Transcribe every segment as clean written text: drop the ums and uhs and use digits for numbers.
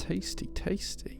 Tasty, tasty.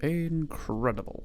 Incredible.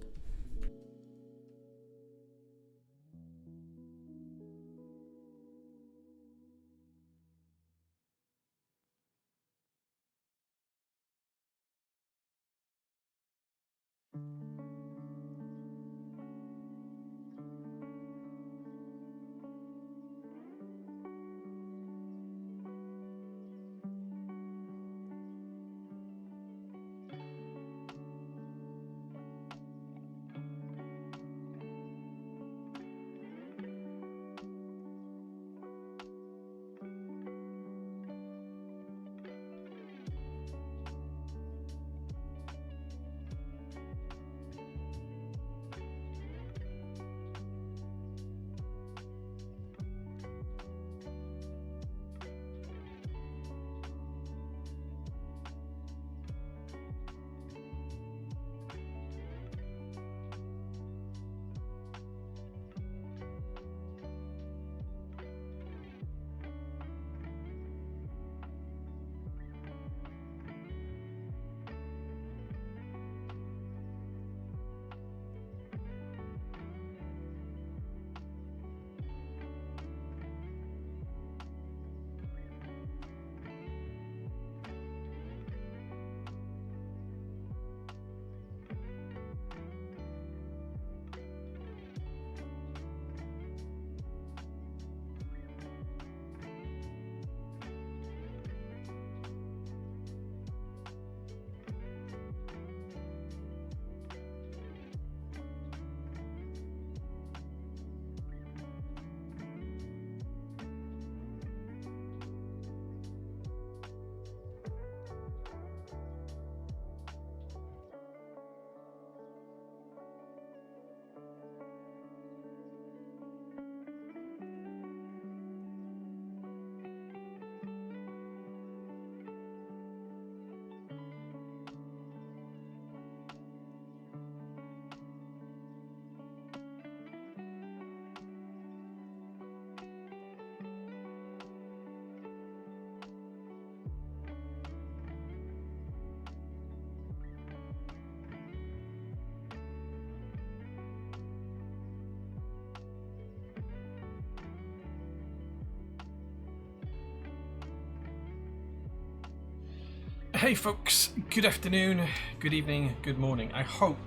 Hey folks, good afternoon, good evening, good morning. I hope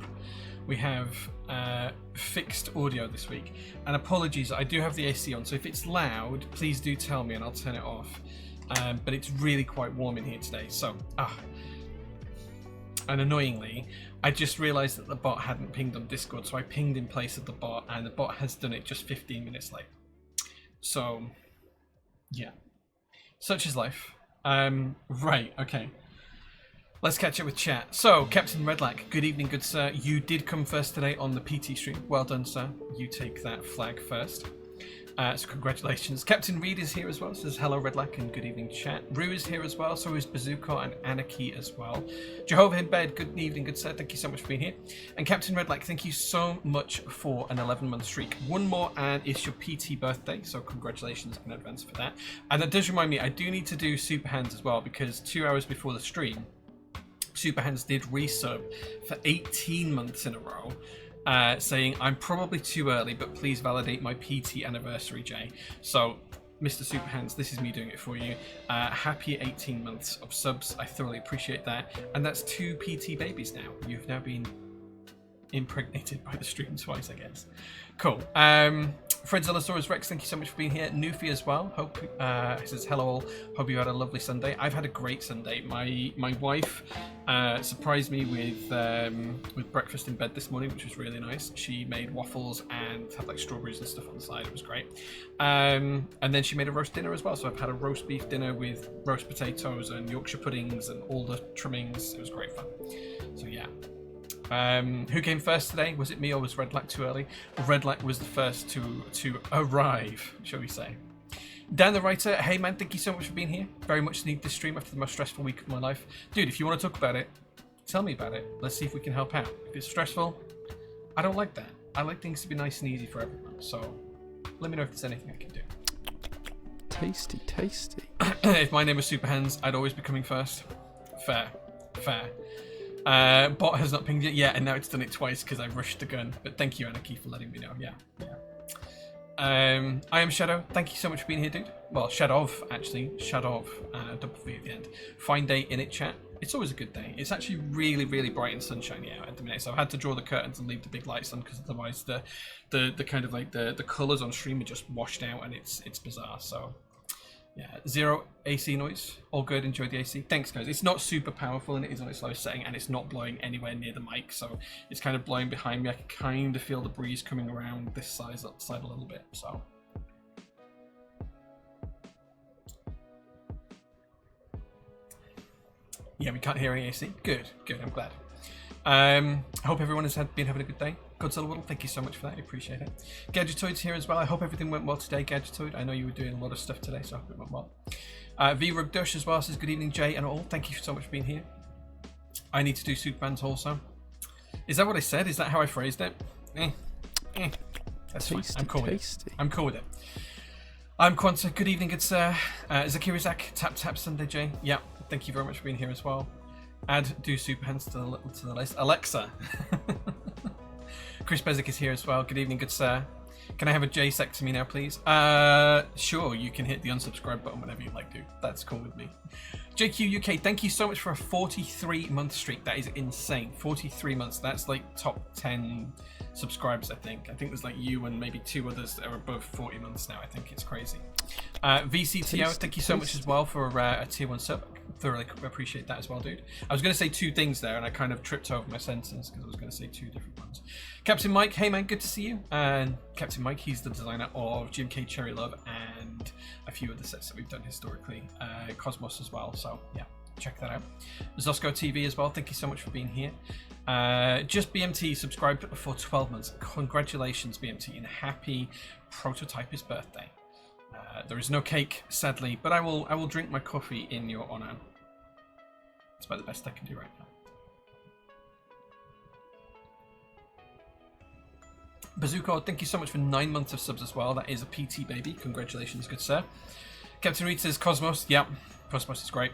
we have fixed audio this week. And apologies, I do have the AC on, so if it's loud, please do tell me and I'll turn it off. But it's really quite warm in here today, so... And annoyingly, I just realised that the bot hadn't pinged on Discord, so I pinged in place of the bot, and the bot has done it just 15 minutes late. So, yeah. Such is life. Right, okay. Let's catch up with chat. So, Captain Redlack, good evening, good sir. You did come first today on the PT stream. Well done, sir. You take that flag first. So congratulations. Captain Reed is here as well. Says hello, Redlack, and good evening, chat. Rue is here as well. So is Bazooka and Anarchy as well. Jehovah in bed, good evening, good sir. Thank you so much for being here. And Captain Redlack, thank you so much for an 11-month streak. One more, and it's your PT birthday. So congratulations in advance for that. And that does remind me, I do need to do Super Hands as well, because 2 hours before the stream, Super Hands did resub for 18 months in a row. Saying, I'm probably too early, but please validate my PT anniversary, Jay. So, Mr. Superhands, this is me doing it for you. Happy 18 months of subs. I thoroughly appreciate that. And that's 2 PT babies now. You've now been impregnated by the stream twice, I guess. Cool. Fredzillosaurus Rex, thank you so much for being here. Newfie as well. Hope says hello all. Hope you had a lovely Sunday. I've had a great Sunday. My wife surprised me with breakfast in bed this morning, which was really nice. She made waffles and had like strawberries and stuff on the side. It was great. And then she made a roast dinner as well. So I've had a roast beef dinner with roast potatoes and Yorkshire puddings and all the trimmings. It was great fun. So yeah. Who came first today? Was it me or was Redlack too early? Redlack was the first to arrive, shall we say. Dan the Writer, hey man, thank you so much for being here. Very much need this stream after the most stressful week of my life. Dude, if you want to talk about it, tell me about it. Let's see if we can help out. If it's stressful, I don't like that. I like things to be nice and easy for everyone. So let me know if there's anything I can do. Tasty, tasty. If my name was Superhands, I'd always be coming first. Fair. Bot has not pinged it yet, and now it's done it twice because I rushed the gun. But thank you, Anarchy, for letting me know. Yeah. I am Shadow. Thank you so much for being here, dude. Well, Shadov, actually. Shadov, double V at the end. Fine day in it, chat. It's always a good day. It's actually really, really bright and sunshiny out at the minute. So I've had to draw the curtains and leave the big lights on because otherwise the kind of like the colours on stream are just washed out and it's bizarre. So yeah, 0 AC noise. All good. Enjoy the AC. Thanks, guys. It's not super powerful and it is on its lowest setting and it's not blowing anywhere near the mic. So it's kind of blowing behind me. I can kind of feel the breeze coming around this side a little bit. So yeah, we can't hear any AC. Good. I'm glad. I hope everyone has been having a good day. Godzilla Waddle, thank you so much for that. I appreciate it. Gadgetoid's here as well. I hope everything went well today, Gadgetoid. I know you were doing a lot of stuff today, so I hope it went well. V-Rugdush as well says, good evening, Jay and all. Thank you so much for being here. I need to do Superbands also. Is that what I said? Is that how I phrased it? That's fine. I'm cool with it. I'm cool with it. I'm Quanta. Good evening, good sir. Zakirizak, tap Sunday, Jay. Yeah, thank you very much for being here as well. Add do Superhands to the list. Alexa. Chris Bezic is here as well. Good evening, good sir. Can I have a J-sectomy now, please? Sure, you can hit the unsubscribe button whenever you'd like to. That's cool with me. JQ UK, thank you so much for a 43-month streak. That is insane. 43 months. That's like top 10 subscribers, I think. I think there's like you and maybe 2 others that are above 40 months now. I think it's crazy. VCTO, thank you so much as well for a tier 1 sub. Thoroughly appreciate that as well, dude. I was going to say 2 things there and I kind of tripped over my sentence because I was going to say 2 different ones. Captain Mike, hey man, good to see you. And Captain Mike, he's the designer of GMK Cherry Love and a few other sets that we've done historically. Cosmos as well, so yeah, check that out. Zosco TV as well, thank you so much for being here. Just BMT subscribed for 12 months. Congratulations, BMT, and happy Prototypist birthday. There is no cake, sadly, but I will drink my coffee in your honor. It's about the best I can do right now. Bazooka, thank you so much for 9 months of subs as well. That is a PT baby. Congratulations, good sir. Captain Reed says Cosmos. Yeah, Cosmos is great.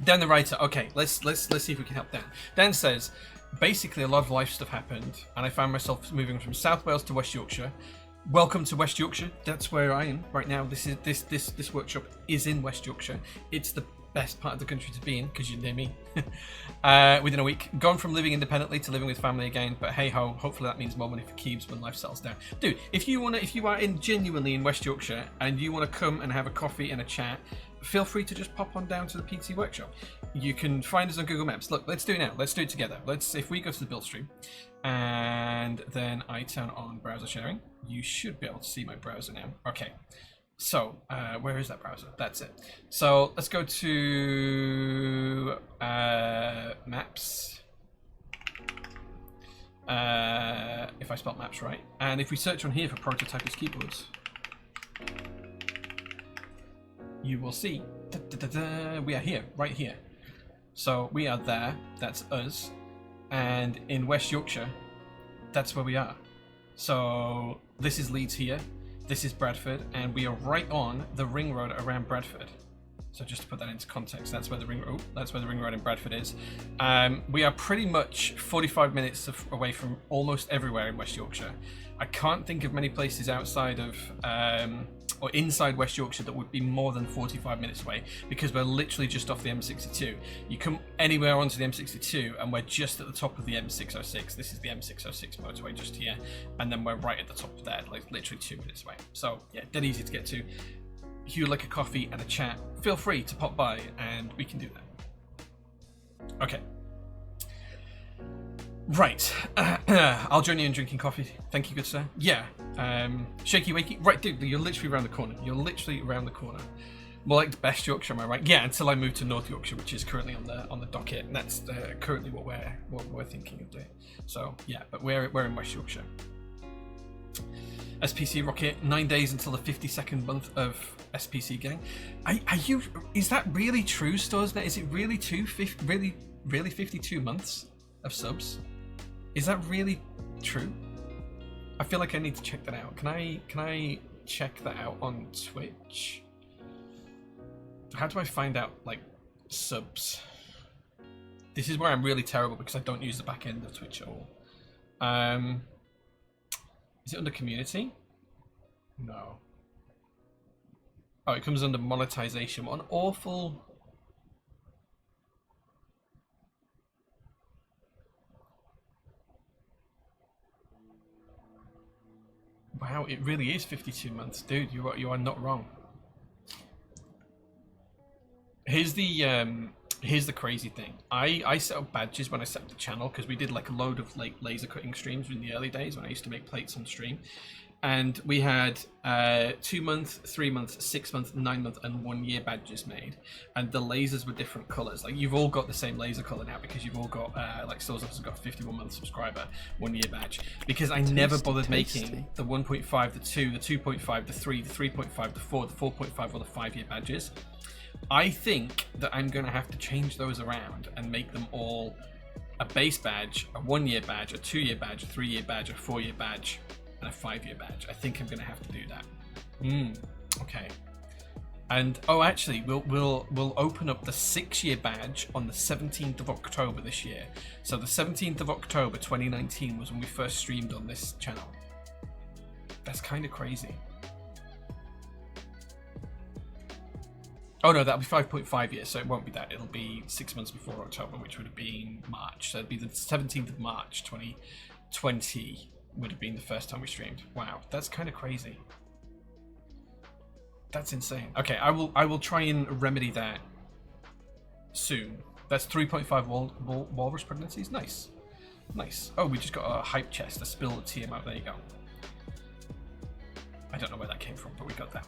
Dan the Writer. Okay, let's see if we can help Dan. Dan says, basically a lot of life stuff happened, and I found myself moving from South Wales to West Yorkshire. Welcome to West Yorkshire. That's where I am right now. This workshop is in West Yorkshire. It's the best part of the country to be in because you're near me. Within a week, gone from living independently to living with family again. But hey ho, hopefully that means more money for Keebs when life settles down. Dude, if you are genuinely in West Yorkshire and you want to come and have a coffee and a chat, feel free to just pop on down to the PT workshop. You can find us on Google Maps. Look, let's do it now. Let's do it together. If we go to the build stream and then I turn on browser sharing, you should be able to see my browser now. Okay. So, where is that browser? That's it. So, let's go to maps. If I spelled maps right. And if we search on here for prototypist keyboards, you will see we are here, right here. So, we are there. That's us. And in West Yorkshire, that's where we are. So, this is Leeds here. This is Bradford, and we are right on the ring road around Bradford. So just to put that into context, that's where the ring road in Bradford is. We are pretty much 45 minutes away from almost everywhere in West Yorkshire. I can't think of many places outside of or inside West Yorkshire that would be more than 45 minutes away, because we're literally just off the M62. You come anywhere onto the M62 and we're just at the top of the M606. This is the M606 motorway just here, and then we're right at the top of there, like literally 2 minutes away. So yeah, dead easy to get to. If you like a coffee and a chat, feel free to pop by and we can do that. Okay. Right. I'll join you in drinking coffee. Thank you, good sir. Yeah. Shaky wakey. Right, dude, you're literally around the corner. You're literally around the corner. More like the best Yorkshire, am I right? Yeah, until I move to North Yorkshire, which is currently on the docket, and that's currently what we're thinking of doing. So yeah, but we're in West Yorkshire. SPC Rocket, 9 days until the 52nd month of SPC gang. Is that really true, Storesnet? Is it really really 52 months of subs? Is that really true? I feel like I need to check that out. Can I check that out on Twitch? How do I find out like subs? This is where I'm really terrible because I don't use the back end of Twitch at all. Is it under community? No. Oh, it comes under monetization. What an awful... Wow, it really is 52 months. Dude, you are not wrong. Here's the crazy thing. I set up badges when I set up the channel because we did like a load of like laser cutting streams in the early days when I used to make plates on stream, and we had 2 month, 3 month, 6 month, 9 month, and 1 year badges made, and the lasers were different colors. Like you've all got the same laser color now because you've all got like Stores has got a 51 month subscriber 1 year badge, because I never bothered making the 1.5, the 2, the 2.5, the 3, the 3.5, the 4, the 4.5, or the 5 year badges. I think that I'm going to have to change those around and make them all a base badge, a 1 year badge, a 2 year badge, a 3 year badge, a 4 year badge, and a 5 year badge. I think I'm going to have to do that. Okay. And oh, actually, we'll open up the 6 year badge on the 17th of October this year. So the 17th of October 2019 was when we first streamed on this channel. That's kind of crazy. Oh no, that'll be 5.5 years, so it won't be that. It'll be 6 months before October, which would have been March. So it'd be the 17th of March 2020 would have been the first time we streamed. Wow, that's kind of crazy. That's insane. Okay, I will try and remedy that soon. That's 3.5 walrus pregnancies. Nice. Nice. Oh, we just got a hype chest, a spilled TMO. There you go. I don't know where that came from, but we got that.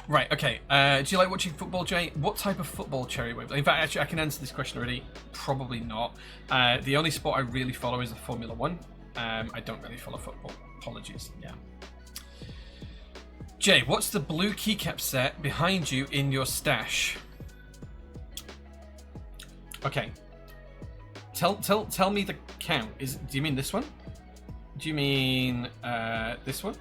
Right, okay. Do you like watching football, Jay? What type of football, Cherry Wave? In fact, actually, I can answer this question already. Probably not. The only sport I really follow is the Formula 1. I don't really follow football. Apologies. Yeah. Jay, what's the blue keycap set behind you in your stash? Okay. Tell me the count. Do you mean this one? Do you mean this one?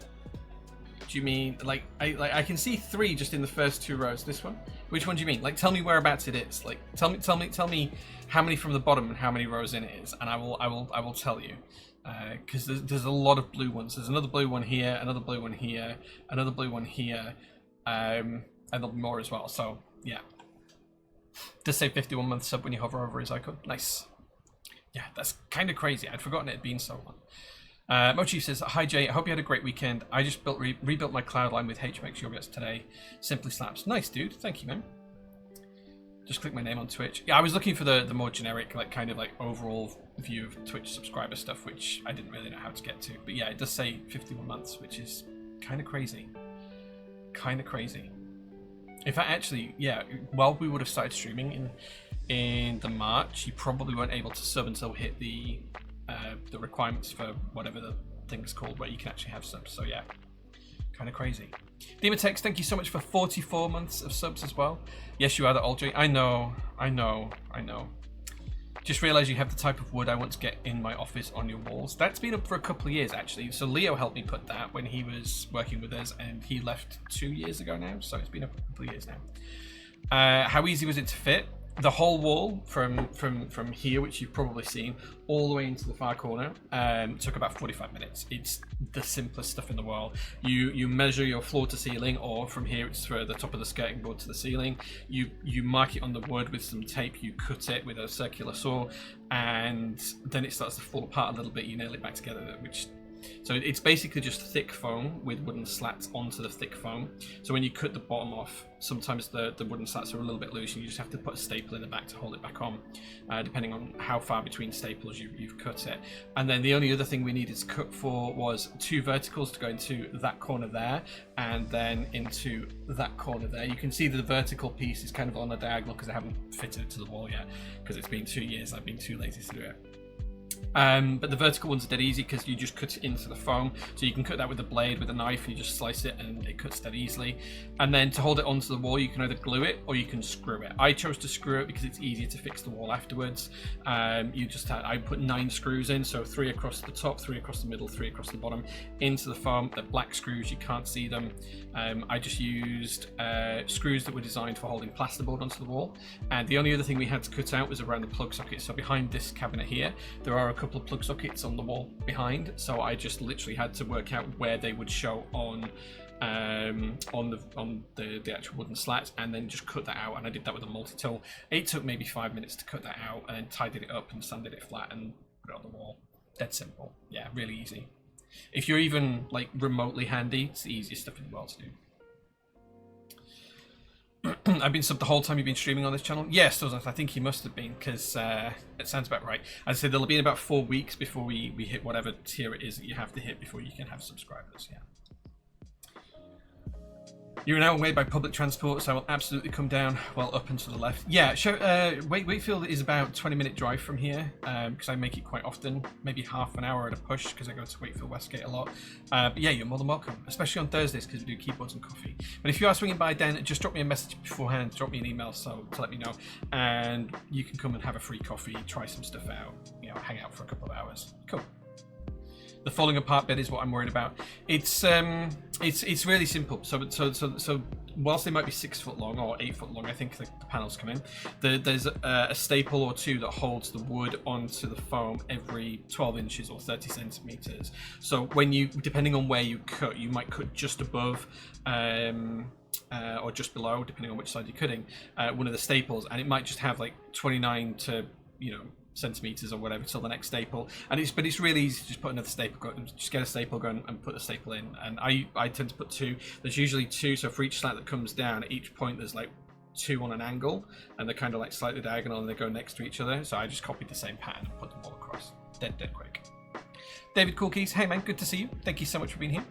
Do you mean like I can see 3 just in the first 2 rows? This one? Which one do you mean? Like, tell me whereabouts it is. Like, tell me how many from the bottom and how many rows in it is, and I will tell you. Because there's a lot of blue ones. There's another blue one here, another blue one here, another blue one here, and there'll be more as well. So yeah. Does say 51 month sub when you hover over his icon. Nice. Yeah, that's kind of crazy. I'd forgotten it had been so long. Mochief says, hi Jay, I hope you had a great weekend. I just rebuilt my Cloudline with HMX Yogurts today. Simply slaps. Nice, dude. Thank you, man. Just click my name on Twitch. Yeah, I was looking for the more generic, like kind of like overall view of Twitch subscriber stuff, which I didn't really know how to get to. But yeah, it does say 51 months, which is kind of crazy. Kind of crazy. In fact, actually, yeah, while we would have started streaming in the March, you probably weren't able to sub until we hit the requirements for whatever the thing's called, where you can actually have subs. So yeah, kind of crazy. Demotex, thank you so much for 44 months of subs as well. Yes, you are the Aldrey. I know. Just realised you have the type of wood I want to get in my office on your walls. That's been up for a couple of years, actually. So Leo helped me put that when he was working with us, and he left 2 years ago now, so it's been up a couple of years now. How easy was it to fit? The whole wall from here, which you've probably seen, all the way into the far corner, took about 45 minutes. It's the simplest stuff in the world. You measure your floor to ceiling, or from here it's for the top of the skirting board to the ceiling. You mark it on the wood with some tape. You cut it with a circular saw, and then it starts to fall apart a little bit. You nail it back together, so it's basically just thick foam with wooden slats onto the thick foam. So when you cut the bottom off, sometimes the wooden slats are a little bit loose and you just have to put a staple in the back to hold it back on, depending on how far between staples you've cut it. And then the only other thing we needed to cut for was 2 verticals to go into that corner there and then into that corner there. You can see that the vertical piece is kind of on a diagonal because I haven't fitted it to the wall yet because it's been 2 years. I've been too lazy to do it. But the vertical ones are dead easy because you just cut it into the foam. So you can cut that with a blade, with a knife, you just slice it and it cuts dead easily. And then to hold it onto the wall, you can either glue it or you can screw it. I chose to screw it because it's easier to fix the wall afterwards. I put 9 screws in, so 3 across the top, 3 across the middle, 3 across the bottom, into the foam. They're black screws, you can't see them. I just used screws that were designed for holding plasterboard onto the wall. And the only other thing we had to cut out was around the plug socket. So behind this cabinet here, there are a couple of plug sockets on the wall behind, so I just literally had to work out where they would show on the actual wooden slats, and then just cut that out. And I did that with a multi-tool. It took maybe 5 minutes to cut that out, and then tidied it up and sanded it flat and put it on the wall. Dead simple. Yeah, really easy. If you're even like remotely handy, it's the easiest stuff in the world to do. I've been subbed the whole time you've been streaming on this channel. Yes, I think you must have been, because it sounds about right. As I said, there'll be about 4 weeks before we hit whatever tier it is that you have to hit before you can have subscribers. Yeah. You're an hour away by public transport, so I will absolutely come down. Well, up and to the left. Yeah, Wakefield is about 20-minute drive from here, because I make it quite often. Maybe half an hour at a push, because I go to Wakefield Westgate a lot. But yeah, you're more than welcome, especially on Thursdays, because we do keyboards and coffee. But if you are swinging by then, just drop me a message beforehand, drop me an email to let me know, and you can come and have a free coffee, try some stuff out, hang out for a couple of hours. Cool. The falling apart bit is what I'm worried about. It's really simple. So whilst they might be 6 foot long or 8 foot long, I think the panels come in. There's a staple or 2 that holds the wood onto the foam every 12 inches or 30 centimeters. So when depending on where you cut, you might cut just above or just below, depending on which side you're cutting, one of the staples, and it might just have like 29 to centimeters or whatever till the next staple, but it's really easy to just put another staple, just get a staple gun and put the staple in. And I tend to put 2. There's usually 2, so for each slat that comes down, at each point there's like 2 on an angle, and they're kind of like slightly diagonal and they go next to each other. So I just copied the same pattern and put them all across. Dead quick. David Coolkeys, hey man, good to see you. Thank you so much for being here.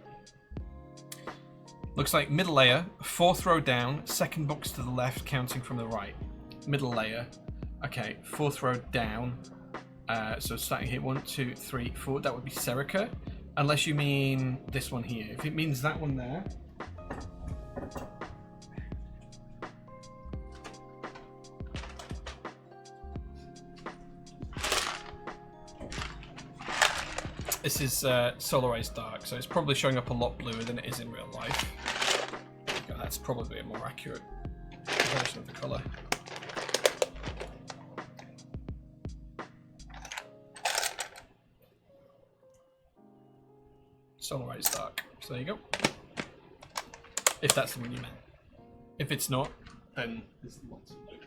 Looks like middle layer, 4th row down, 2nd box to the left, counting from the right. Middle layer. Okay, 4th row down. So starting here, 1, 2, 3, 4. That would be Serica, unless you mean this one here. If it means that one there, this is Solarized Dark, so it's probably showing up a lot bluer than it is in real life. That's probably a more accurate version of the colour. Solarized Dark. So there you go. If that's the one you meant. If it's not, then there's lots of blue.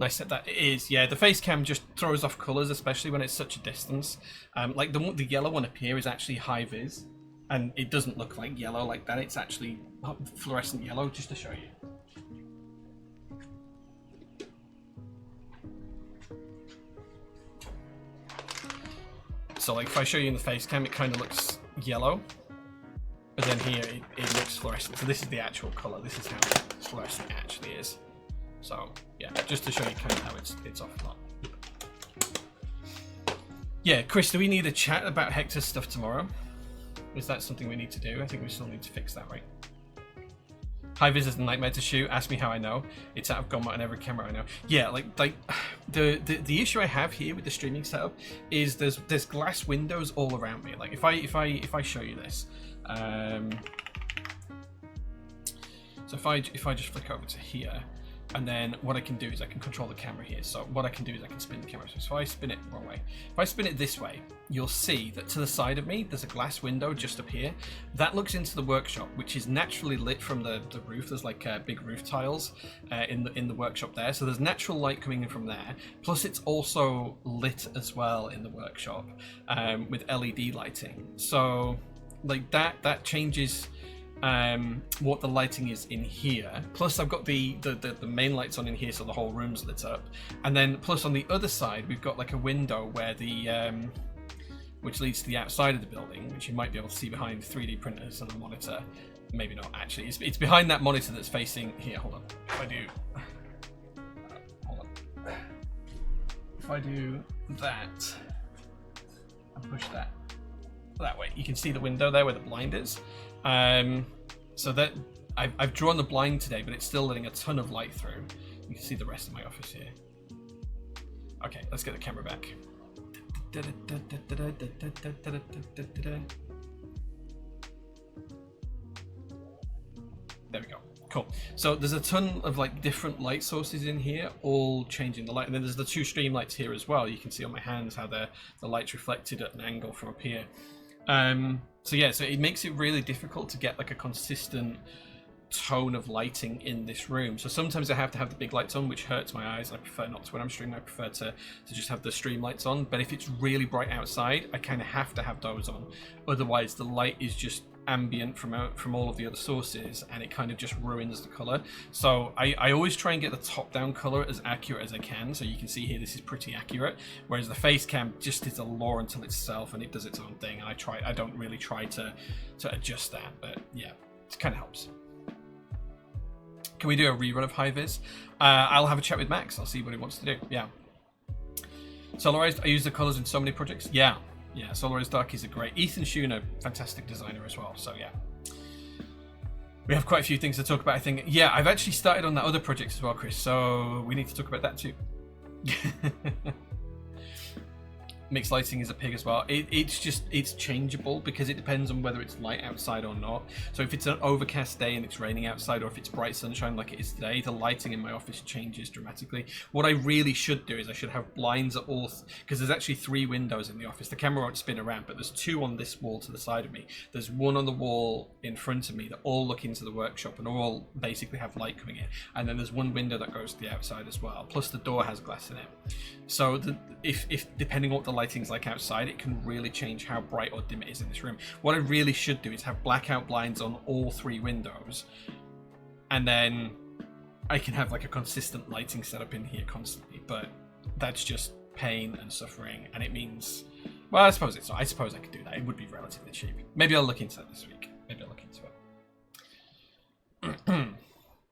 Nice set that it is. Yeah, the face cam just throws off colours, especially when it's such a distance. Like the yellow one up here is actually high vis, and it doesn't look like yellow like that. It's actually fluorescent yellow, just to show you. So like if I show you in the face cam, it kind of looks yellow, but then here it looks fluorescent. So this is the actual colour. This is how fluorescent it actually is. So yeah, just to show you kind of how it's off a lot. Yeah, Chris, do we need a chat about Hector's stuff tomorrow? Is that something we need to do? I think we still need to fix that, right? High vis is a nightmare to shoot. Ask me how I know. It's out of gun mode on every camera I know. Yeah, like the issue I have here with the streaming setup is there's glass windows all around me. Like if I show you this, so if I just flick over to here, and then what I can do is I can control the camera here. So what I can do is I can spin the camera. So if I spin it the wrong way, if I spin it this way, you'll see that to the side of me, there's a glass window just up here. That looks into the workshop, which is naturally lit from the roof. There's like big roof tiles in the workshop there. So there's natural light coming in from there. Plus it's also lit as well in the workshop with LED lighting. So like that changes what the lighting is in here. Plus I've got the main lights on in here, so the whole room's lit up. And then plus on the other side we've got like a window where the which leads to the outside of the building, which you might be able to see behind 3D printers and a monitor. Maybe not actually. It's behind that monitor that's facing here. Hold on. If I do hold on. If I do that and push that way, you can see the window there where the blind is. So that I've drawn the blind today, but it's still letting a ton of light through. You can see the rest of my office here. Okay, let's get the camera back. There we go. Cool. So there's a ton of like different light sources in here, all changing the light. And then there's the two stream lights here as well. You can see on my hands how the light's reflected at an angle from up here. So yeah, so it makes it really difficult to get like a consistent tone of lighting in this room. So sometimes I have to have the big lights on, which hurts my eyes. I prefer not to when I'm streaming. I prefer to just have the stream lights on. But if it's really bright outside, I kind of have to have those on. Otherwise, the light is just ambient from all of the other sources, and it kind of just ruins the color. So I always try and get the top down color as accurate as I can. So you can see here this is pretty accurate, whereas the face cam just is a law until itself and it does its own thing, and I don't really try to adjust that. But yeah, it kind of helps. Can we do a rerun of high vis? I'll have a chat with Max. I'll see what he wants to do. Yeah. Solarized, I use the colors in so many projects. Yeah, Solarized Darkies are great. Ethan Schooner, fantastic designer as well. So yeah, we have quite a few things to talk about, I think. Yeah, I've actually started on that other project as well, Chris. So we need to talk about that too. Mixed lighting is a pig as well. It's changeable because it depends on whether it's light outside or not. So if it's an overcast day and it's raining outside, or if it's bright sunshine like it is today, the lighting in my office changes dramatically. What I really should do is I should have blinds at all, because there's actually 3 windows in the office. The camera won't spin around, but there's 2 on this wall to the side of me. There's 1 on the wall in front of me that all look into the workshop and all basically have light coming in. And then there's 1 window that goes to the outside as well. Plus the door has glass in it. So if depending on what the lighting's like outside, it can really change how bright or dim it is in this room. What I really should do is have blackout blinds on all 3 windows, and then I can have like a consistent lighting setup in here constantly. But that's just pain and suffering, and it means, well, I suppose it's not. I suppose I could do that. It would be relatively cheap. Maybe I'll look into that this week. Maybe I'll look into it.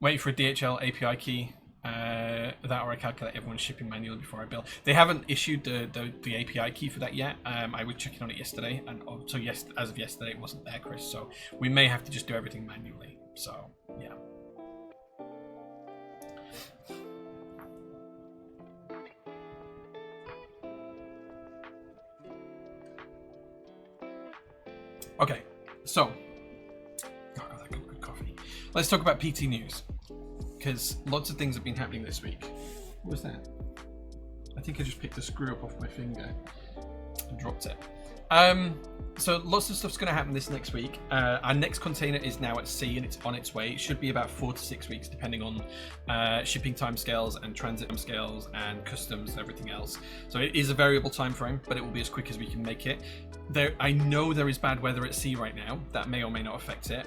Waiting for a DHL API key. That, or I calculate everyone's shipping manually before I bill. They haven't issued the API key for that yet. I was checking on it yesterday, and so yes, as of yesterday, it wasn't there, Chris. So we may have to just do everything manually. So yeah. Okay, so that good coffee. Let's talk about PT news, because lots of things have been happening this week. What was that? I think I just picked a screw up off my finger and dropped it. So lots of stuff's going to happen this next week. Our next container is now at sea and it's on its way. It should be about 4 to 6 weeks, depending on shipping timescales and transit timescales and customs and everything else. So it is a variable time frame, but it will be as quick as we can make it. I know there is bad weather at sea right now. That may or may not affect it.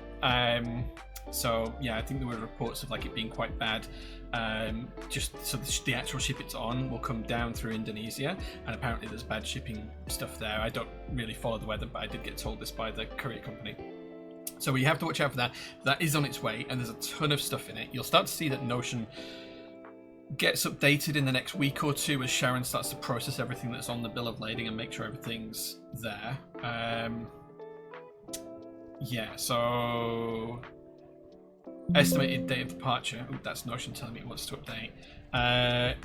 So yeah, I think there were reports of like it being quite bad. Just so the actual ship it's on will come down through Indonesia, and apparently there's bad shipping stuff there. I don't really follow the weather, but I did get told this by the courier company. So we have to watch out for that. That is on its way, and there's a ton of stuff in it. You'll start to see that Notion gets updated in the next week or two as Sharon starts to process everything that's on the bill of lading and make sure everything's there. Yeah, so estimated date of departure. Ooh, that's Notion telling me it wants to update.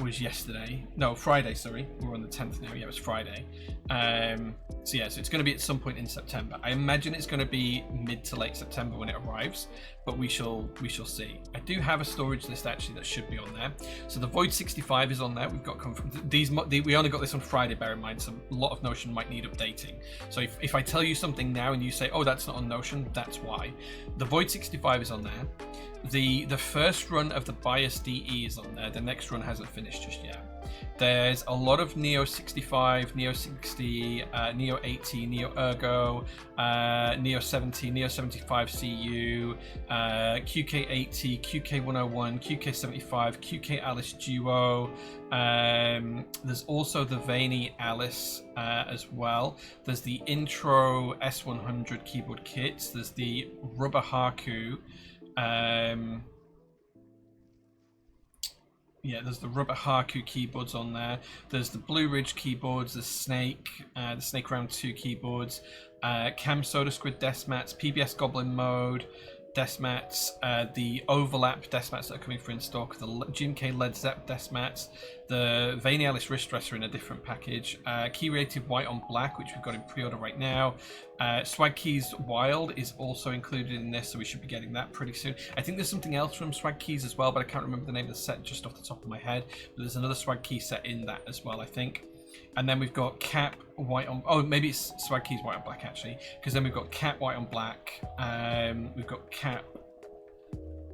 Was yesterday. No, Friday, sorry. We're on the 10th now. Yeah, it was Friday. So yeah, so it's going to be at some point in September. I imagine it's going to be mid to late September when it arrives, but we shall see. I do have a storage list actually that should be on there. So the Void 65 is on there. We've got we only got this on Friday, bear in mind, so a lot of Notion might need updating. So if I tell you something now and you say, oh, that's not on Notion, that's why. The Void 65 is on there. The first run of the Bias DE is on there. The next run hasn't finished just yet. There's a lot of Neo 65, Neo 60, Neo 80, Neo Ergo, Neo 70, Neo 75 CU, QK80, QK101, QK75, QK Alice Duo. There's also the Vaney Alice as well. There's the Intro S100 keyboard kits. There's the Rubber Haku. Yeah, there's the Rubber Haku keyboards on there. There's the Blue Ridge keyboards, the Snake Round 2 keyboards, Cam Soda Squid desk mats, PBS Goblin Mode desk mats, the Overlap desk mats that are coming for in stock, the Jim K Led Zepp desk mats, the Vaney Alice wrist dresser in a different package, Key Creative White on Black, which we've got in pre-order right now. Swag Keys Wild is also included in this, so we should be getting that pretty soon. I think there's something else from Swag Keys as well, but I can't remember the name of the set just off the top of my head. But there's another Swag Key set in that as well, I think. And then we've got Cap White on... Oh, maybe it's Swag Keys White on Black, actually. Because then we've got Cap White on Black. We've got Cap...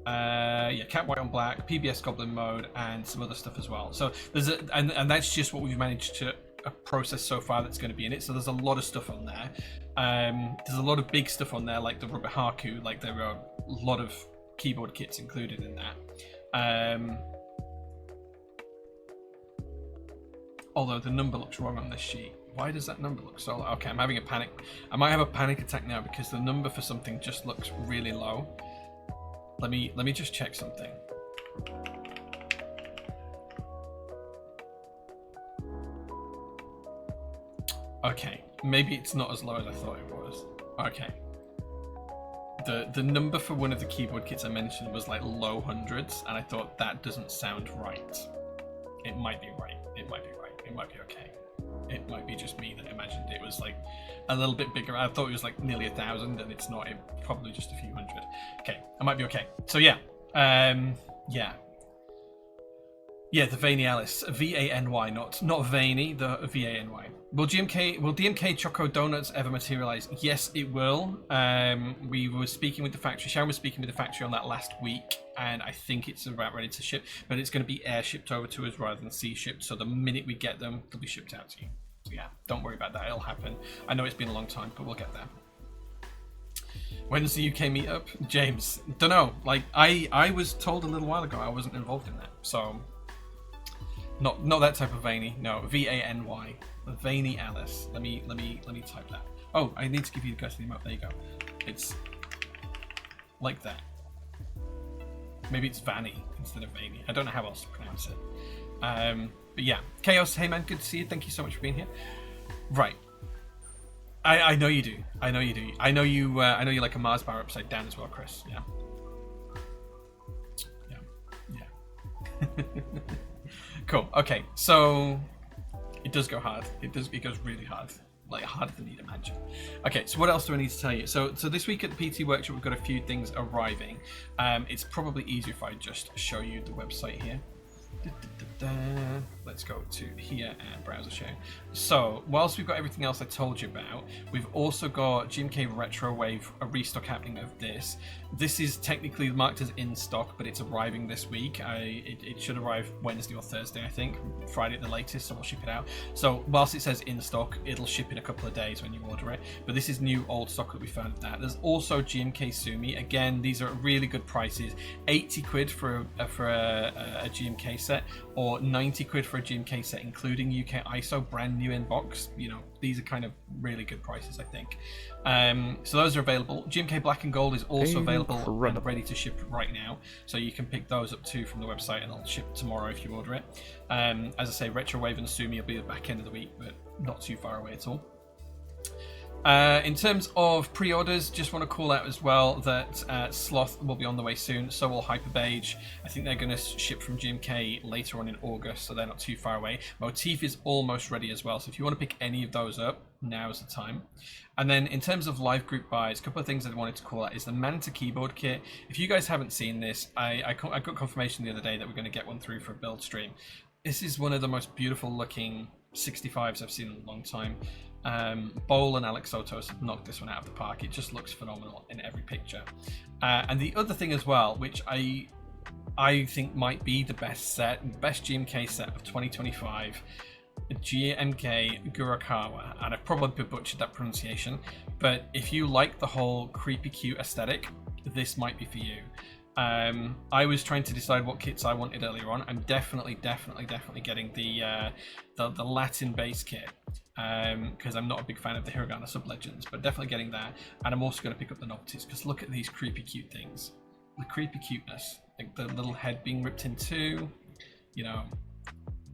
Cap White on Black, PBS Goblin Mode, and some other stuff as well. So there's and that's just what we've managed to process so far that's going to be in it. So there's a lot of stuff on there. There's a lot of big stuff on there, like the Rubber Haku. Like there are a lot of keyboard kits included in that. Although the number looks wrong on this sheet. Why does that number look so low? Okay, I'm having a panic. I might have a panic attack now because the number for something just looks really low. Let me just check something. Okay, maybe it's not as low as I thought it was. Okay. The number for one of the keyboard kits I mentioned was like low hundreds, and I thought that doesn't sound right. It might be right. It might be right. It might be okay. It might be just me that imagined it was like a little bit bigger. I thought it was like nearly 1,000, and it's not. It's probably just a few hundred. Okay, I might be okay. So yeah, the Vaney Alice, V-A-N-Y, not Vaney, the V-A-N-Y. Will DMK Choco Donuts ever materialize? Yes, it will. We were speaking with the factory. Sharon was speaking with the factory on that last week, and I think it's about ready to ship. But it's going to be air shipped over to us rather than sea shipped. So the minute we get them, they'll be shipped out to you. So yeah, don't worry about that. It'll happen. I know it's been a long time, but we'll get there. When's the UK meetup? James, don't know. Like I was told a little while ago I wasn't involved in that. So not that type of Vaney. No, V-A-N-Y. Vaney Alice. Let me type that. Oh, I need to give you guys the emote. There you go. It's like that. Maybe it's Vanny instead of Vaney. I don't know how else to pronounce it. But yeah, Chaos. Hey man, good to see you. Thank you so much for being here. Right. I know you do. I know you do. I know you like a Mars bar upside down as well, Chris. Yeah. Yeah. Cool. Okay. So it does go hard. It goes really hard. Like harder than you'd imagine. Okay, so what else do I need to tell you? So this week at the PT Workshop, we've got a few things arriving. It's probably easier if I just show you the website here. let's go to here and browser share. So whilst we've got everything else I told you about, we've also got GMK Retro Wave, a restock happening of this. This is technically marked as in stock, but it's arriving this week. It should arrive Wednesday or Thursday, I think, Friday at the latest, so we'll ship it out. So whilst it says in stock, it'll ship in a couple of days when you order it, but this is new old stock that we found of that. There's also GMK Sumi. Again, these are really good prices. 80 quid for a GMK set, or 90 quid for a GMK set including UK ISO, brand new in box. You know, these are kind of really good prices, I think. So those are available. GMK Black and Gold is also available and ready to ship right now, so you can pick those up too from the website, and they'll ship tomorrow if you order it. As I say, Retro Wave and Sumi will be the back end of the week, but not too far away at all. In terms of pre-orders, just want to call out as well that Sloth will be on the way soon, so will Hyperbeige. I think they're going to ship from GMK later on in August, so they're not too far away. Motif is almost ready as well, so if you want to pick any of those up, now's the time. And then in terms of live group buys, a couple of things I wanted to call out is the Manta keyboard kit. If you guys haven't seen this, I got confirmation the other day that we're going to get one through for a build stream. This is one of the most beautiful looking 65s I've seen in a long time. Bowl and Alex Sotos have knocked this one out of the park. It just looks phenomenal in every picture. And the other thing as well, which I think might be the best GMK set of 2025, GMK Gurakawa, and I've probably butchered that pronunciation, but if you like the whole creepy cute aesthetic, this might be for you. I was trying to decide what kits I wanted earlier on. I'm definitely getting the Latin base kit, because I'm not a big fan of the Hiragana sub-legends, but definitely getting that. And I'm also going to pick up the novelties, because look at these creepy cute things. The creepy cuteness, like the little head being ripped in two, you know,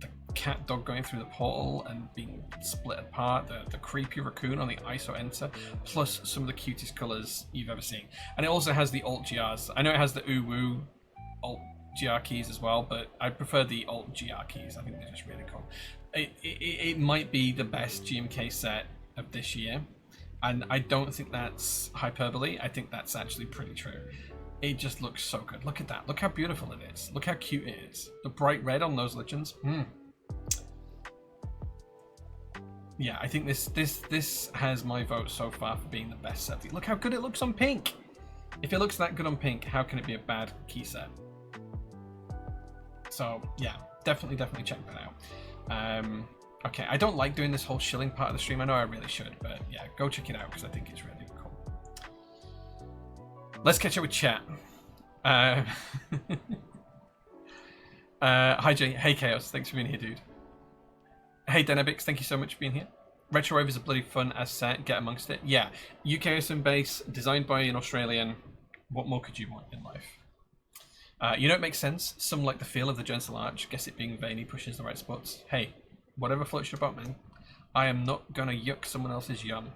the cat dog going through the portal and being split apart, the creepy raccoon on the ISO enter, plus some of the cutest colors you've ever seen. And it also has the alt GRs. I know it has the uwu alt GR keys as well, but I prefer the alt GR keys. I think they're just really cool. It might be the best GMK set of this year, and I don't think that's hyperbole. I think that's actually pretty true. It just looks so good. Look at that. Look how beautiful it is. Look how cute it is. The bright red on those legends. Yeah, I think this has my vote so far for being the best set. Look how good it looks on pink. If it looks that good on pink, how can it be a bad key set? So yeah, definitely check that out. Okay, I don't like doing this whole shilling part of the stream. I know I really should, but yeah, go check it out because I think it's really cool. Let's catch up with chat. Hi Jay, hey Chaos, thanks for being here, dude. Hey Denabix, thank you so much for being here. Retro Wave is a bloody fun as set, get amongst it. Yeah, UKSM base, designed by an Australian. What more could you want in life? You know, it makes sense. Some like the feel of the Gentle Arch. Guess it being veiny pushes the right spots. Hey, whatever floats your boat, man. I am not gonna yuck someone else's yum.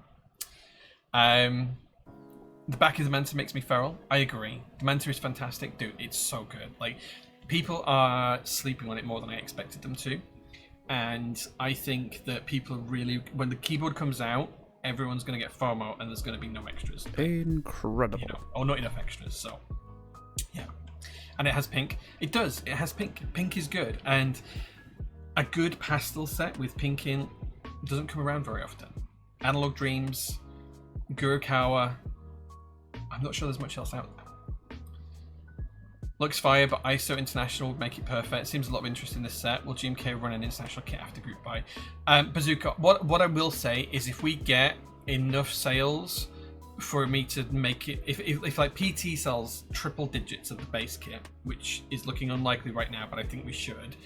The back of the Manta makes me feral. I agree. The Manta is fantastic, dude. It's so good. Like, people are sleeping on it more than I expected them to, and I think that people really, when the keyboard comes out, everyone's gonna get FOMO, and there's gonna be no extras. Incredible. You know, or not enough extras. So, yeah. And it has pink. It does. It has pink. Pink is good, and a good pastel set with pink in doesn't come around very often. Analog Dreams, Gurukawa. I'm not sure there's much else out there. Looks fire, but ISO International would make it perfect. Seems a lot of interest in this set. Will GMK run an international kit after group buy? Bazooka, what I will say is if we get enough sales for me to make it, if like PT sells triple digits of the base kit, which is looking unlikely right now, but I think we should,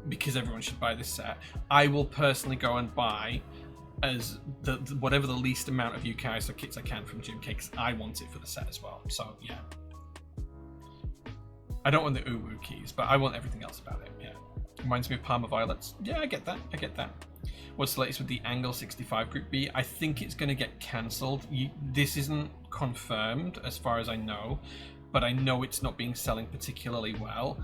because everyone should buy this set, I will personally go and buy as whatever the least amount of UK ISO kits I can from GMK, because I want it for the set as well. So yeah, I don't want the uwu keys, but I want everything else about it. Yeah, reminds me of Parma Violets. Yeah, I get that. What's the latest with the Angle 65 Group B? I think it's going to get cancelled. This isn't confirmed as far as I know, but I know it's not being selling particularly well.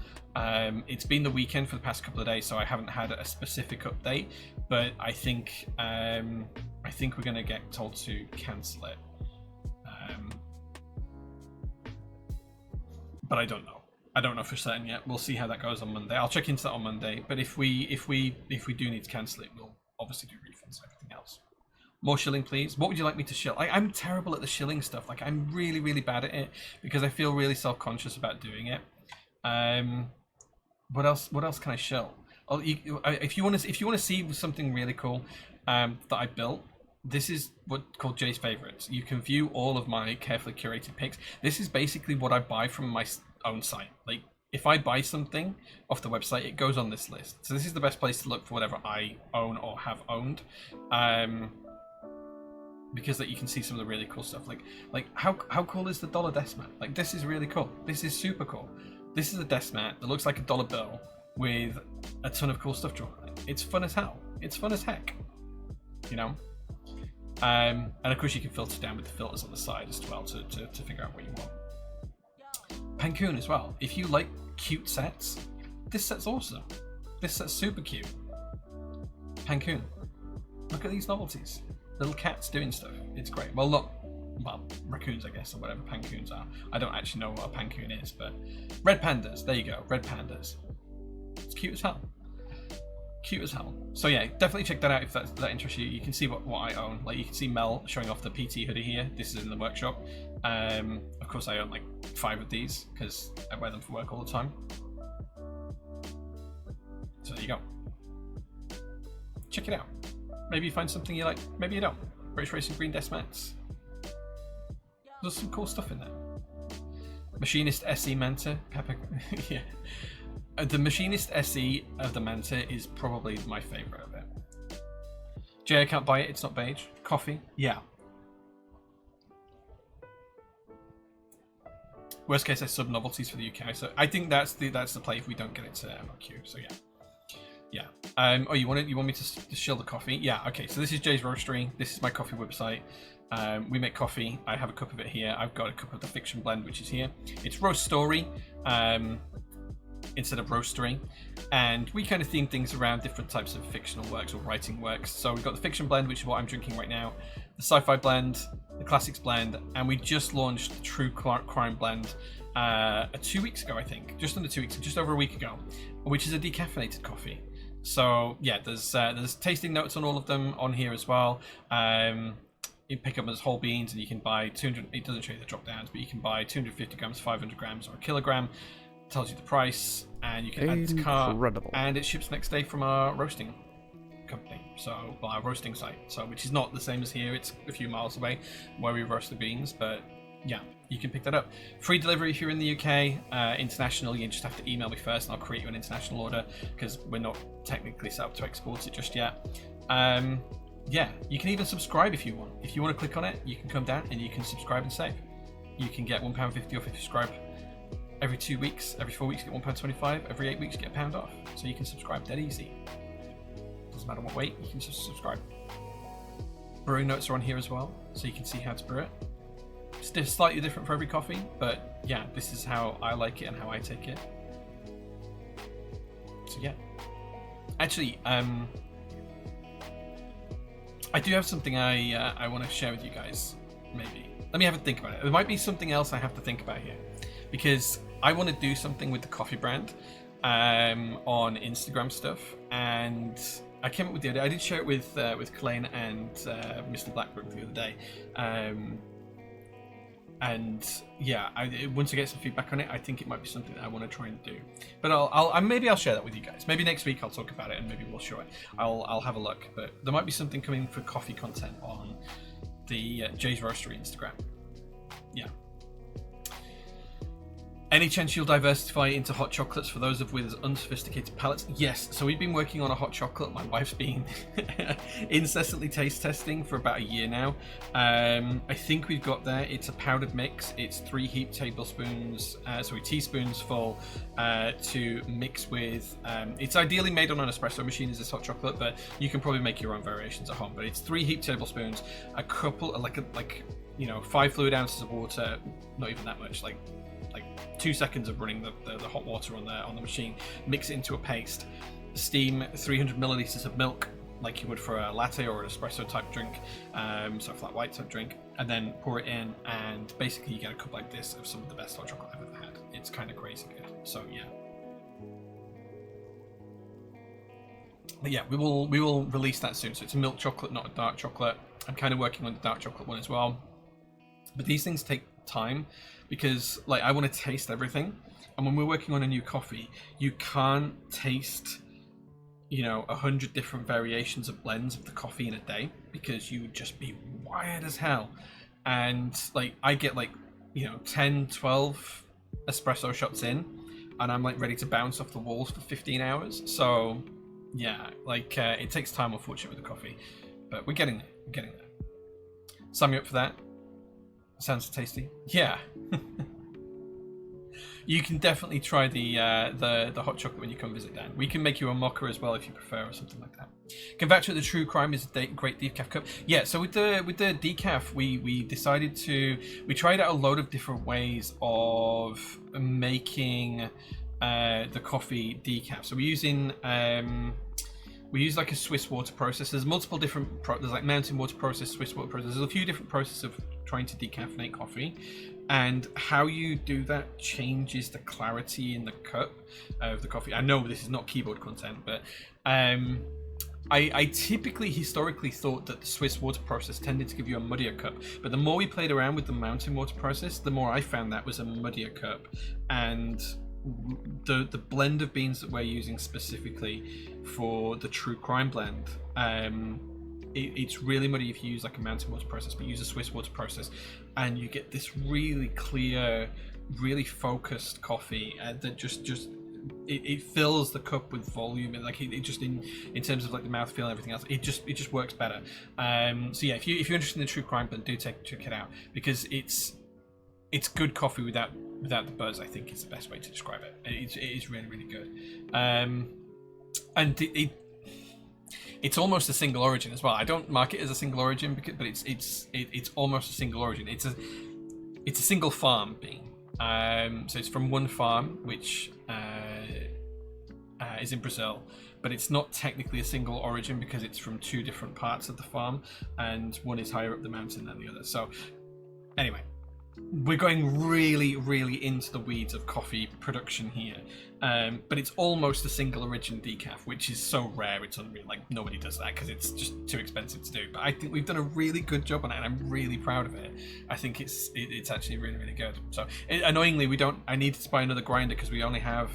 It's been the weekend for the past couple of days, so I haven't had a specific update, but I think we're going to get told to cancel it. But I don't know. I don't know for certain yet. We'll see how that goes on Monday. I'll check into that on Monday. But if we do need to cancel it, we'll obviously do refunds and everything else. More shilling, please. What would you like me to shill? I'm terrible at the shilling stuff. Like, I'm really, really bad at it because I feel really self-conscious about doing it. What else? What else can I shill? Oh, if you want to see something really cool that I built, this is what's called Jay's Favorites. You can view all of my carefully curated picks. This is basically what I buy from my own site. Like, if I buy something off the website, it goes on this list. So this is the best place to look for whatever I own or have owned. Because that you can see some of the really cool stuff. Like how cool is the dollar desk mat? Like, this is really cool. This is super cool. This is a desk mat that looks like a dollar bill with a ton of cool stuff drawn on it. It's fun as hell. It's fun as heck. You know? And of course you can filter down with the filters on the side as well to figure out what you want. Pancoon as well. If you like cute sets, this set's awesome. This set's super cute. Pancoon. Look at these novelties. Little cats doing stuff. It's great. Well, raccoons, I guess, or whatever pancoons are. I don't actually know what a pancoon is, but red pandas. There you go. Red pandas. It's cute as hell. Cute as hell. So yeah, definitely check that out if that interests you. You can see what I own. Like, you can see Mel showing off the PT hoodie here. This is in the workshop. Of course, I own like 5 of these because I wear them for work all the time. So there you go. Check it out. Maybe you find something you like. Maybe you don't. British Racing Green desk mats. There's some cool stuff in there. Machinist SE Manta. Pepper. Yeah. The Machinist SE of the Manta is probably my favourite of it. Jay, I can't buy it. It's not beige. Coffee. Yeah. Worst case, I sub novelties for the UK. So I think that's the play if we don't get it to MRQ. So yeah. Yeah. Oh, you want me to shill the coffee? Yeah. Okay. So this is Jay's Roastery. This is my coffee website. We make coffee. I have a cup of it here. I've got a cup of the fiction blend, which is here. It's Roast Story instead of Roastery, and we kind of theme things around different types of fictional works or writing works. So we've got the fiction blend, which is what I'm drinking right now, the sci-fi blend, the classics blend, and we just launched the true crime blend 2 weeks ago, I think, just under 2 weeks, just over a week ago, which is a decaffeinated coffee. So yeah, there's tasting notes on all of them on here as well. You pick up as whole beans, and you can buy 200. It doesn't show you the drop downs, but you can buy 250 grams, 500 grams, or a kilogram. It tells you the price, and you can add it to cart. Incredible. And it ships next day from our roasting company, so our roasting site. So which is not the same as here. It's a few miles away where we roast the beans, but yeah, you can pick that up. Free delivery if you're in the UK. International, you just have to email me first, and I'll create you an international order because we're not technically set up to export it just yet. Yeah, you can even subscribe if you want. If you want to click on it, you can come down and you can subscribe and save. You can get £1.50 off if you subscribe every 2 weeks. Every 4 weeks, you get £1.25. Every 8 weeks, you get £1 off. So you can subscribe dead easy. Doesn't matter what weight, you can just subscribe. Brewing notes are on here as well, so you can see how to brew it. It's slightly different for every coffee, but yeah, this is how I like it and how I take it. So yeah. Actually, I do have something I want to share with you guys, maybe. Let me have a think about it. There might be something else I have to think about here, because I want to do something with the coffee brand on Instagram stuff, and I came up with the idea. I did share it with Clayne and Mr. Blackbrook the other day. And yeah, once I get some feedback on it, I think it might be something that I want to try and do. But maybe I'll share that with you guys. Maybe next week I'll talk about it, and maybe we'll show it. I'll have a look. But there might be something coming for coffee content on the Jay's Roastery Instagram. Yeah. Any chance you'll diversify into hot chocolates for those with unsophisticated palates? Yes. So we've been working on a hot chocolate. My wife's been incessantly taste testing for about a year now. I think we've got there. It's a powdered mix. It's 3 heaped teaspoons full to mix with. It's ideally made on an espresso machine as this hot chocolate, but you can probably make your own variations at home. But it's 3 heaped tablespoons, a couple, 5 fluid ounces of water, not even that much, like 2 seconds of running the hot water on the machine, mix it into a paste, steam 300 milliliters of milk like you would for a latte or an espresso type drink, so a flat white type drink, and then pour it in, and basically you get a cup like this of some of the best hot chocolate I've ever had. it's kind of crazy good. So yeah. But yeah, we will release that soon. So it's a milk chocolate, not a dark chocolate. I'm kind of working on the dark chocolate one as well. But these things take time because like I want to taste everything. And when we're working on a new coffee, you can't taste, 100 different variations of blends of the coffee in a day because you would just be wired as hell. And like I get 10, 12 espresso shots in, and I'm like ready to bounce off the walls for 15 hours. So yeah, it takes time, unfortunately, with the coffee, but we're getting there. Sign me up for that. Sounds tasty. Yeah. You can definitely try the hot chocolate when you come visit, Dan. We can make you a mocha as well if you prefer, or something like that. Convecture the True Crime is a great decaf cup. Yeah, so with the decaf, we decided we tried out a load of different ways of making the coffee decaf. So we're using we use like a Swiss water process. There's multiple different there's like mountain water process, Swiss water process. There's a few different processes of trying to decaffeinate coffee, and how you do that changes the clarity in the cup of the coffee. I know this is not keyboard content, but I typically historically thought that the Swiss water process tended to give you a muddier cup, but the more we played around with the mountain water process, the more I found that was a muddier cup. And the blend of beans that we're using specifically for the True Crime blend, it's really muddy if you use like a mountain water process, but use a Swiss water process, and you get this really clear, really focused coffee that just it fills the cup with volume, and like it just in terms of like the mouthfeel and everything else, it just works better. So yeah, if you're interested in the True Crime blend, do check it out, because it's good coffee without the buzz. I think is the best way to describe it. It is really, really good. And it's almost a single origin as well. I don't mark it as a single origin, but it's almost a single origin. It's a single farm bean. So it's from one farm, which is in Brazil, but it's not technically a single origin because it's from two different parts of the farm, and one is higher up the mountain than the other. So anyway, we're going really, really into the weeds of coffee production here, but it's almost a single origin decaf, which is so rare, it's unreal. Like, nobody does that because it's just too expensive to do. But I think we've done a really good job on it, and I'm really proud of it. I think it's actually really, really good. So annoyingly, I needed to buy another grinder because we only have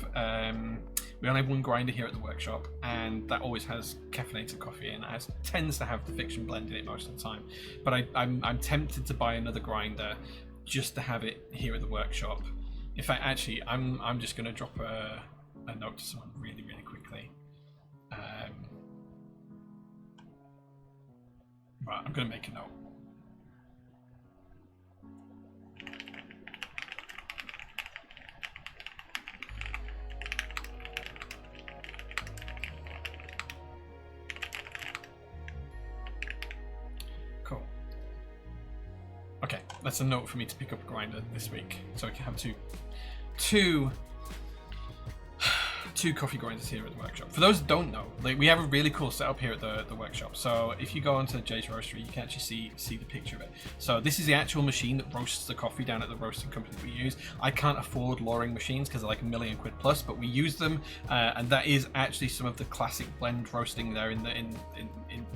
one grinder here at the workshop, and that always has caffeinated coffee, and it tends to have the fiction blend in it most of the time. But I'm tempted to buy another grinder just to have it here at the workshop. In fact, actually, I'm just going to drop a note to someone really, really quickly. Right, I'm going to make a note. Cool. Okay, that's a note for me to pick up a grinder this week, so I can have two coffee grinders here at the workshop. For those that don't know, we have a really cool setup here at the workshop. So if you go onto Jay's Roastery, you can actually see the picture of it. So this is the actual machine that roasts the coffee down at the roasting company that we use. I can't afford lowering machines because they're like £1 million plus, but we use them, and that is actually some of the classic blend roasting there in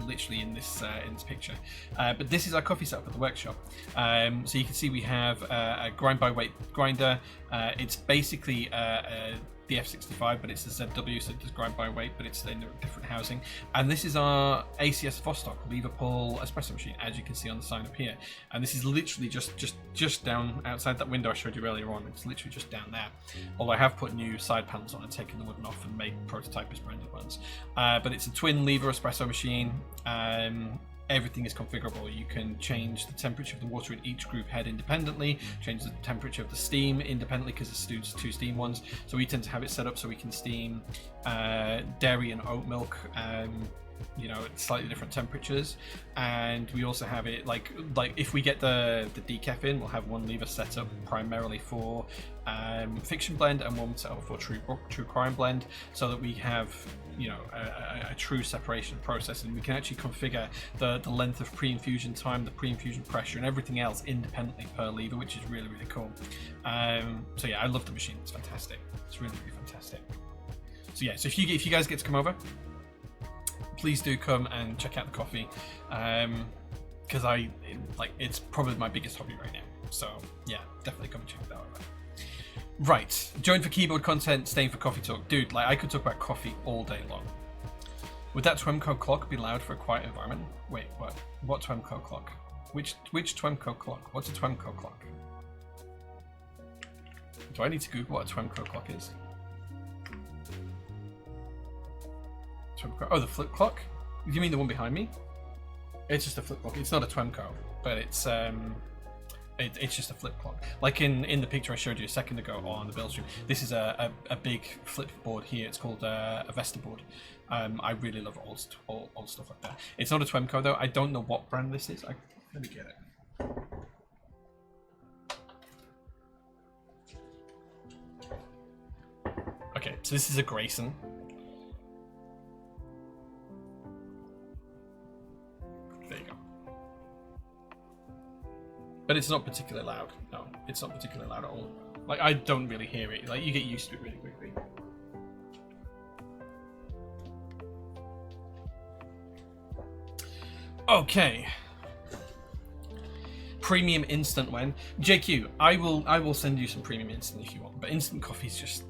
literally in this picture. But this is our coffee setup at the workshop. So you can see we have a grind by weight grinder. It's basically the F65, but it's the ZW, so it does grind by weight, but it's in a different housing. And this is our ACS Vostok lever pull espresso machine, as you can see on the sign up here. And this is literally just down outside that window I showed you earlier on. It's literally just down there. Although I have put new side panels on and taken the wooden off and made prototype as branded ones. But it's a twin lever espresso machine. Everything is configurable. You can change the temperature of the water in each group head independently, change the temperature of the steam independently because there's two steam ones. So we tend to have it set up so we can steam dairy and oat milk you know, at slightly different temperatures, and we also have it like if we get the decaf in, we'll have one lever set up primarily for fiction blend and one set up for true crime blend, so that we have, you know, a true separation process, and we can actually configure the length of pre-infusion time, the pre-infusion pressure, and everything else independently per lever, which is really cool. So yeah, I love the machine. It's fantastic. It's really fantastic. So yeah, so if you guys get to come over, please do come and check out the coffee, because it's probably my biggest hobby right now. So yeah, definitely come and check that out. Right, join for keyboard content, staying for coffee talk. Dude, like I could talk about coffee all day long. Would that Twemco clock be loud for a quiet environment? Wait, what? What Twemco clock? Which Twemco clock? What's a Twemco clock? Do I need to Google what a Twemco clock is? Oh, the flip clock? You mean the one behind me? It's just a flip clock. It's not a Twemco, but it's just a flip clock. Like in the picture I showed you a second ago on the build stream, this is a big flip board here. It's called a Vesta board. I really love old stuff like that. It's not a Twemco though. I don't know what brand this is. Let me get it. Okay, so this is a Grayson. There you go. But it's not particularly loud. No, it's not particularly loud at all. Like, I don't really hear it. Like, you get used to it really quickly. Okay. Premium instant when? JQ, I will send you some premium instant if you want. But instant coffee is just,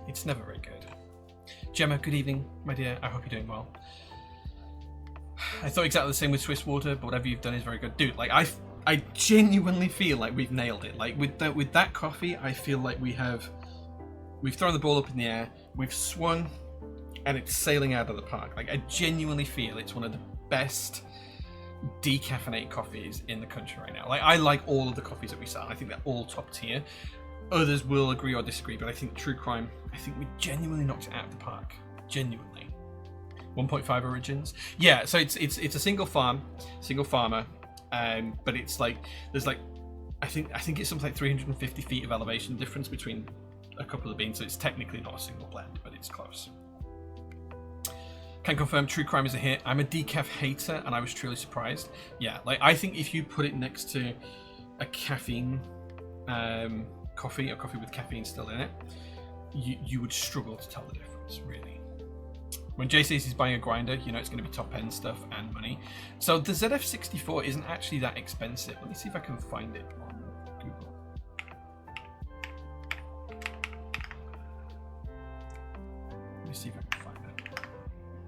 it's never very good. Gemma, good evening, my dear. I hope you're doing well. I thought exactly the same with Swiss water, but whatever you've done is very good. Dude, like, I genuinely feel like we've nailed it. Like with that coffee, I feel like we've thrown the ball up in the air, we've swung, and it's sailing out of the park. Like I genuinely feel it's one of the best decaffeinated coffees in the country right now. Like I like all of the coffees that we sell. I think they're all top tier. Others will agree or disagree, but I think True Crime, I think we genuinely knocked it out of the park. Genuinely. 1.5 origins. Yeah, so it's a single farmer. But it's like there's like I think it's something like 350 feet of elevation difference between a couple of beans, so it's technically not a single blend, but it's close. Can confirm True Crime is a hit. I'm a decaf hater, and I was truly surprised. Yeah, like I think if you put it next to a caffeine coffee, or coffee with caffeine still in it, you would struggle to tell the difference, really. When Jay says he's buying a grinder, you know it's going to be top end stuff and money. So the ZF64 isn't actually that expensive. Let me see if I can find it on Google. Let me see if I can find it.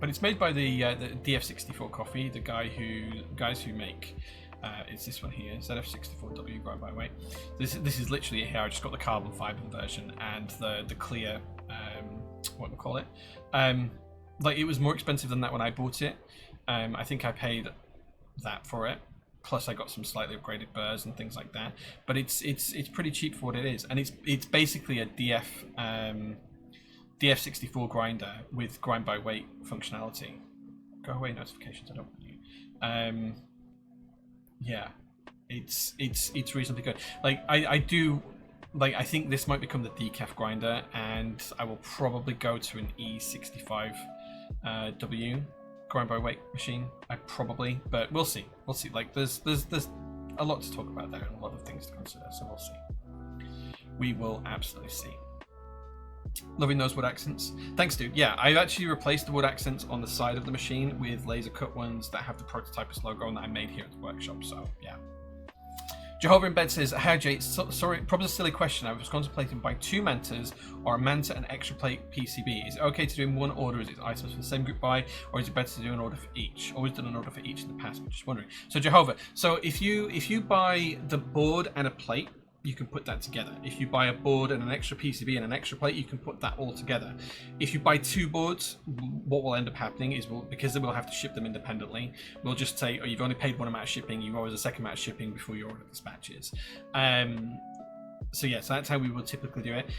But it's made by the DF64 coffee, the guys who make. It's this one here, ZF64W grind by weight. This is literally here. I just got the carbon fiber version and the clear. What do we call it? Like it was more expensive than that when I bought it. I think I paid that for it. Plus I got some slightly upgraded burrs and things like that. But it's pretty cheap for what it is, and it's basically a DF64 grinder with grind by weight functionality. Go away notifications. I don't want you. Yeah, it's reasonably good. Like I do. Like I think this might become the decaf grinder, and I will probably go to an E65 W grind by weight machine. But we'll see. We'll see. Like there's a lot to talk about there and a lot of things to consider. So we'll see. We will absolutely see. Loving those wood accents. Thanks, dude. Yeah, I've actually replaced the wood accents on the side of the machine with laser cut ones that have the Prototypist logo on that I made here at the workshop. So yeah. Jehovah in Bed says, hi Jay, sorry, probably a silly question. I was contemplating buying 2 Mantas or a Manta and extra plate PCB. Is it okay to do in one order? Is it items for the same group buy, or is it better to do an order for each? Always done an order for each in the past, but just wondering. So Jehovah, so if you buy the board and a plate, you can put that together. If you buy a board and an extra PCB and an extra plate, you can put that all together. If you buy 2 boards, what will end up happening is because we'll have to ship them independently, we'll just say, oh, you've only paid one amount of shipping, you owe us a second amount of shipping before your order dispatches. So yeah, so that's how we will typically do it.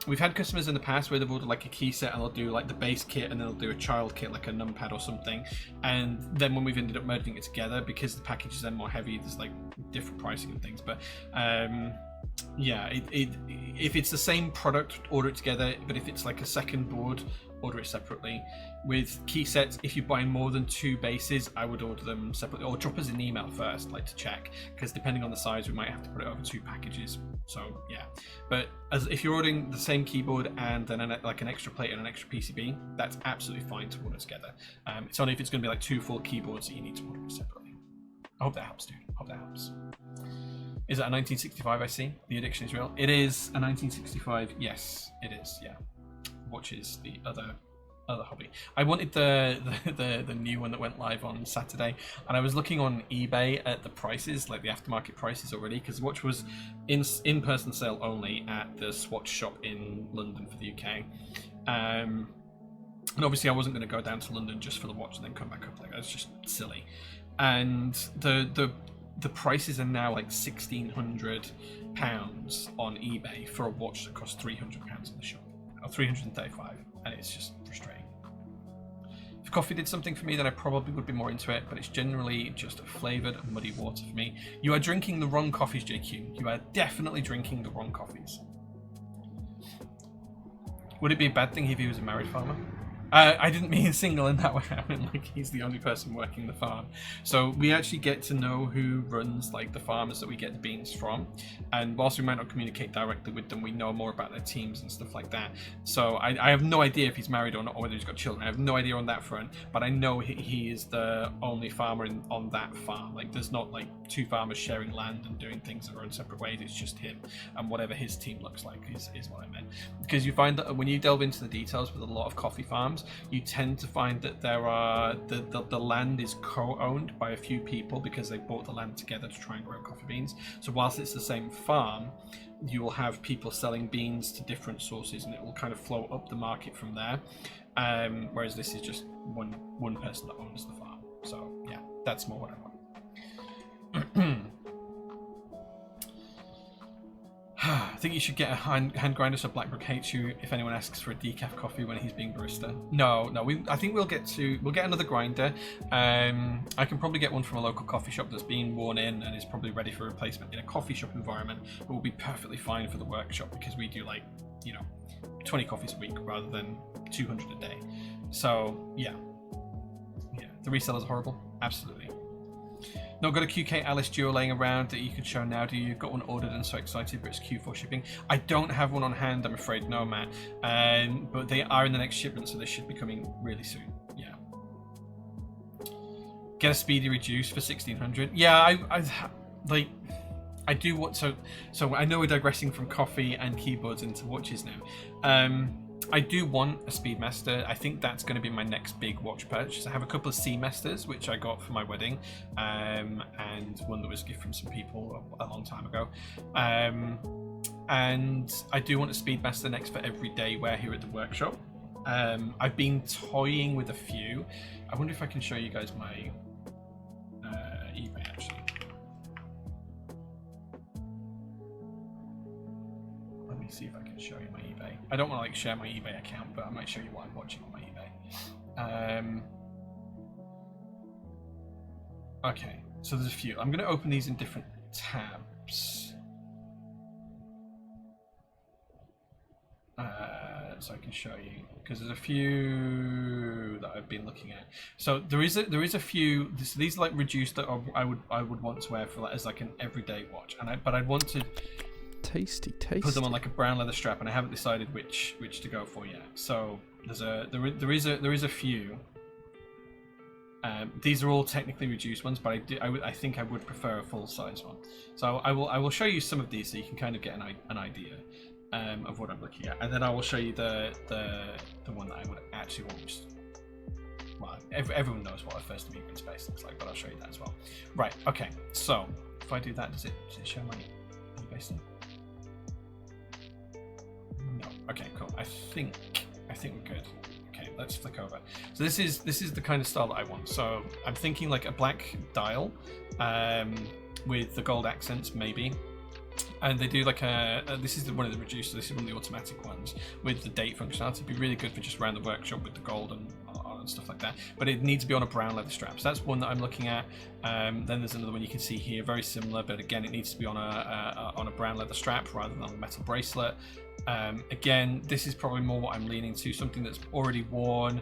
we've had customers in the past where they've ordered like a key set and they'll do like the base kit and then they'll do a child kit like a numpad or something, and then when we've ended up merging it together, because the package is then more heavy, there's like different pricing and things. But yeah, if it's the same product, order it together, but if it's like a second board, order it separately. With key sets, if you buy more than 2 bases, I would order them separately, or drop us an email first, like to check, because depending on the size, we might have to put it over 2 packages. So yeah, but if you're ordering the same keyboard and then like an extra plate and an extra PCB, that's absolutely fine to order together. It's only if it's going to be like 2 full keyboards that you need to order separately. I hope that helps, dude. I hope that helps. Is that a 1965? I see. The addiction is real. It is a 1965. Yes, it is. Yeah. Watches the other hobby. I wanted the new one that went live on Saturday, and I was looking on eBay at the prices, like the aftermarket prices already, because the watch was in-person sale only at the Swatch shop in London for the UK. And obviously I wasn't going to go down to London just for the watch and then come back up. Like, that's just silly. And the prices are now like £1,600 on eBay for a watch that costs £300 in the shop, or 335, and it's just frustrating. If coffee did something for me, then I probably would be more into it, but it's generally just flavoured muddy water for me. You are drinking the wrong coffees, JQ. You are definitely drinking the wrong coffees. Would it be a bad thing if he was a married farmer? I didn't mean single in that way. I mean like he's the only person working the farm. So we actually get to know who runs like the farmers that we get the beans from, and whilst we might not communicate directly with them, we know more about their teams and stuff like that. So I have no idea if he's married or not, or whether he's got children. I have no idea on that front, but I know he is the only farmer on that farm. Like there's not like 2 farmers sharing land and doing things their own separate ways. It's just him, and whatever his team looks like is what I meant. Because you find that when you delve into the details with a lot of coffee farms, you tend to find that there are the land is co-owned by a few people because they bought the land together to try and grow coffee beans. So whilst it's the same farm, you will have people selling beans to different sources, and it will kind of flow up the market from there. Whereas this is just one person that owns the farm. So yeah, that's more what I want. I think you should get a hand grinder so Blackbrook hates you if anyone asks for a decaf coffee when he's being barista. No, I think we'll get another grinder. I can probably get one from a local coffee shop that's been worn in and is probably ready for replacement in a coffee shop environment. It will be perfectly fine for the workshop because we do 20 coffees a week rather than 200 a day. So yeah, the resellers are horrible. Absolutely. Not got a QK Alice Duo laying around that you could show now, do you? Got one ordered and so excited, but it's Q4 shipping. I don't have one on hand, I'm afraid, no, Matt. But they are in the next shipment, so they should be coming really soon. Yeah. Get a speedy reduce for 1600. Yeah, I do want so I know we're digressing from coffee and keyboards into watches now. I do want a Speedmaster. I think that's going to be my next big watch purchase. I have a couple of Seamasters, which I got for my wedding, and one that was a gift from some people a long time ago. And I do want a Speedmaster next for everyday wear here at the workshop. I've been toying with a few. I wonder if I can show you guys my eBay actually. Let me see if I can show you my eBay. I don't want to share my eBay account, but I might show you what I'm watching on my eBay. Okay, so there's a few. I'm going to open these in different tabs. So I can show you, because there's a few that I've been looking at. So there is a few. So these are like reduced that I would want to wear for as like an everyday watch, but I'd want to tasty put them on like a brown leather strap, and I haven't decided which to go for yet. So there is a few. These are all technically reduced ones, but I think I would prefer a full size one. So I will show you some of these so you can kind of get an idea of what I'm looking at, and then I will show you the one that I would actually want. Which, well, everyone knows what a first movement space looks like, but I'll show you that as well. Right. Okay. So if I do that, does it show my eBay stuff? No. Okay. Cool. I think we're good. Okay, let's flick over. So this is the kind of style that I want. So I'm thinking like a black dial with the gold accents maybe, and they do like this is one of the reduced, this is one of the automatic ones with the date functionality. It'd be really good for just around the workshop with the gold and stuff like that, but it needs to be on a brown leather strap. So that's one that I'm looking at. Then there's another one you can see here, very similar, but again it needs to be on a brown leather strap rather than a metal bracelet. Again, this is probably more what I'm leaning to, something that's already worn,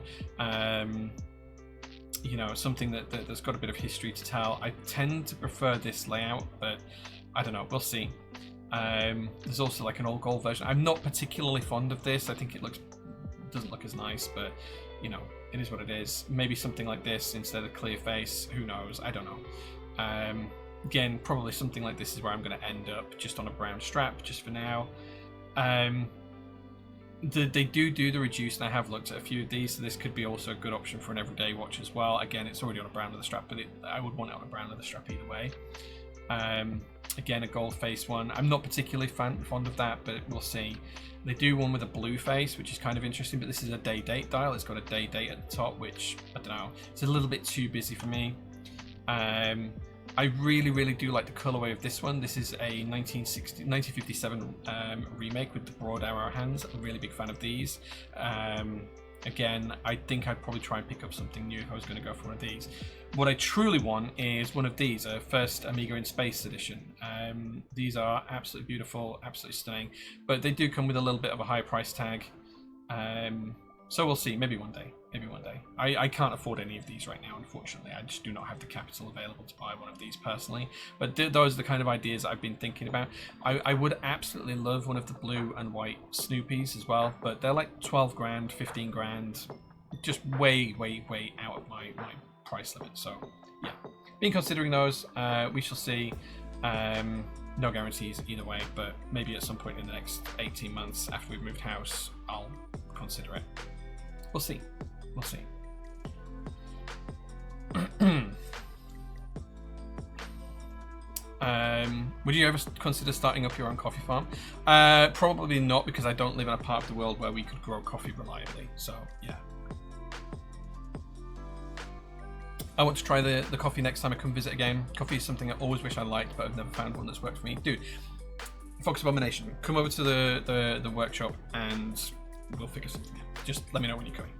you know, something that's got a bit of history to tell. I tend to prefer this layout, but I don't know, we'll see. There's also like an all gold version. I'm not particularly fond of this. I think it doesn't look as nice, but you know, it is what it is. Maybe something like this instead of clear face, who knows, I don't know. Again, probably something like this is where I'm going to end up, just on a brown strap just for now. They do the reduced, and I have looked at a few of these, so this could be also a good option for an everyday watch as well. Again, it's already on a brown leather strap, but I would want it on a brown leather strap either way. Again, a gold face one. I'm not particularly fond of that, but we'll see. They do one with a blue face, which is kind of interesting, but this is a day date dial. It's got a day date at the top, which, I don't know, it's a little bit too busy for me. I really do like the colorway of this one. This is a 1957 remake with the broad arrow hands. I'm a really big fan of these. Again, I think I'd probably try and pick up something new if I was going to go for one of these. What I truly want is one of these, a first Amiga in Space edition. These are absolutely beautiful, absolutely stunning, but they do come with a little bit of a high price tag. So we'll see, maybe one day, maybe one day. I can't afford any of these right now, unfortunately. I just do not have the capital available to buy one of these personally. But those are the kind of ideas I've been thinking about. I would absolutely love one of the blue and white Snoopies as well, but they're like 12 grand, 15 grand, just way out of my price limit. So yeah, been considering those. We shall see. No guarantees either way, but maybe at some point in the next 18 months after we've moved house, I'll consider it. We'll see. We'll see. Would you ever consider starting up your own coffee farm? Probably not, because I don't live in a part of the world where we could grow coffee reliably. So yeah. I want to try the coffee next time I come visit again. Coffee is something I always wish I liked, but I've never found one that's worked for me. Dude, Fox Abomination, come over to the workshop and we'll figure something out. Just let me know when you're coming.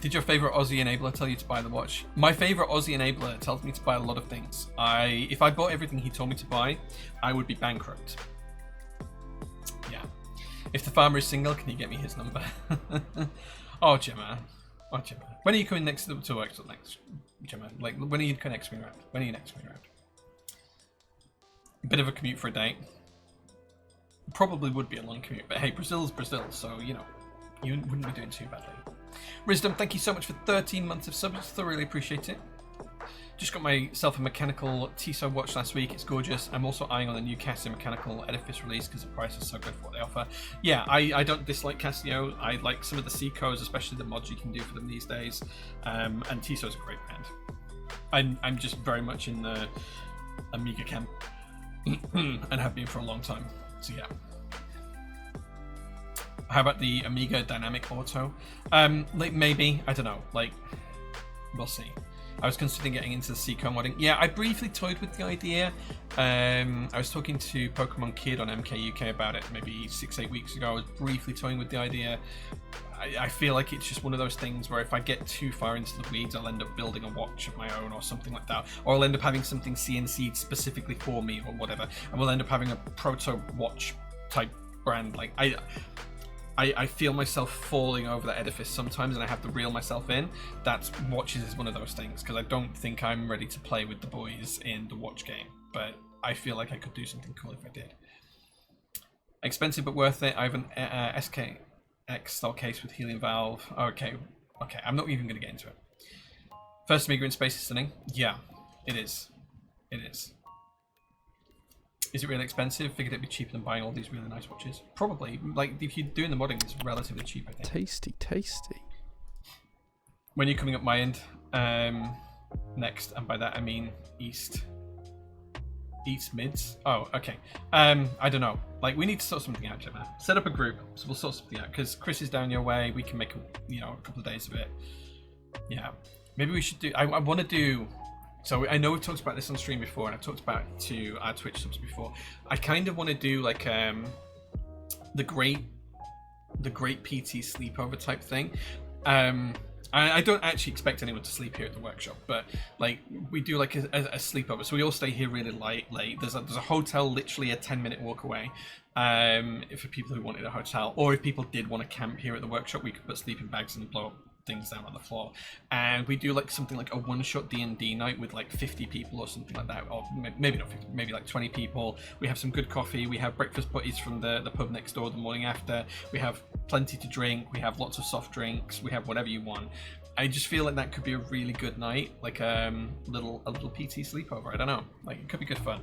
Did your favorite Aussie enabler tell you to buy the watch? My favorite Aussie enabler tells me to buy a lot of things. If I bought everything he told me to buy, I would be bankrupt. Yeah. If the farmer is single, can you get me his number? Oh, Gemma. Oh, Gemma. When are you coming next to work? Next, Gemma. Like, when are you next coming around? When are you next coming around? A bit of a commute for a date. Probably would be a long commute, but hey, Brazil's Brazil, so you know, you wouldn't be doing too badly. Wisdom, thank you so much for 13 months of subs. Thoroughly appreciate it. Just got myself a mechanical Tissot watch last week. It's gorgeous. I'm also eyeing on the new Casio mechanical Edifice release because the price is so good for what they offer. Yeah, I don't dislike Casio. I like some of the Seikos, especially the mods you can do for them these days. And Tissot's a great brand. I'm just very much in the Amiga camp and have been for a long time. So yeah. How about the Amiga Dynamic Auto? Like maybe, I don't know. Like, we'll see. I was considering getting into the Seiko modding. Yeah, I briefly toyed with the idea. I was talking to Pokemon Kid on MK UK about it maybe 6-8 weeks ago. I was briefly toying with the idea. I feel like it's just one of those things where if I get too far into the weeds, I'll end up building a watch of my own or something like that. Or I'll end up having something CNC'd specifically for me or whatever. And we'll end up having a proto watch type brand. Like, I feel myself falling over that edifice sometimes and I have to reel myself in. That's watches is one of those things because I don't think I'm ready to play with the boys in the watch game. But I feel like I could do something cool if I did. Expensive but worth it. I have an SKX style case with helium valve. Okay, I'm not even going to get into it. First Amiga in Space is stunning. Yeah, it is. It is. Is it really expensive? Figured it'd be cheaper than buying all these really nice watches. Probably. Like, if you're doing the modding, it's relatively cheap, I think. Tasty, tasty. When you're coming up my end, next, and by that I mean east mids. Oh, okay. I don't know. Like, we need to sort something out, Gemma. Set up a group, so we'll sort something out. Because Chris is down your way. We can make a couple of days of it. Yeah. Maybe we should do. I want to do So I know we've talked about this on stream before, and I've talked about it to our Twitch subs before. I kind of want to do like the great PT sleepover type thing. I don't actually expect anyone to sleep here at the workshop, but like we do like a sleepover, so we all stay here really late. There's a hotel literally a 10-minute walk away. For people who wanted a hotel, or if people did want to camp here at the workshop, we could put sleeping bags and blow up things down on the floor. And we do like something like a one-shot D&D night with like 50 people or something like that, or maybe not 50, maybe like 20 people. We have some good coffee, we have breakfast buddies from the pub next door the morning after, we have plenty to drink, we have lots of soft drinks, we have whatever you want. I just feel like that could be a really good night, like a little PT sleepover. I don't know, like it could be good fun.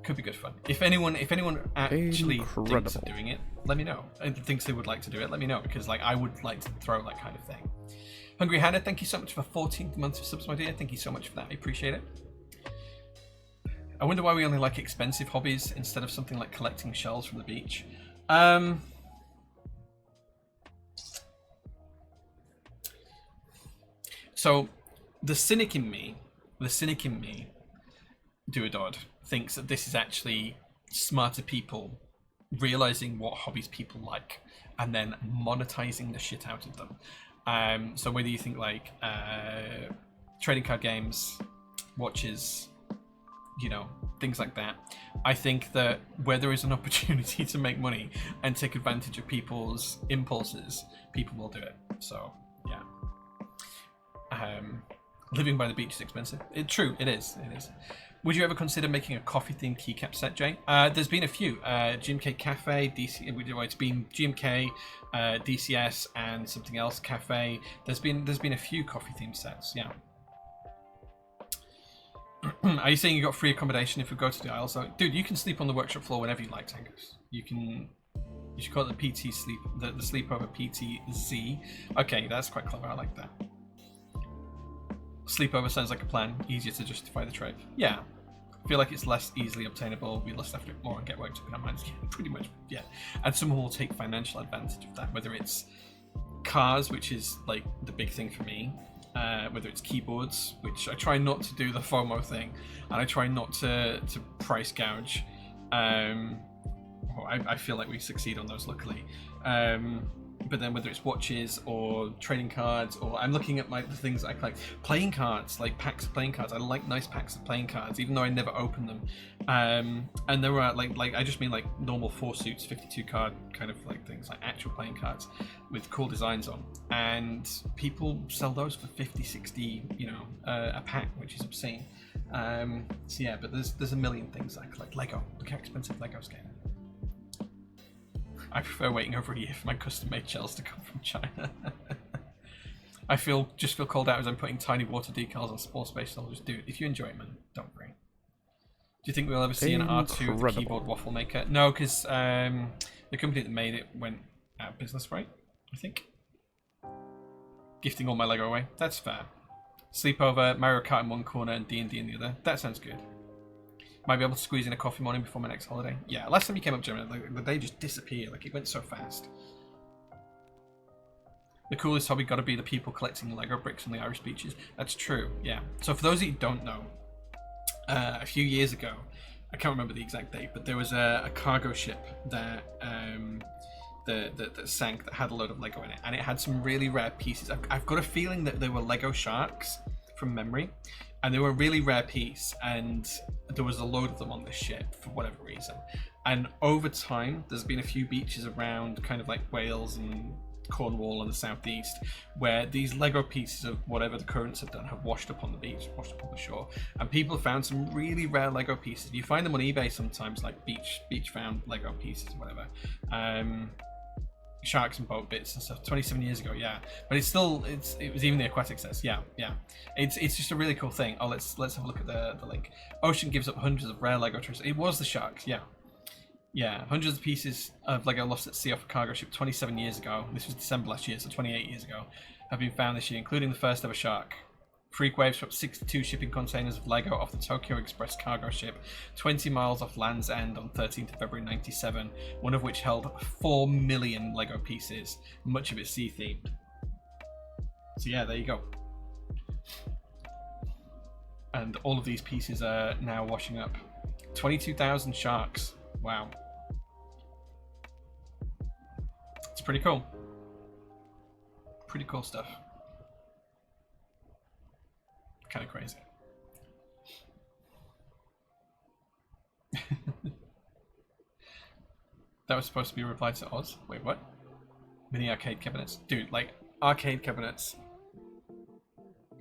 Could be good fun. If anyone actually thinks of doing it, let me know. And thinks they would like to do it, let me know, because like I would like to throw that kind of thing. Hungry Hannah, thank you so much for 14th month of subs, my dear. Thank you so much for that. I appreciate it. I wonder why we only like expensive hobbies instead of something like collecting shells from the beach. So the cynic in me, Duodod, thinks that this is actually smarter people realizing what hobbies people like and then monetizing the shit out of them. So whether you think like trading card games, watches, you know, things like that, I think that where there is an opportunity to make money and take advantage of people's impulses, people will do it. So yeah. Living by the beach is expensive. True, it is. Would you ever consider making a coffee-themed keycap set, Jay? There's been a few. GMK Cafe, it's been GMK, DCS, and something else, Cafe. There's been a few coffee-themed sets, yeah. Are you saying you got free accommodation if we go to the Isles? So, dude, you can sleep on the workshop floor whenever you like, Tangus. You should call it the PT sleep, the sleepover PTZ. Okay, that's quite clever. I like that. Sleepover sounds like a plan. Easier to justify the trip. Yeah. I feel like it's less easily obtainable. We lust after it more and get worked up in our minds. Yeah, pretty much, yeah. And someone will take financial advantage of that, whether it's cars, which is like the big thing for me, whether it's keyboards, which I try not to do the FOMO thing, and I try not to price gouge. I feel like we succeed on those, luckily. But then whether it's watches or trading cards, or I'm looking at the things I collect, playing cards, like packs of playing cards. I like nice packs of playing cards, even though I never open them. And there are like I just mean like normal 4 suits, 52 card kind of like things, like actual playing cards with cool designs on. And people sell those for 50, 60, you know, a pack, which is obscene. So yeah, but there's a million things I collect. Lego, look how expensive Lego's getting. I prefer waiting over a year for my custom-made shells to come from China. I just feel called out as I'm putting tiny water decals on small space soldiers. Dude, if you enjoy it, man, don't worry. Do you think we'll ever see an R2 keyboard waffle maker? No, because the company that made it went out of business, right? I think. Gifting all my Lego away. That's fair. Sleepover, Mario Kart in one corner and D&D in the other. That sounds good. Might be able to squeeze in a coffee morning before my next holiday. Yeah, last time you came up, Gemini, the day just disappeared. Like, it went so fast. The coolest hobby got to be the people collecting Lego bricks on the Irish beaches. That's true, yeah. So for those of you who don't know, a few years ago, I can't remember the exact date, but there was a cargo ship that that sank that had a load of Lego in it, and it had some really rare pieces. I've got a feeling that they were Lego sharks from memory. And they were a really rare piece, and there was a load of them on this ship for whatever reason. And over time, there's been a few beaches around kind of like Wales and Cornwall and the southeast where these Lego pieces of whatever the currents have done have washed up on the beach, washed up on the shore. And people have found some really rare Lego pieces. You find them on eBay sometimes, like beach found Lego pieces or whatever. Sharks and boat bits and stuff 27 years ago, yeah, but it was even the aquatic sets, yeah. It's just a really cool thing. Oh, let's have a look at the link. Ocean gives up hundreds of rare Lego treasures. It was the sharks, yeah, hundreds of pieces of Lego lost at sea off a cargo ship 27 years ago. This was December last year, so 28 years ago, have been found this year, including the first ever shark. Freak waves swept 62 shipping containers of Lego off the Tokyo Express cargo ship 20 miles off Land's End on 13th of February 97, one of which held 4 million Lego pieces, much of it sea-themed. So yeah, there you go. and all of these pieces are now washing up. 22,000 sharks. Wow. It's pretty cool. Pretty cool stuff. Kind of crazy. That was supposed to be a reply to Oz. Wait, what? Mini arcade cabinets? Dude, like, arcade cabinets.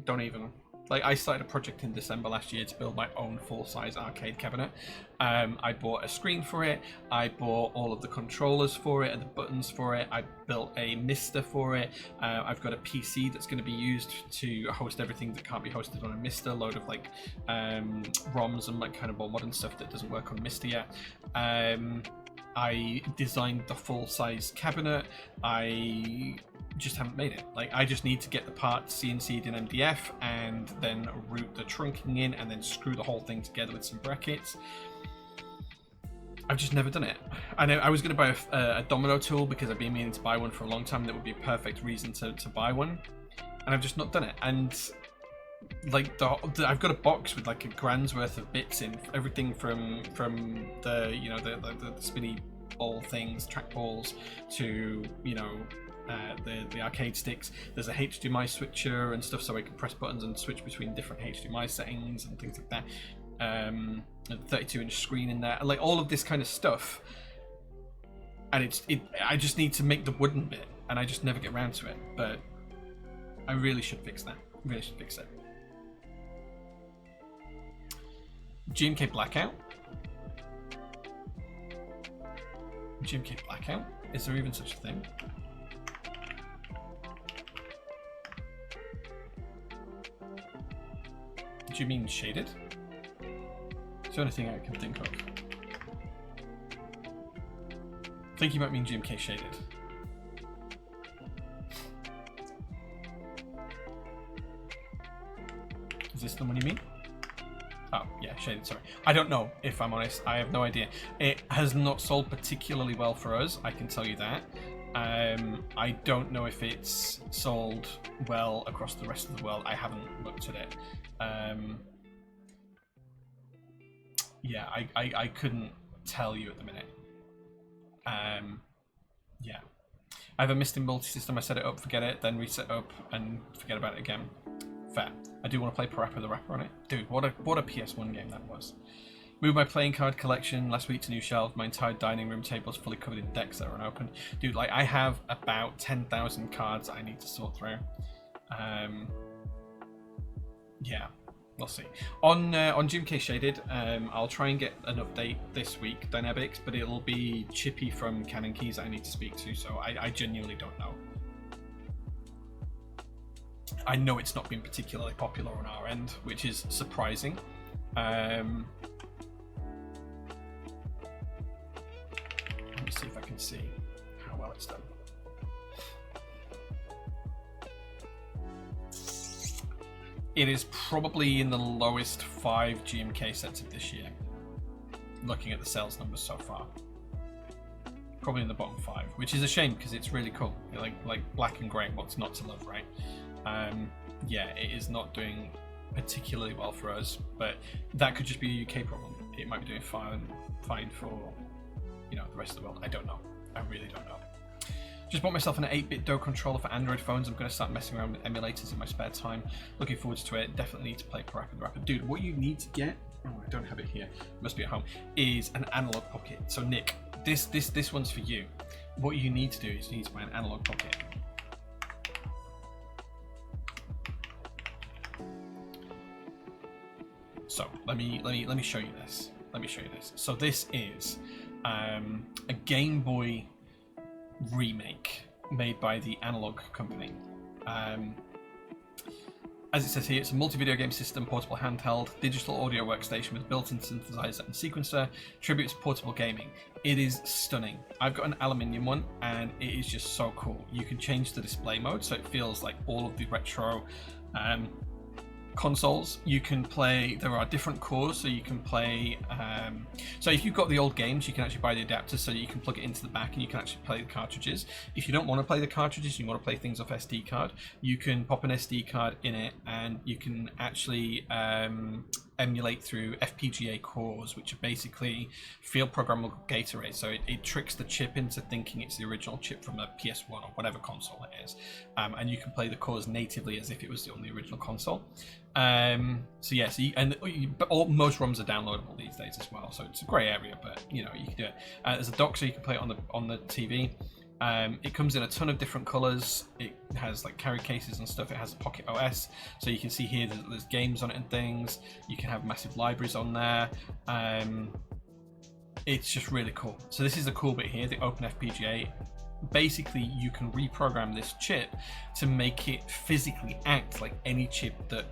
Don't even. Like, I started a project in December last year to build my own full-size arcade cabinet. I bought a screen for it. I bought all of the controllers for it and the buttons for it. I built a Mister for it. I've got a PC that's going to be used to host everything that can't be hosted on a Mister. A load of like ROMs and like kind of more modern stuff that doesn't work on Mister yet. I designed the full-size cabinet. I just haven't made it. Like, I just need to get the parts CNC'd in MDF and then route the trunking in and then screw the whole thing together with some brackets. I've just never done it. I know I was going to buy a domino tool because I've been meaning to buy one for a long time. That would be a perfect reason to buy one, and I've just not done it. And like I've got a box with like a grand's worth of bits in, everything from the the spinny ball things, track balls, to the arcade sticks. There's a HDMI switcher and stuff, so I can press buttons and switch between different HDMI settings and things like that. A 32-inch screen in there, like all of this kind of stuff. And I just need to make the wooden bit, and I just never get around to it. But I really should fix that. Really should fix it. GMK Blackout. GMK Blackout? Is there even such a thing? Do you mean shaded? It's the only thing I can think of. I think you might mean GMK shaded. Is this the one you mean? Oh, yeah, shaded, sorry. I don't know, if I'm honest. I have no idea. It has not sold particularly well for us, I can tell you that. I don't know if it's sold well across the rest of the world. I haven't looked at it. Yeah, I couldn't tell you at the minute. Yeah. I have a missed in multi-system. I set it up, forget it, then reset up and forget about it again. Fair. I do want to play Parappa the Rapper on it. Dude, what a PS1 game that was. Moved my playing card collection last week to new shelves. My entire dining room table is fully covered in decks that are unopened. Dude, like, I have about 10,000 cards I need to sort through. Yeah, we'll see. On GMK Shaded, I'll try and get an update this week, Dynamics, but it'll be Chippy from Canon Keys that I need to speak to, so I genuinely don't know. I know it's not been particularly popular on our end, which is surprising. Let me see if I can see how well it's done. It is probably in the lowest 5 GMK sets of this year, looking at the sales numbers so far. Probably in the bottom 5, which is a shame because it's really cool. Like black and grey, what's not to love, right? Yeah, it is not doing particularly well for us, but that could just be a UK problem. It might be doing fine for the rest of the world. I don't know. I really don't know. Just bought myself an 8-bit DO controller for Android phones. I'm going to start messing around with emulators in my spare time. Looking forward to it. Definitely need to play Parappa the Rapper. Dude, what you need to get, oh, I don't have it here, it must be at home, is an analog pocket. So Nick, this one's for you. What you need to do is you need to buy an analog pocket. So let me show you this. Let me show you this. So this is a Game Boy remake made by the Analog Company. As it says here, it's a multi-video game system, portable handheld, digital audio workstation with built-in synthesizer and sequencer, tributes portable gaming. It is stunning. I've got an aluminium one, and it is just so cool. You can change the display mode, so it feels like all of the retro consoles, you can play, there are different cores, so you can play, so if you've got the old games, you can actually buy the adapters so you can plug it into the back and you can actually play the cartridges. If you don't want to play the cartridges, you want to play things off SD card, you can pop an SD card in it and you can actually emulate through FPGA cores, which are basically field programmable gate arrays. So it tricks the chip into thinking it's the original chip from a PS1 or whatever console it is, and you can play the cores natively as if it was on the original console. So yeah, most ROMs are downloadable these days as well, so it's a grey area, but you know, you can do it. There's a dock so you can play it on the TV. It comes in a ton of different colors. It has like carry cases and stuff. It has a Pocket OS, so you can see here that there's games on it and things. You can have massive libraries on there. It's just really cool. So this is the cool bit here, the Open FPGA. Basically, you can reprogram this chip to make it physically act like any chip that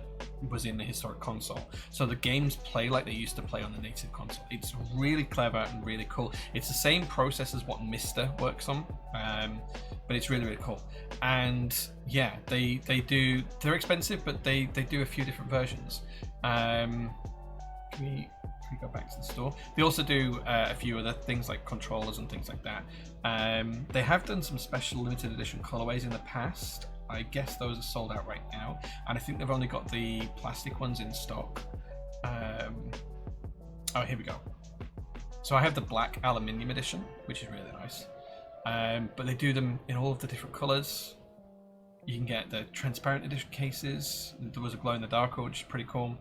was in the historic console. So the games play like they used to play on the native console. It's really clever and really cool. It's the same process as what Mister works on, but it's really, really cool. And yeah, they're expensive, but they do a few different versions. Can we go back to the store? They also do a few other things like controllers and things like that. They have done some special limited edition colorways in the past. I guess those are sold out right now, and I think they've only got the plastic ones in stock. Oh, here we go. So I have the black aluminium edition, which is really nice, but they do them in all of the different colors. You can get the transparent edition cases. There was a glow in the dark one, which is pretty cool.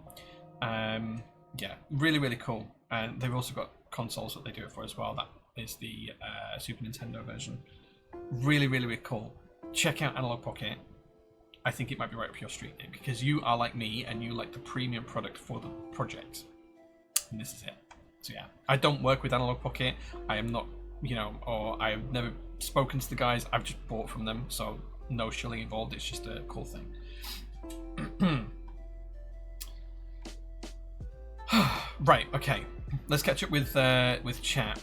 Yeah, really, really cool. And they've also got consoles that they do it for as well. That is the Super Nintendo version. Really, really, really cool. Check out Analog Pocket. I think it might be right up your street, Nick, because you are like me and you like the premium product for the project. And this is it. So yeah, I don't work with Analog Pocket. I am not, you know, or I've never spoken to the guys. I've just bought from them, so no shilling involved. It's just a cool thing. Right, okay. Let's catch up with chat.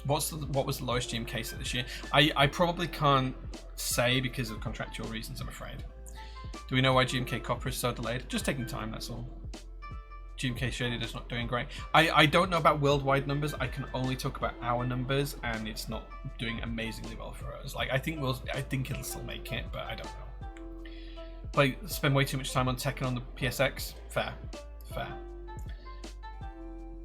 What was the lowest GMK set this year? I probably can't say because of contractual reasons, I'm afraid. Do we know why GMK Copper is so delayed? Just taking time, that's all. GMK Shaded is not doing great. I don't know about worldwide numbers. I can only talk about our numbers, and it's not doing amazingly well for us. Like I think it'll still make it, but I don't know. Spend way too much time on Tekken on the PSX. Fair.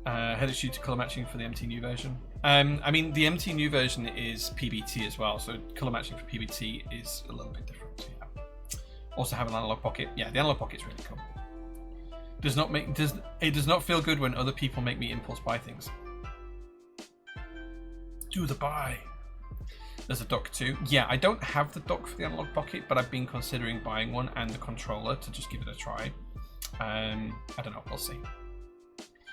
Headed shoot to color matching for the MT new version. I mean, the MT new version is PBT as well, so color matching for PBT is a little bit different. So yeah. Also have an Analog Pocket. Yeah, the Analog Pocket's really cool. It does not feel good when other people make me impulse buy things. Do the buy. There's a dock too. Yeah, I don't have the dock for the Analog Pocket, but I've been considering buying one and the controller to just give it a try. I don't know, we'll see.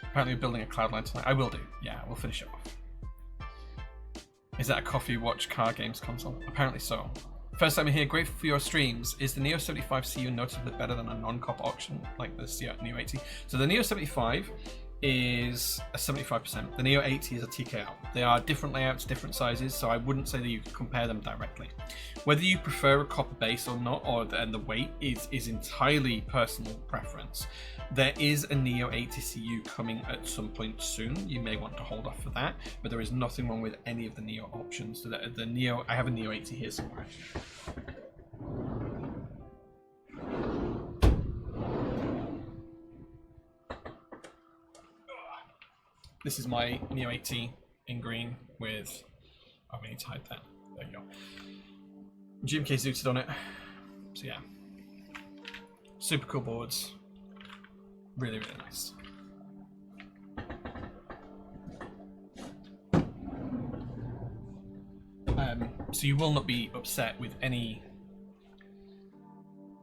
Apparently we're building a Cloudline tonight. I will do. Yeah, we'll finish it off. Is that a coffee watch car games console? Apparently so. First time here, grateful for your streams. Is the Neo 75 CU noticeably better than a non-cop option like the Neo 80? So the Neo 75 is a 75%. The Neo 80 is a TKO. They are different layouts, different sizes, so I wouldn't say that you can compare them directly. Whether you prefer a copper base or not, and the weight is entirely personal preference. There is a Neo 80 CU coming at some point soon. You may want to hold off for that, but there is nothing wrong with any of the Neo options. The Neo, I have a Neo 80 here somewhere. This is my Neo 80 in green with... Oh, we need to hide that. There you go. GMK zooted on it. So yeah. Super cool boards. Really, really nice. So you will not be upset with any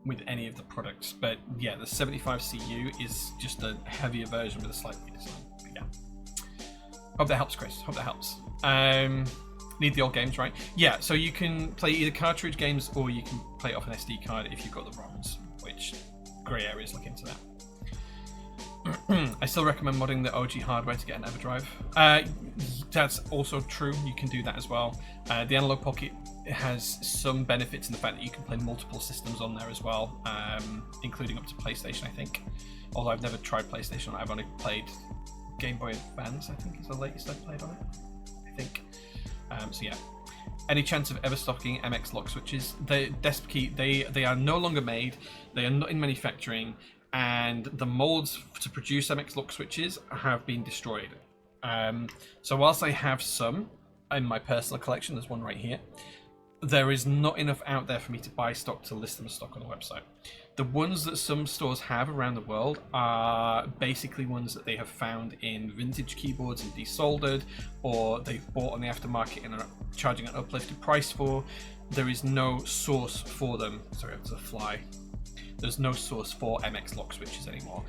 of the products, but yeah, the 75 CU is just a heavier version with a slight redesign. But yeah. Hope that helps, Chris. Hope that helps. Need the old games, right? Yeah, so you can play either cartridge games or you can play it off an SD card if you've got the ROMs, which grey areas look into that. I still recommend modding the OG hardware to get an EverDrive. That's also true. You can do that as well. The Analog Pocket has some benefits in the fact that you can play multiple systems on there as well, including up to PlayStation, I think. Although I've never tried PlayStation, I've only played Game Boy Advance, I think is the latest I've played on it. I think. So yeah. Any chance of ever stocking MX lock switches? They are no longer made. They are not in manufacturing, and the molds to produce MX lock switches have been destroyed. So whilst I have some in my personal collection, there's one right here, there is not enough out there for me to buy stock to list them as stock on the website. The ones that some stores have around the world are basically ones that they have found in vintage keyboards and desoldered, or they've bought on the aftermarket and are charging an uplifted price for. There is no source for them. Sorry, that's a fly. There's no source for MX lock switches anymore.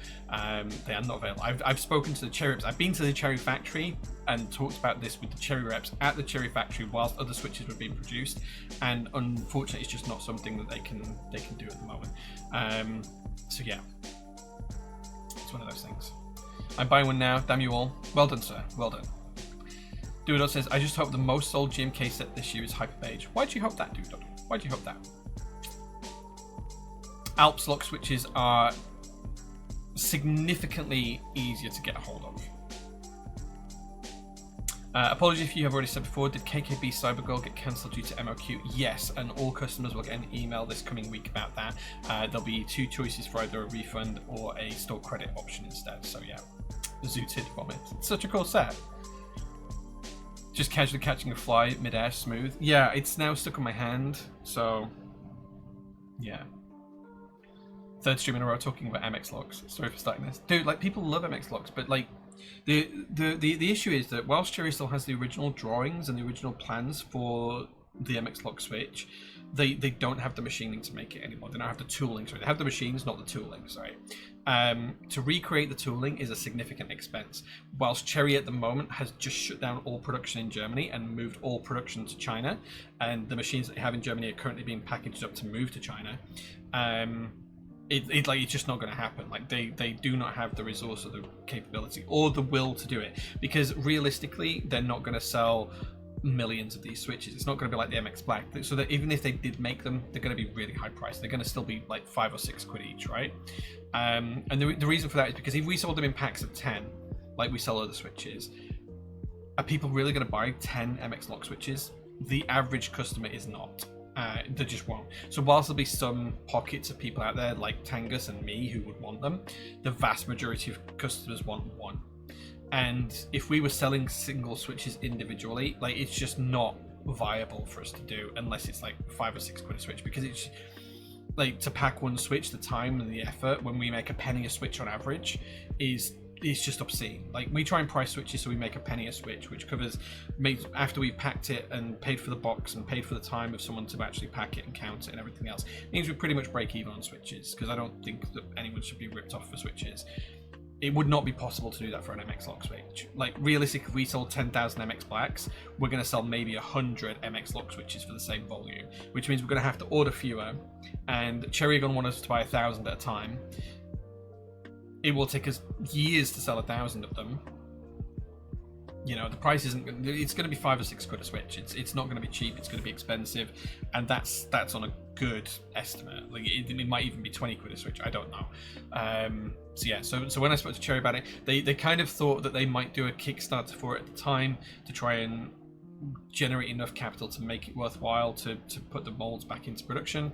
They are not available. I've spoken to the Cherry reps. I've been to the Cherry factory and talked about this with the Cherry reps at the Cherry factory whilst other switches were being produced, and unfortunately, it's just not something that they can do at the moment. So yeah, it's one of those things. I'm buying one now. Damn you all. Well done, sir. Well done. Dude says, I just hope the most sold GMK set this year is Hyperpage. Why'd you hope that, Dude? Why'd you hope that? Alps lock switches are significantly easier to get a hold of. Apologies if you have already said before, did KKB Cybergirl get cancelled due to MOQ? Yes, and all customers will get an email this coming week about that. There'll be two choices for either a refund or a store credit option instead. So yeah, zooted from it. It's such a cool set. Just casually catching a fly mid-air smooth. Yeah, it's now stuck on my hand, so yeah. Third stream in a row talking about MX locks. Sorry for starting this. Dude, like, people love MX locks, but like the issue is that whilst Cherry still has the original drawings and the original plans for the MX lock switch, they don't have the machining to make it anymore. They don't have the tooling. Sorry, they have the machines, not the tooling. Sorry. To recreate the tooling is a significant expense. Whilst Cherry at the moment has just shut down all production in Germany and moved all production to China, and the machines that they have in Germany are currently being packaged up to move to China. It's just not going to happen. Like they do not have the resource or the capability or the will to do it, because realistically they're not going to sell millions of these switches. It's not going to be like the MX Black, so that even if they did make them, they're going to be really high priced. They're going to still be like £5 or £6 each, right? And the reason for that is because if we sold them in packs of 10, like we sell other switches, are people really going to buy 10 MX lock switches? The average customer is not. They just won't. So whilst there'll be some pockets of people out there like Tangus and me who would want them, the vast majority of customers want one. And if we were selling single switches individually, like, it's just not viable for us to do unless it's like £5 or £6 a switch, because it's like, to pack one switch, the time and the effort when we make a penny a switch on average is just obscene. Like, we try and price switches so we make a penny a switch, which covers, after we've packed it and paid for the box and paid for the time of someone to actually pack it and count it and everything else, it means we pretty much break even on switches, because I don't think that anyone should be ripped off for switches. It would not be possible to do that for an MX lock switch. Like, realistically, if we sold 10,000 MX Blacks, we're going to sell maybe 100 MX lock switches for the same volume, which means we're going to have to order fewer, and Cherry are going to want us to buy 1,000 at a time. It will take us years to sell 1,000 of them. You know, the price isn't. It's going to be £5 or £6 a switch. It's not going to be cheap. It's going to be expensive, and that's on a good estimate. Like, it might even be £20 a switch. I don't know. So yeah. So when I spoke to Cherry about it, they kind of thought that they might do a Kickstarter for it at the time to try and generate enough capital to make it worthwhile to put the molds back into production.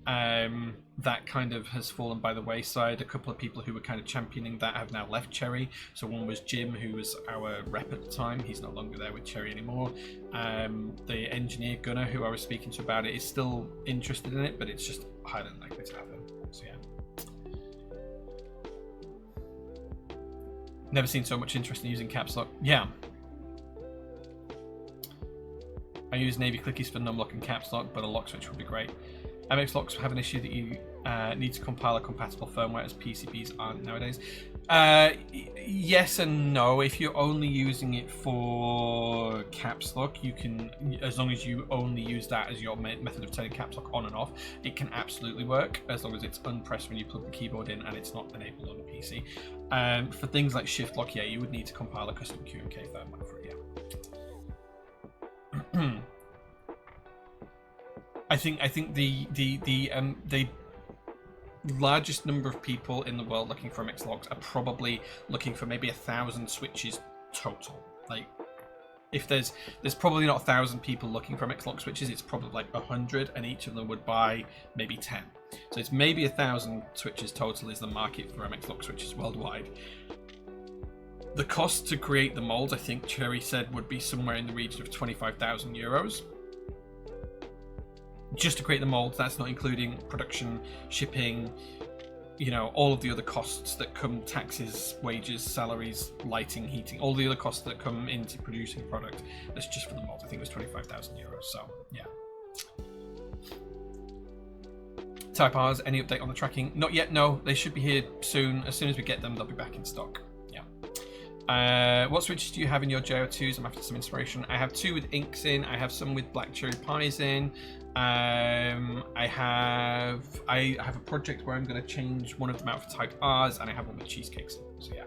That kind of has fallen by the wayside. A couple of people who were kind of championing that have now left Cherry. So one was Jim, who was our rep at the time. He's no longer there with Cherry anymore. The engineer Gunnar, who I was speaking to about it, is still interested in it, but it's just highly unlikely to happen. So yeah. Never seen so much interest in using caps lock. Yeah. I use Navy clickies for numlock and caps lock, but a lock switch would be great. MX locks have an issue that you need to compile a compatible firmware, as PCBs aren't nowadays. Yes and no. If you're only using it for caps lock, you can, as long as you only use that as your method of turning caps lock on and off, it can absolutely work as long as it's unpressed when you plug the keyboard in and it's not enabled on the PC. For things like shift lock, yeah, you would need to compile a custom QMK firmware for it. Yeah. I think the largest number of people in the world looking for MX locks are probably looking for maybe 1,000 switches total. Like, if there's probably not 1,000 people looking for MX lock switches, it's probably like 100, and each of them would buy maybe 10. So it's maybe 1,000 switches total is the market for MX lock switches worldwide. The cost to create the molds, I think Cherry said, would be somewhere in the region of 25,000 euros. Just to create the molds, that's not including production, shipping, you know, all of the other costs that come, taxes, wages, salaries, lighting, heating, all the other costs that come into producing a product. That's just for the molds. I think it was 25,000 euros. So, yeah. Type R's, any update on the tracking? Not yet, no. They should be here soon. As soon as we get them, they'll be back in stock. Yeah. What switches do you have in your JO2s? I'm after some inspiration. I have 2 with inks in. I have some with black cherry pies in. I have a project where I'm going to change one of them out for Type R's, and I have one with cheesecakes. So yeah.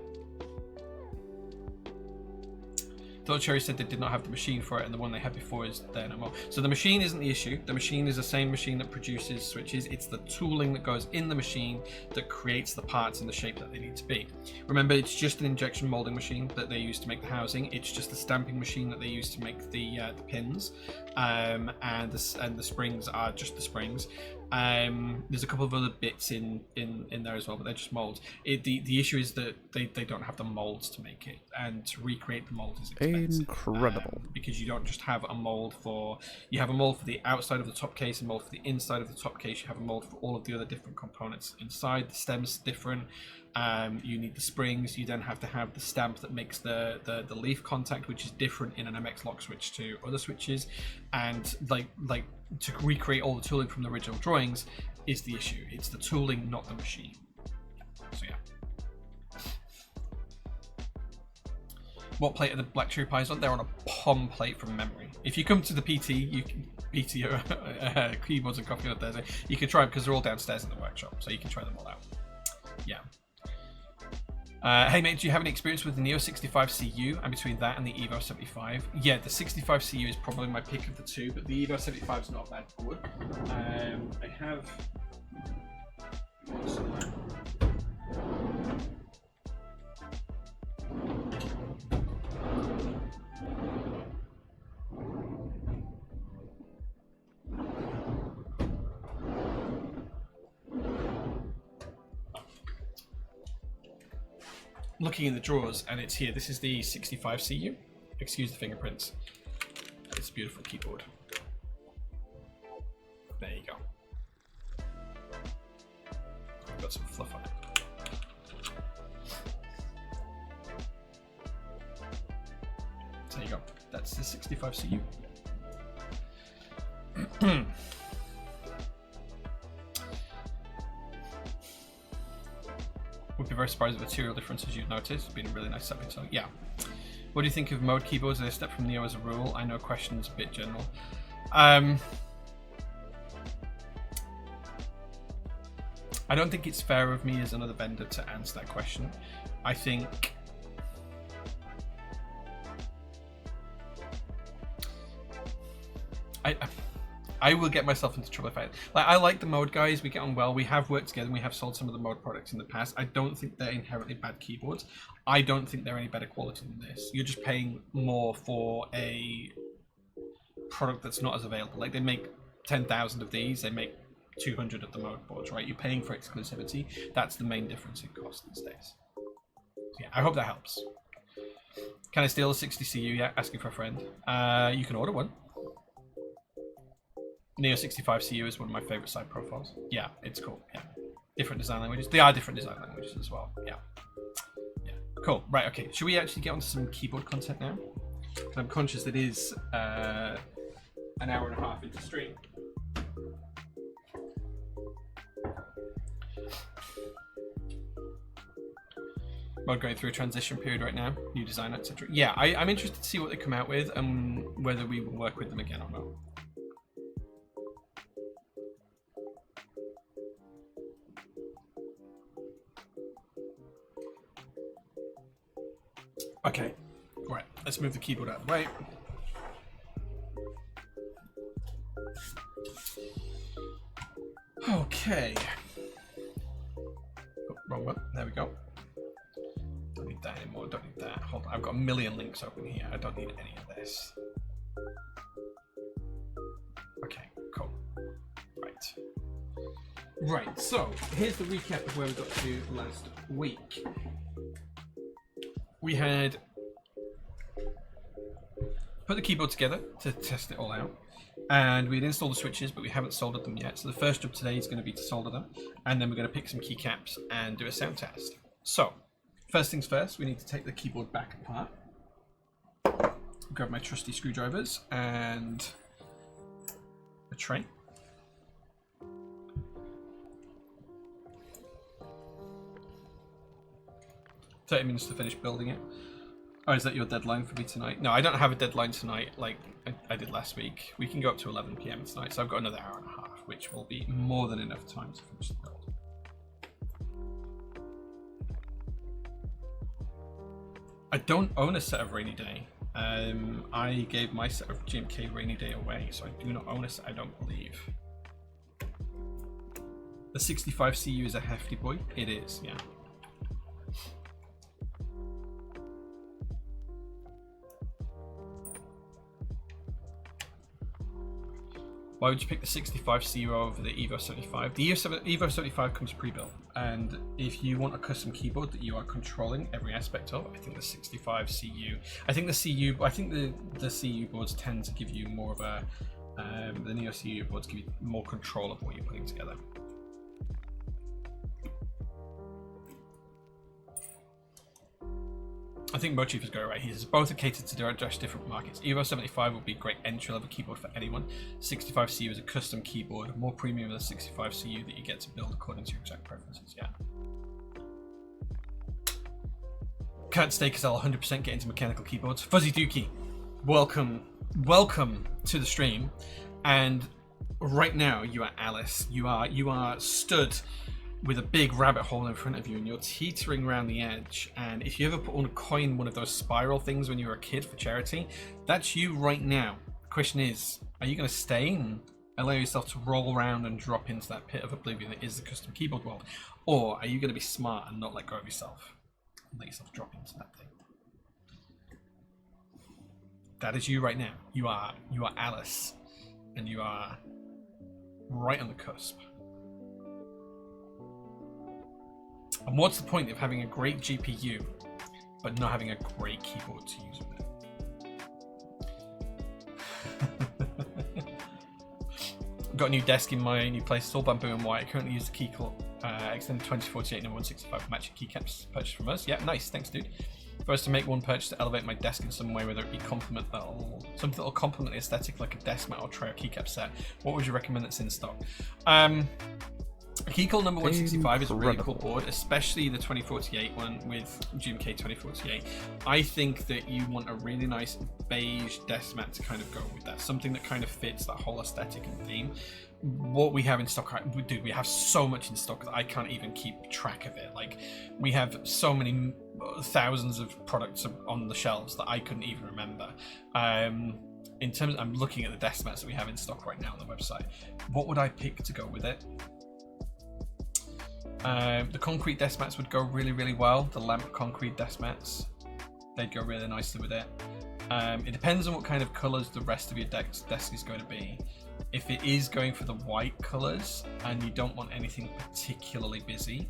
Thought Cherry said they did not have the machine for it, and the one they had before is there no more. So the machine isn't the issue. The machine is the same machine that produces switches. It's the tooling that goes in the machine that creates the parts in the shape that they need to be. Remember, it's just an injection molding machine that they use to make the housing. It's just the stamping machine that they use to make the pins, and the springs are just the springs. There's a couple of other bits in there as well, but they're just molds. The issue is that they don't have the molds to make it, and to recreate the mold is expensive. Incredible. Because you don't just have a mold you have a mold for the outside of the top case, a mold for the inside of the top case, you have a mold for all of the other different components inside. The stem's different. You need the springs. You then have to have the stamp that makes the leaf contact, which is different in an MX lock switch to other switches, and like to recreate all the tooling from the original drawings is the issue. It's the tooling, not the machine. So yeah. What plate are the black cherry pies on? They're on a POM plate from memory. If you come to the PT, you can PT keyboards and coffee on Thursday. You can try them because they're all downstairs in the workshop, so you can try them all out. Yeah. Hey mate, do you have any experience with the Neo 65 CU and between that and the Evo 75? Yeah, the 65 CU is probably my pick of the two, but the Evo 75 is not a bad board. I have one somewhere. Looking in the drawers, and it's here. This is the 65 CU. Excuse the fingerprints. It's a beautiful keyboard. There you go. Got some fluff on it. There you go. That's the 65 CU. Would be very surprised at the material differences you've noticed. It's been a really nice stepping stone. Yeah. What do you think of mode keyboards? Are they a step from Neo as a rule? I know questions a bit general. I don't think it's fair of me as another vendor to answer that question. I think I will get myself into trouble if I like the mode guys. We get on well. We have worked together and we have sold some of the mode products in the past. I don't think they're inherently bad keyboards. I don't think they're any better quality than this. You're just paying more for a product that's not as available. Like, they make 10,000 of these, they make 200 of the mode boards, right? You're paying for exclusivity. That's the main difference in cost these days. So yeah, I hope that helps. Can I steal a 60 CU? Yeah, asking for a friend. You can order one. Neo 65 CU is one of my favorite side profiles. Yeah, it's cool. Yeah, different design languages. They are different design languages as well. Yeah, yeah, cool. Right, okay. Should we actually get onto some keyboard content now? And I'm conscious it is an hour and a half into stream. Mod going through a transition period right now, new design, etc. Yeah, I'm interested to see what they come out with and whether we will work with them again or not. Okay, right, let's move the keyboard out of the way. Okay. Oh, wrong one. There we go. Don't need that anymore. Don't need that. Hold on. I've got a million links open here. I don't need any of this. Okay, cool. Right. Right, so here's the recap of where we got to last week. We had put the keyboard together to test it all out, and we had installed the switches, but we haven't soldered them yet. So the first job today is going to be to solder them, and then we're going to pick some keycaps and do a sound test. So first things first, we need to take the keyboard back apart. Grab my trusty screwdrivers and a tray. $30 to finish building it. Oh, is that your deadline for me tonight? No, I don't have a deadline tonight like I did last week. We can go up to 11 PM tonight, so I've got another hour and a half, which will be more than enough time to finish the build. I don't own a set of Rainy Day. I gave my set of GMK Rainy Day away, so I do not own a set, I don't believe. The 65 CU is a hefty boy. It is, yeah. Why would you pick the 65 CU over the Evo 75? The Evo 75 comes pre-built, and if you want a custom keyboard that you are controlling every aspect of, I think the 65 CU. I think the CU boards tend to give you more of a the Neo CU boards give you more control of what you're putting together. I think Mochief is going right. He's both are catered to address different markets. Evo 75 would be a great entry-level keyboard for anyone. 65 CU is a custom keyboard, more premium than the 65 CU that you get to build according to your exact preferences. Yeah. Can't stay because I'll 100% get into mechanical keyboards. Fuzzy Dookie, welcome to the stream. And right now you are Alice. You are stood with a big rabbit hole in front of you, and you're teetering around the edge. And if you ever put on a coin, one of those spiral things when you were a kid for charity, that's you right now. The question is, are you going to stay and allow yourself to roll around and drop into that pit of oblivion that is the custom keyboard world? Or are you going to be smart and not let go of yourself and let yourself drop into that thing? That is you right now. You are Alice, and you are right on the cusp. And what's the point of having a great GPU but not having a great keyboard to use with it? Got a new desk in my new place. It's all bamboo and white. I currently use the Keycle extended 2048 number 165 matching keycaps purchased from us. Yeah, nice. Thanks, dude. For us to make one purchase to elevate my desk in something that'll complement the aesthetic, like a desk mat or tray or keycap set. What would you recommend that's in stock? Keycle number 165 is a really cool board, especially the 2048 one with GMK 2048. I think that you want a really nice beige desk mat to kind of go with that, something that kind of fits that whole aesthetic and theme. What we have in stock, dude, we have so much in stock that I can't even keep track of it. Like, we have so many thousands of products on the shelves that I couldn't even remember. In terms, I'm looking at the desk mats that we have in stock right now on the website. What would I pick to go with it? The concrete desk mats would go really, really well. The lamp concrete desk mats, they'd go really nicely with it. It depends on what kind of colours the rest of your desk is going to be. If it is going for the white colours and you don't want anything particularly busy,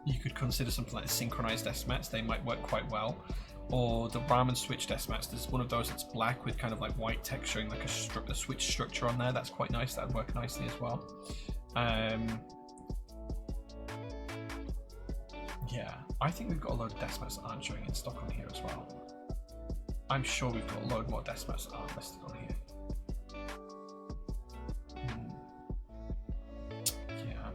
you could consider something like the synchronized desk mats. They might work quite well. Or the ramen switch desk mats. There's one of those that's black with kind of like white text showing like a switch structure on there. That's quite nice. That'd work nicely as well. Yeah, I think we've got a load of desk mats that aren't showing in stock on here as well. I'm sure we've got a load more desk mats that aren't listed on here. Yeah,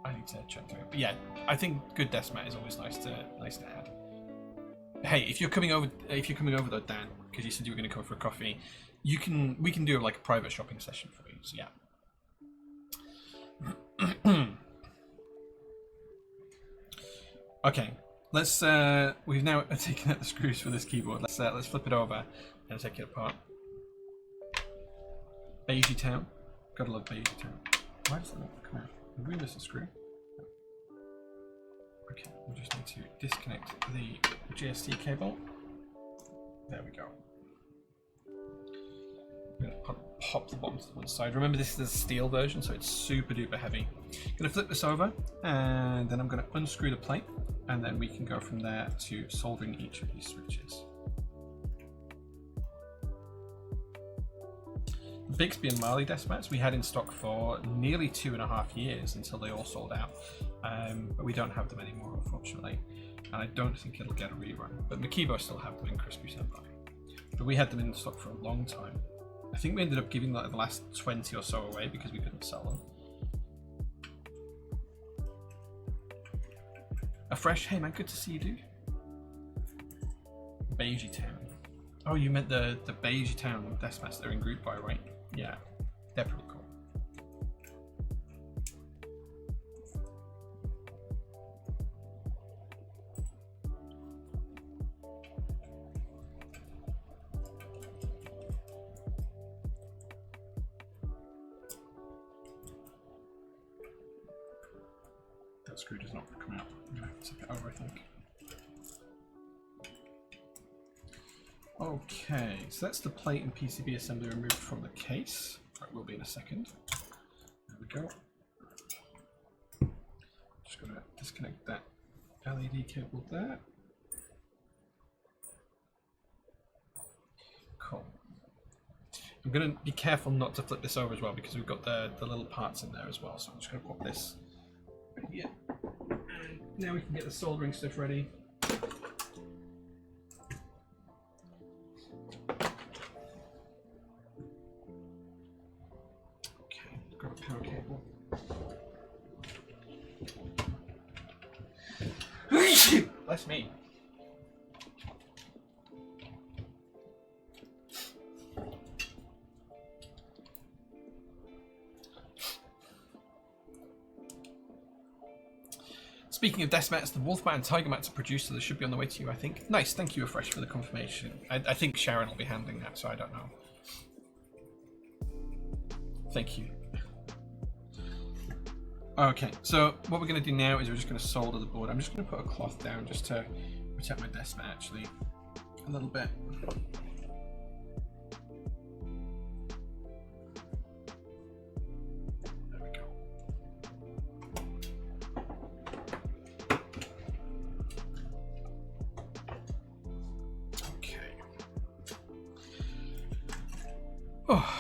I need to check through it. But yeah, I think good desk mat is always nice to add. Hey, if you're coming over though, Dan, because you said you were going to come for a coffee, we can do like a private shopping session for you. So yeah. Okay, let's. We've now taken out the screws for this keyboard. Let's flip it over and take it apart. Beigey Town, gotta love Beigey Town. Why does that not come out? Have we missed a screw? Okay, we just need to disconnect the GST cable. There we go. I'm gonna pop the bottom to one side. Remember, this is the steel version, so it's super duper heavy. I'm gonna flip this over, and then I'm gonna unscrew the plate, and then we can go from there to soldering each of these switches. The Bixby and Marley desk mats we had in stock for nearly 2.5 years until they all sold out, but we don't have them anymore, unfortunately, and I don't think it'll get a rerun. But Makibo still have them in Crispy Senpai, but we had them in stock for a long time. I think we ended up giving like the last 20 or so away because we couldn't sell them. A fresh, hey man, good to see you, dude. Beigey Town. Oh, you meant the Beigey Town desk mats. They're in group buy, right? Yeah, they're pretty cool. That screw does not come out. I'm gonna have to tip it over, I think. Okay, so that's the plate and PCB assembly removed from the case. That will be in a second. There we go. Just gonna disconnect that LED cable there. Cool. I'm gonna be careful not to flip this over as well because we've got the little parts in there as well. So I'm just gonna pop this right here. And now we can get the soldering stuff ready. Power cable. Bless me. Speaking of desk mats, the Wolfman and Tiger mats are produced, so they should be on the way to you, I think. Nice, thank you, Afresh, for the confirmation. I think Sharon will be handling that, so I don't know. Thank you. Okay, so what we're going to do now is we're just going to solder the board. I'm just going to put a cloth down just to protect my desk mat actually a little bit. There we go. Okay. Oh.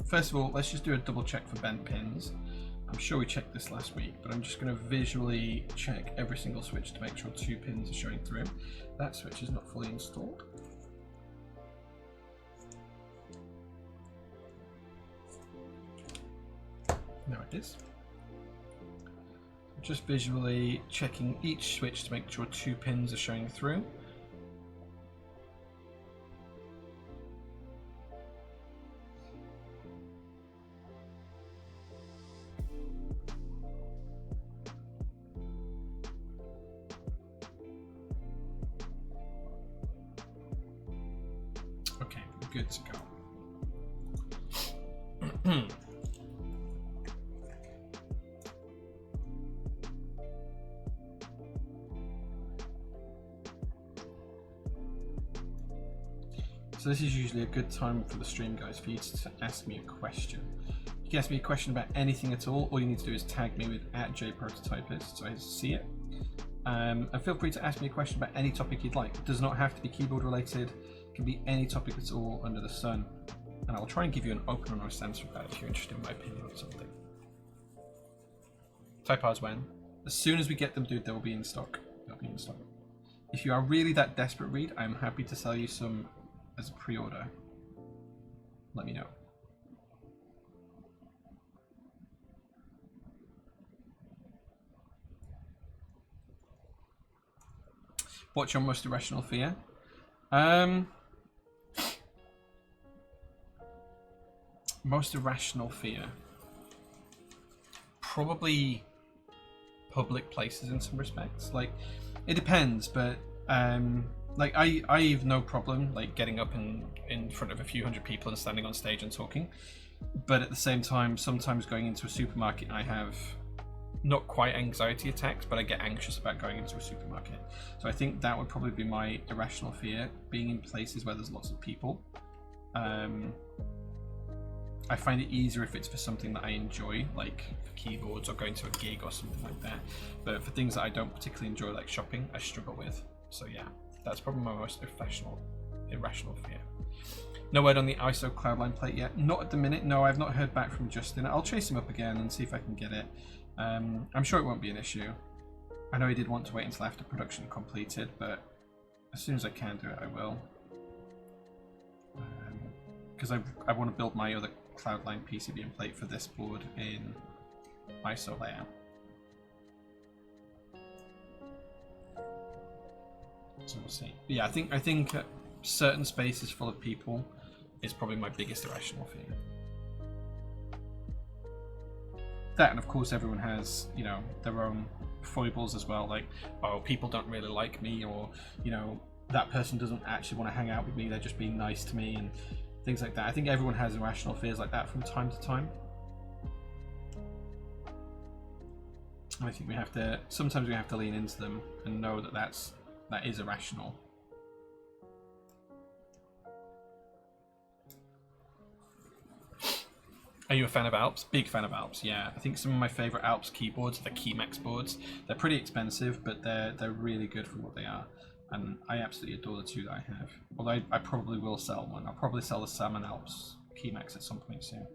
First of all, let's just do a double check for bent pins. I'm sure we checked this last week, but I'm just going to visually check every single switch to make sure 2 pins are showing through. That switch is not fully installed. Now it is. Just visually checking each switch to make sure 2 pins are showing through. Okay, good to go. So this is usually a good time for the stream, guys, for you to ask me a question. You can ask me a question about anything at all. All you need to do is tag me with @jprototypist so I see it. And feel free to ask me a question about any topic you'd like. It does not have to be keyboard related. It can be any topic at all under the sun. And I'll try and give you an open and honest answer about it if you're interested in my opinion on something. Type R's when? As soon as we get them, dude, they will be in stock. They'll be in stock. If you are really that desperate, Reed, I'm happy to sell you some as a pre-order. Let me know. What's your most irrational fear? Most irrational fear. Probably public places in some respects. Like, it depends, but like I have no problem like getting up in front of a few hundred people and standing on stage and talking. But at the same time, sometimes going into a supermarket, I have not quite anxiety attacks, but I get anxious about going into a supermarket. So I think that would probably be my irrational fear, being in places where there's lots of people. I find it easier if it's for something that I enjoy, like for keyboards or going to a gig or something like that. But for things that I don't particularly enjoy, like shopping, I struggle with. So yeah, that's probably my most irrational fear. No word on the ISO Cloudline plate yet. Not at the minute. No, I've not heard back from Justin. I'll chase him up again and see if I can get it. I'm sure it won't be an issue. I know he did want to wait until after production completed, but as soon as I can do it, I will. Because I want to build my other Cloudline PCB and plate for this board in ISO layout. So we'll see. But yeah, I think certain spaces full of people is probably my biggest irrational fear. That, and of course everyone has, you know, their own foibles as well, like, oh, people don't really like me, or, you know, that person doesn't actually want to hang out with me, they're just being nice to me, and things like that. I think everyone has irrational fears like that from time to time. I think sometimes we have to lean into them and know that that is irrational. Are you a fan of Alps? Big fan of Alps, yeah. I think some of my favourite Alps keyboards are the Keymax boards. They're pretty expensive, but they're really good for what they are. And I absolutely adore the two that I have. Although I probably will sell one. I'll probably sell the Salmon Alps Keymax at some point soon.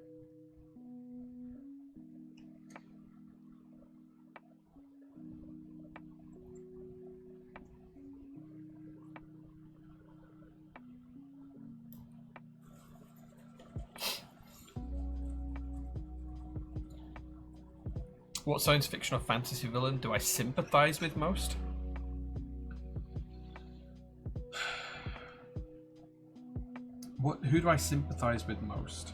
What science fiction or fantasy villain do I sympathise with most? Who do I sympathise with most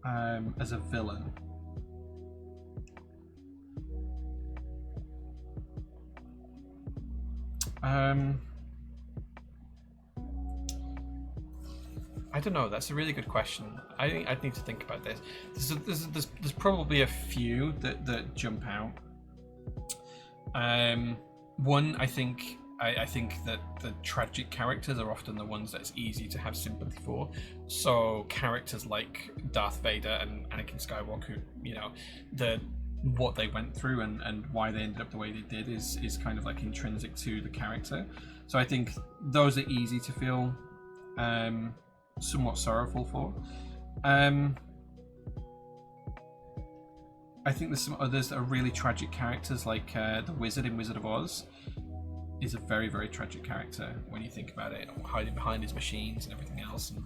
as a villain? I don't know. That's a really good question. I think I'd need to think about this. There's probably a few that jump out. One, I think that the tragic characters are often the ones that's easy to have sympathy for. So characters like Darth Vader and Anakin Skywalker, you know, what they went through and why they ended up the way they did is kind of like intrinsic to the character. So I think those are easy to feel somewhat sorrowful for. I think there's some others that are really tragic characters, like the Wizard in Wizard of Oz is a very, very tragic character when you think about it, hiding behind his machines and everything else, and,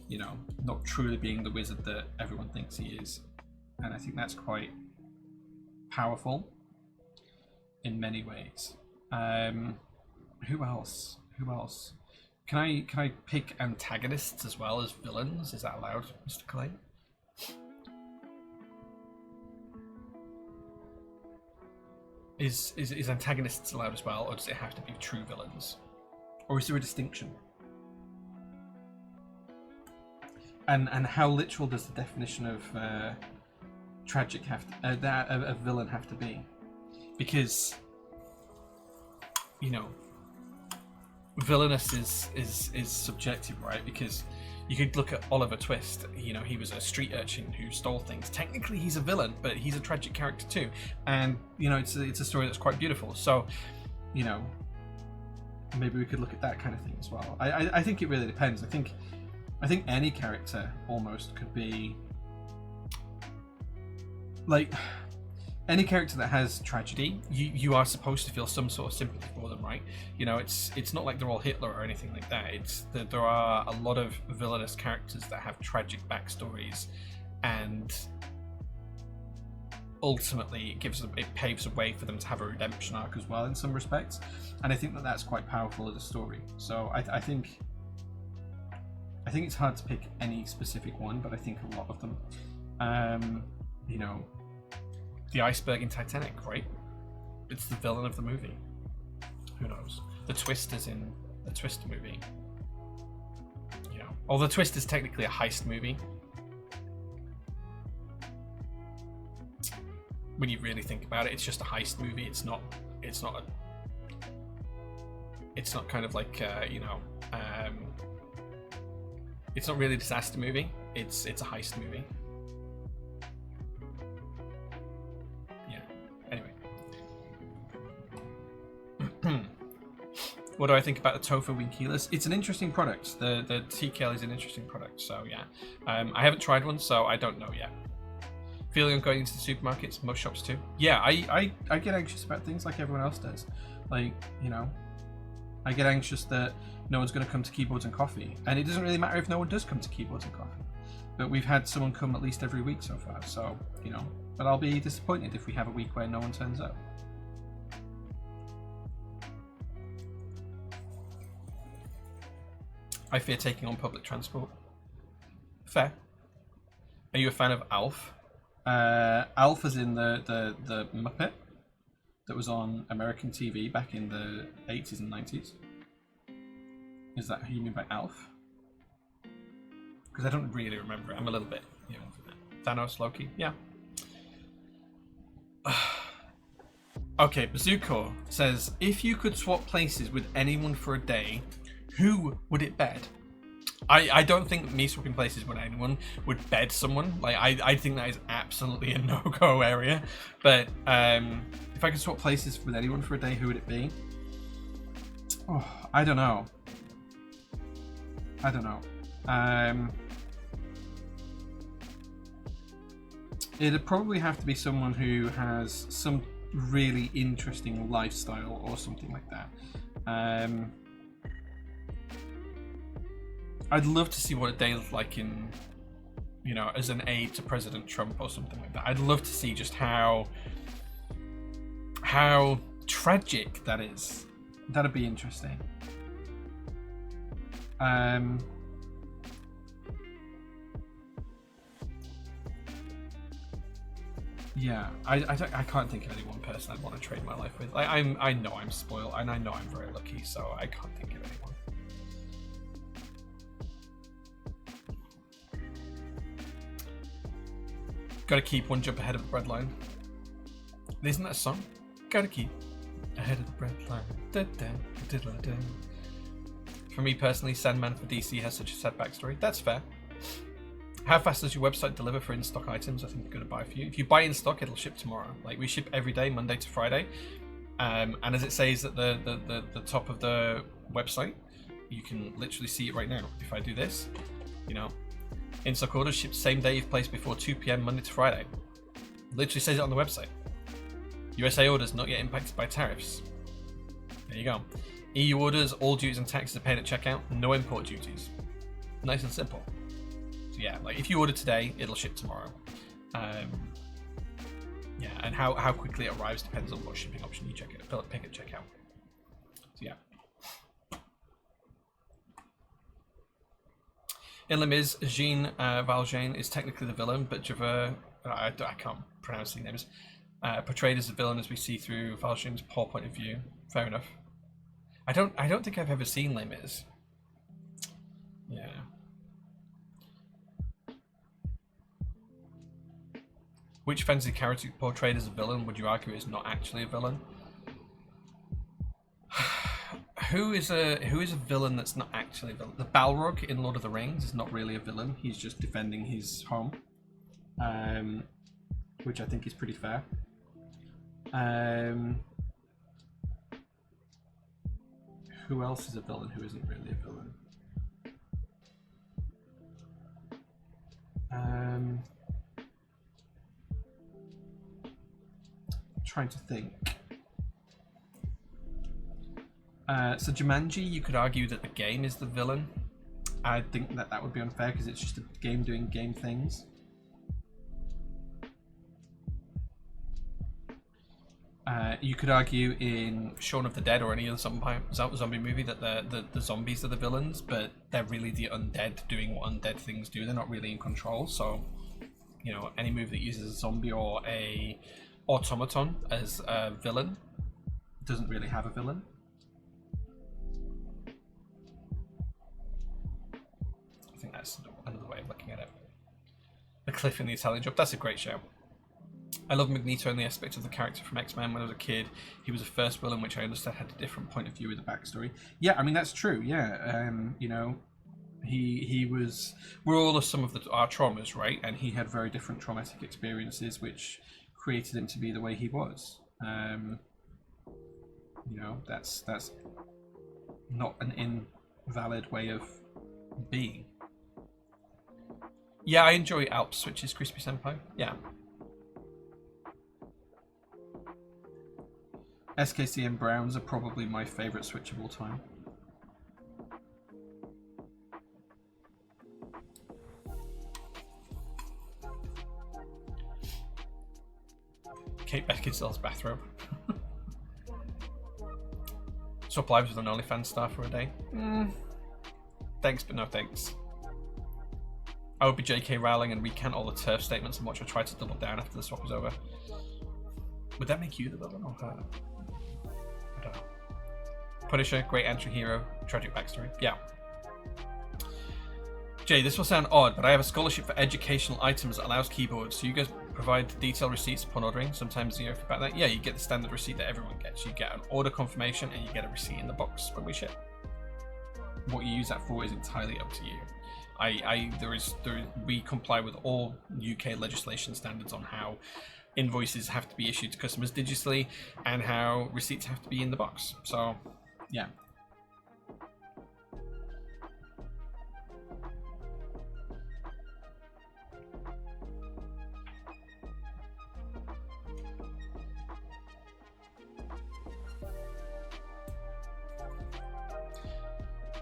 you know, not truly being the wizard that everyone thinks he is. And I think that's quite powerful in many ways. Who else? Can I pick antagonists as well as villains? Is that allowed, Mr. Clay? Is antagonists allowed as well, or does it have to be true villains? Or is there a distinction? And how literal does the definition of tragic have to, that a villain have to be? Because, you know, villainous is subjective, right? Because you could look at Oliver Twist. You know, he was a street urchin who stole things. Technically, he's a villain, but he's a tragic character too. And, you know, it's a story that's quite beautiful. So, you know, maybe we could look at that kind of thing as well. I think it really depends. I think any character almost could be like any character that has tragedy. You are supposed to feel some sort of sympathy for them, right? You know, it's not like they're all Hitler or anything like that. It's that there are a lot of villainous characters that have tragic backstories, and ultimately it paves a way for them to have a redemption arc as well in some respects, and I think that that's quite powerful as a story. So I think it's hard to pick any specific one, but I think a lot of them. You know, the iceberg in Titanic, right? It's the villain of the movie. Who knows? The twist is in the Twist movie. You know, although the Twist is technically a heist movie. When you really think about it, it's just a heist movie. It's not kind of like you know, it's not really a disaster movie. It's a heist movie. Yeah. Anyway, what do I think about the tofu winkilas? It's an interesting product. The TKL is an interesting product. So yeah, I haven't tried one, so I don't know yet. Feeling on going into the supermarkets, most shops too. Yeah, I get anxious about things like everyone else does. Like, you know, I get anxious that no one's going to come to Keyboards and Coffee. And it doesn't really matter if no one does come to Keyboards and Coffee. But we've had someone come at least every week so far. So, you know, but I'll be disappointed if we have a week where no one turns up. I fear taking on public transport. Fair. Are you a fan of Alf? Alf is in the Muppet that was on American TV back in the 80s and 90s. Is that who you mean by Alf? Because I don't really remember it. I'm a little bit, you know, Thanos, Loki, yeah. Okay, Bazooka says, if you could swap places with anyone for a day, who would it bed? I don't think me swapping places with anyone would bed someone. Like I think that is absolutely a no-go area. But if I could swap places with anyone for a day, who would it be? Oh, I don't know. It'd probably have to be someone who has some really interesting lifestyle or something like that. I'd love to see what a day is like in, you know, as an aide to President Trump or something like that. I'd love to see just how tragic that is. That'd be interesting. Yeah, I can't think of any one person I'd want to trade my life with. I know I'm spoiled, and I know I'm very lucky, so I can't think of anyone. Gotta keep one jump ahead of the breadline. Isn't that a song? Gotta keep ahead of the breadline. Da, da, da, da, da. For me personally, Sandman for DC has such a sad backstory. That's fair. How fast does your website deliver for in-stock items? I think I'm gonna buy for you. If you buy in stock, it'll ship tomorrow. Like, we ship every day, Monday to Friday. And as it says at the top of the website, you can literally see it right now. If I do this, you know, in-stock orders shipped same day if placed before 2 p.m. Monday to Friday. Literally says it on the website. USA orders not yet impacted by tariffs. There you go. EU orders, all duties and taxes are paid at checkout. No import duties. Nice and simple. So yeah, like if you order today, it'll ship tomorrow. Yeah, and how quickly it arrives depends on what shipping option you pick at checkout. So yeah. In Les Mis, Jean Valjean is technically the villain, but Javert, I can't pronounce the names, portrayed as the villain as we see through Valjean's poor point of view. Fair enough. I don't think I've ever seen Les Mis. Yeah. Which fantasy character portrayed as a villain would you argue is not actually a villain? Who is a villain that's not actually a villain? The Balrog in Lord of the Rings is not really a villain. He's just defending his home, which I think is pretty fair. Who else is a villain who isn't really a villain? Trying to think. So Jumanji, you could argue that the game is the villain. I think that would be unfair because it's just a game doing game things. You could argue in Shaun of the Dead or any other zombie movie that the zombies are the villains, but they're really the undead doing what undead things do. They're not really in control. So, you know, any movie that uses a zombie or a automaton as a villain doesn't really have a villain. I think that's another way of looking at it. The Cliff in the Italian Job. That's a great show. I love Magneto and the aspect of the character from X-Men. When I was a kid, he was the first villain which I understood had a different point of view with the backstory. Yeah, I mean, that's true, yeah. You know, he was... We're all of some of our traumas, right? And he had very different traumatic experiences which created him to be the way he was. You know, that's not an invalid way of being. Yeah, I enjoy Alps, which is Crispy Senpai. Yeah. SKC and Browns are probably my favourite Switch of all time. Kate Beckinsale's bathrobe. Swap lives with an OnlyFans star for a day. Thanks, but no thanks. I would be JK Rowling and recant all the turf statements and watch her try to double down after the swap is over. Would that make you the villain or her? I don't know. Punisher, great anti-hero, tragic backstory. Yeah. Jay, this will sound odd, but I have a scholarship for educational items that allows keyboards. So you guys provide detailed receipts upon ordering, sometimes zero about that. Yeah, you get the standard receipt that everyone gets. You get an order confirmation and you get a receipt in the box when we ship. What you use that for is entirely up to you. We comply with all UK legislation standards on how invoices have to be issued to customers digitally and how receipts have to be in the box. So, yeah.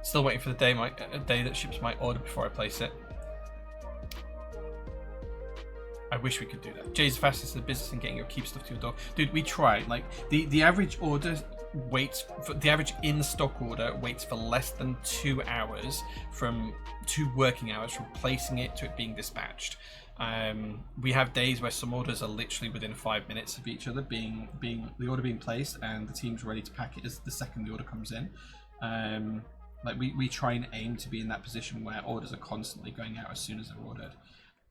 Still waiting for the day that ships my order before I place it. I wish we could do that. Jay's fastest in the business in getting your keep stuff to your door. Dude, we tried. Like the average order waits for the average in-stock order waits for less than 2 hours from 2 working hours from placing it to it being dispatched. We have days where some orders are literally within 5 minutes of each other being the order being placed and the team's ready to pack it as the second the order comes in. Like we try and aim to be in that position where orders are constantly going out as soon as they're ordered,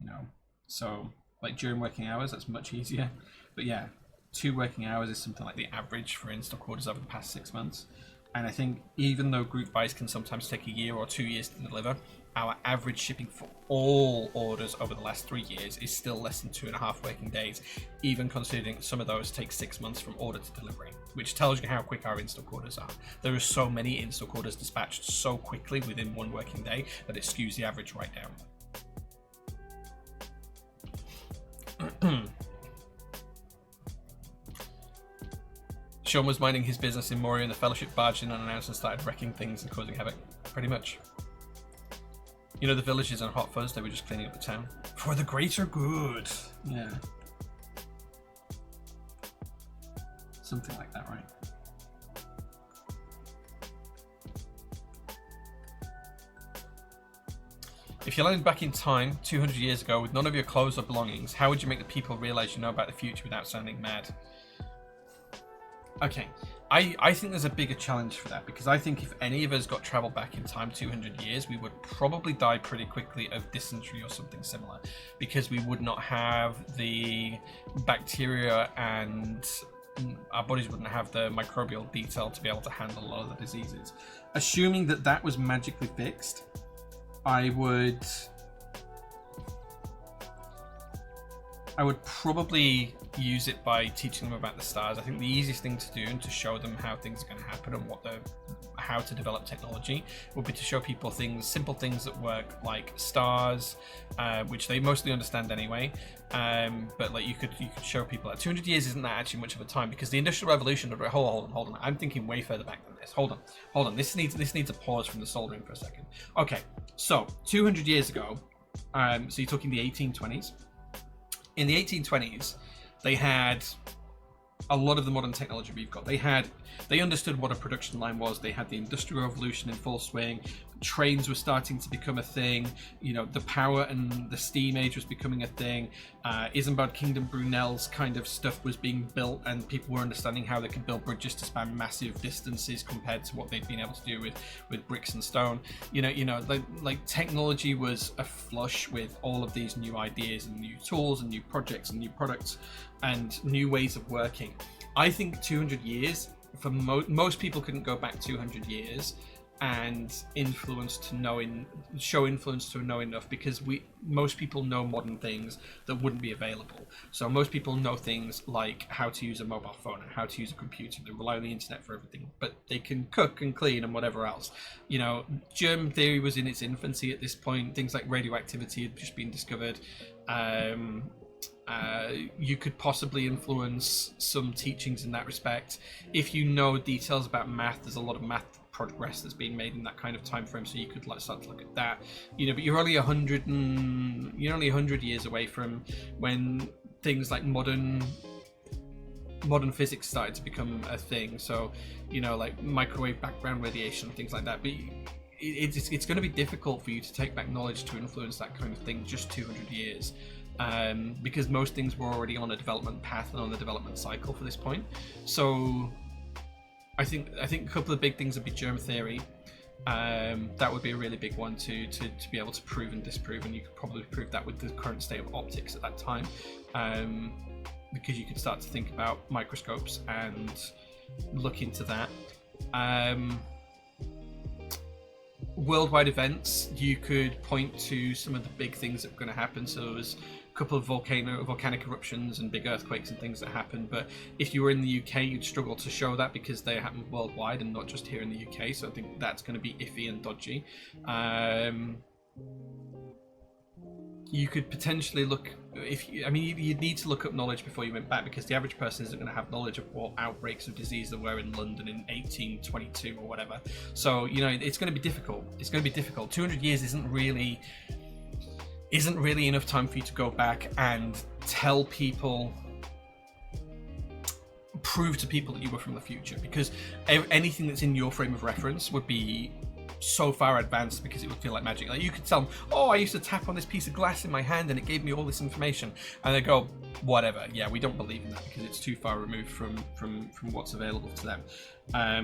you know. So like during working hours, that's much easier. But yeah, 2 working hours is something like the average for in-stock orders over the past 6 months. And I think even though group buys can sometimes take a year or 2 years to deliver, our average shipping for all orders over the last 3 years is still less than 2.5 working days, even considering some of those take 6 months from order to delivery, which tells you how quick our in-stock orders are. There are so many in-stock orders dispatched so quickly within 1 working day that it skews the average right down. Sean was minding his business in Moria and the Fellowship barged in unannounced and started wrecking things and causing havoc. Pretty much. You know the villages on Hot Fuzz, they were just cleaning up the town. For the greater good. Yeah. Something like that, right? If you landed back in time 200 years ago with none of your clothes or belongings, how would you make the people realize you know about the future without sounding mad? Okay, I think there's a bigger challenge for that, because I think if any of us got traveled back in time 200 years, we would probably die pretty quickly of dysentery or something similar, because we would not have the bacteria and our bodies wouldn't have the microbial detail to be able to handle a lot of the diseases. Assuming that that was magically fixed, I would probably use it by teaching them about the stars. I think the easiest thing to do and to show them how things are going to happen and how to develop technology would be to show people simple things that work, like stars, which they mostly understand anyway. But like you could show people that 200 years isn't that actually much of a time, because the Industrial Revolution. Hold on. I'm thinking way further back than this. Hold on. This needs a pause from the soldering for a second. Okay, so 200 years ago, so you're talking the 1820s. In the 1820s, they had a lot of the modern technology we've got. They understood what a production line was. They had the Industrial Revolution in full swing. Trains were starting to become a thing. You know, the power and the steam age was becoming a thing. Isambard Kingdom Brunel's kind of stuff was being built, and people were understanding how they could build bridges to span massive distances compared to what they'd been able to do with bricks and stone. You know, like technology was a flush with all of these new ideas and new tools and new projects and new products and new ways of working. I think 200 years, for most people couldn't go back 200 years and show influence to know enough, because most people know modern things that wouldn't be available. So most people know things like how to use a mobile phone and how to use a computer. They rely on the internet for everything, but they can cook and clean and whatever else. You know, germ theory was in its infancy at this point. Things like radioactivity had just been discovered. You could possibly influence some teachings in that respect. If you know details about math, there's a lot of math progress that's been made in that kind of time frame, so you could start to look at that. You know, but you're only 100 years away from when things like modern physics started to become a thing. So, you know, like microwave background radiation, things like that. But it's going to be difficult for you to take back knowledge to influence that kind of thing just 200 years. Because most things were already on a development path and on the development cycle for this point. So I think a couple of big things would be germ theory. That would be a really big one to be able to prove and disprove, and you could probably prove that with the current state of optics at that time, because you could start to think about microscopes and look into that. Worldwide events, you could point to some of the big things that were going to happen. So there was a couple of volcanic eruptions and big earthquakes and things that happened. But if you were in the UK, you'd struggle to show that because they happened worldwide and not just here in the UK. So I think that's going to be iffy and dodgy. You could potentially look, you'd need to look up knowledge before you went back, because the average person isn't going to have knowledge of what outbreaks of disease there were in London in 1822 or whatever. So, you know, it's going to be difficult. 200 years isn't really enough time for you to go back and prove to people that you were from the future, because anything that's in your frame of reference would be so far advanced, because it would feel like magic. Like, you could tell them, oh, I used to tap on this piece of glass in my hand and it gave me all this information, and they go, whatever, yeah, we don't believe in that because it's too far removed from what's available to them.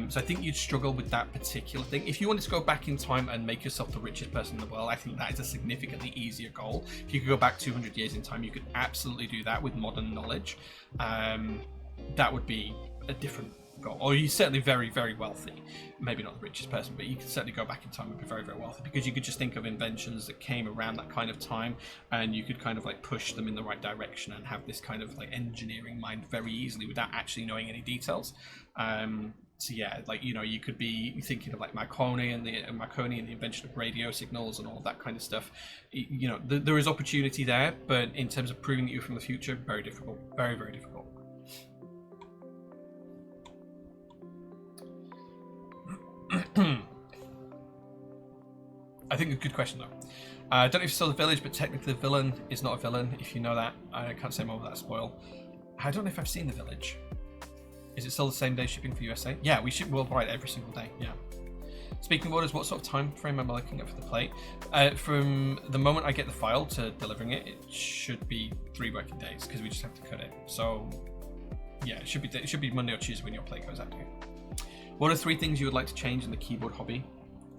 So I think you'd struggle with that particular thing. If you wanted to go back in time and make yourself the richest person in the world, I think that is a significantly easier goal. If you could go back 200 years in time, you could absolutely do that with modern knowledge. That would be a different goal. Or you're certainly very, very wealthy. Maybe not the richest person, but you could certainly go back in time and be very, very wealthy, because you could just think of inventions that came around that kind of time, and you could kind of like push them in the right direction and have this kind of like engineering mind very easily without actually knowing any details. So yeah, like, you know, you could be thinking of like Marconi and the invention of radio signals and all that kind of stuff. You know, there is opportunity there, but in terms of proving that you're from the future, very difficult, very, very difficult. I think a good question though. I don't know if you saw the village, but technically the villain is not a villain. If you know that, I can't say more without spoil. I don't know if I've seen the village. Is it still the same day shipping for USA? Yeah, we ship worldwide every single day. Yeah. Speaking of orders, what sort of time frame am I looking at for the plate? From the moment I get the file to delivering it, it should be 3 working days, because we just have to cut it. So yeah, it should be Monday or Tuesday when your plate goes out to you. What are 3 things you would like to change in the keyboard hobby?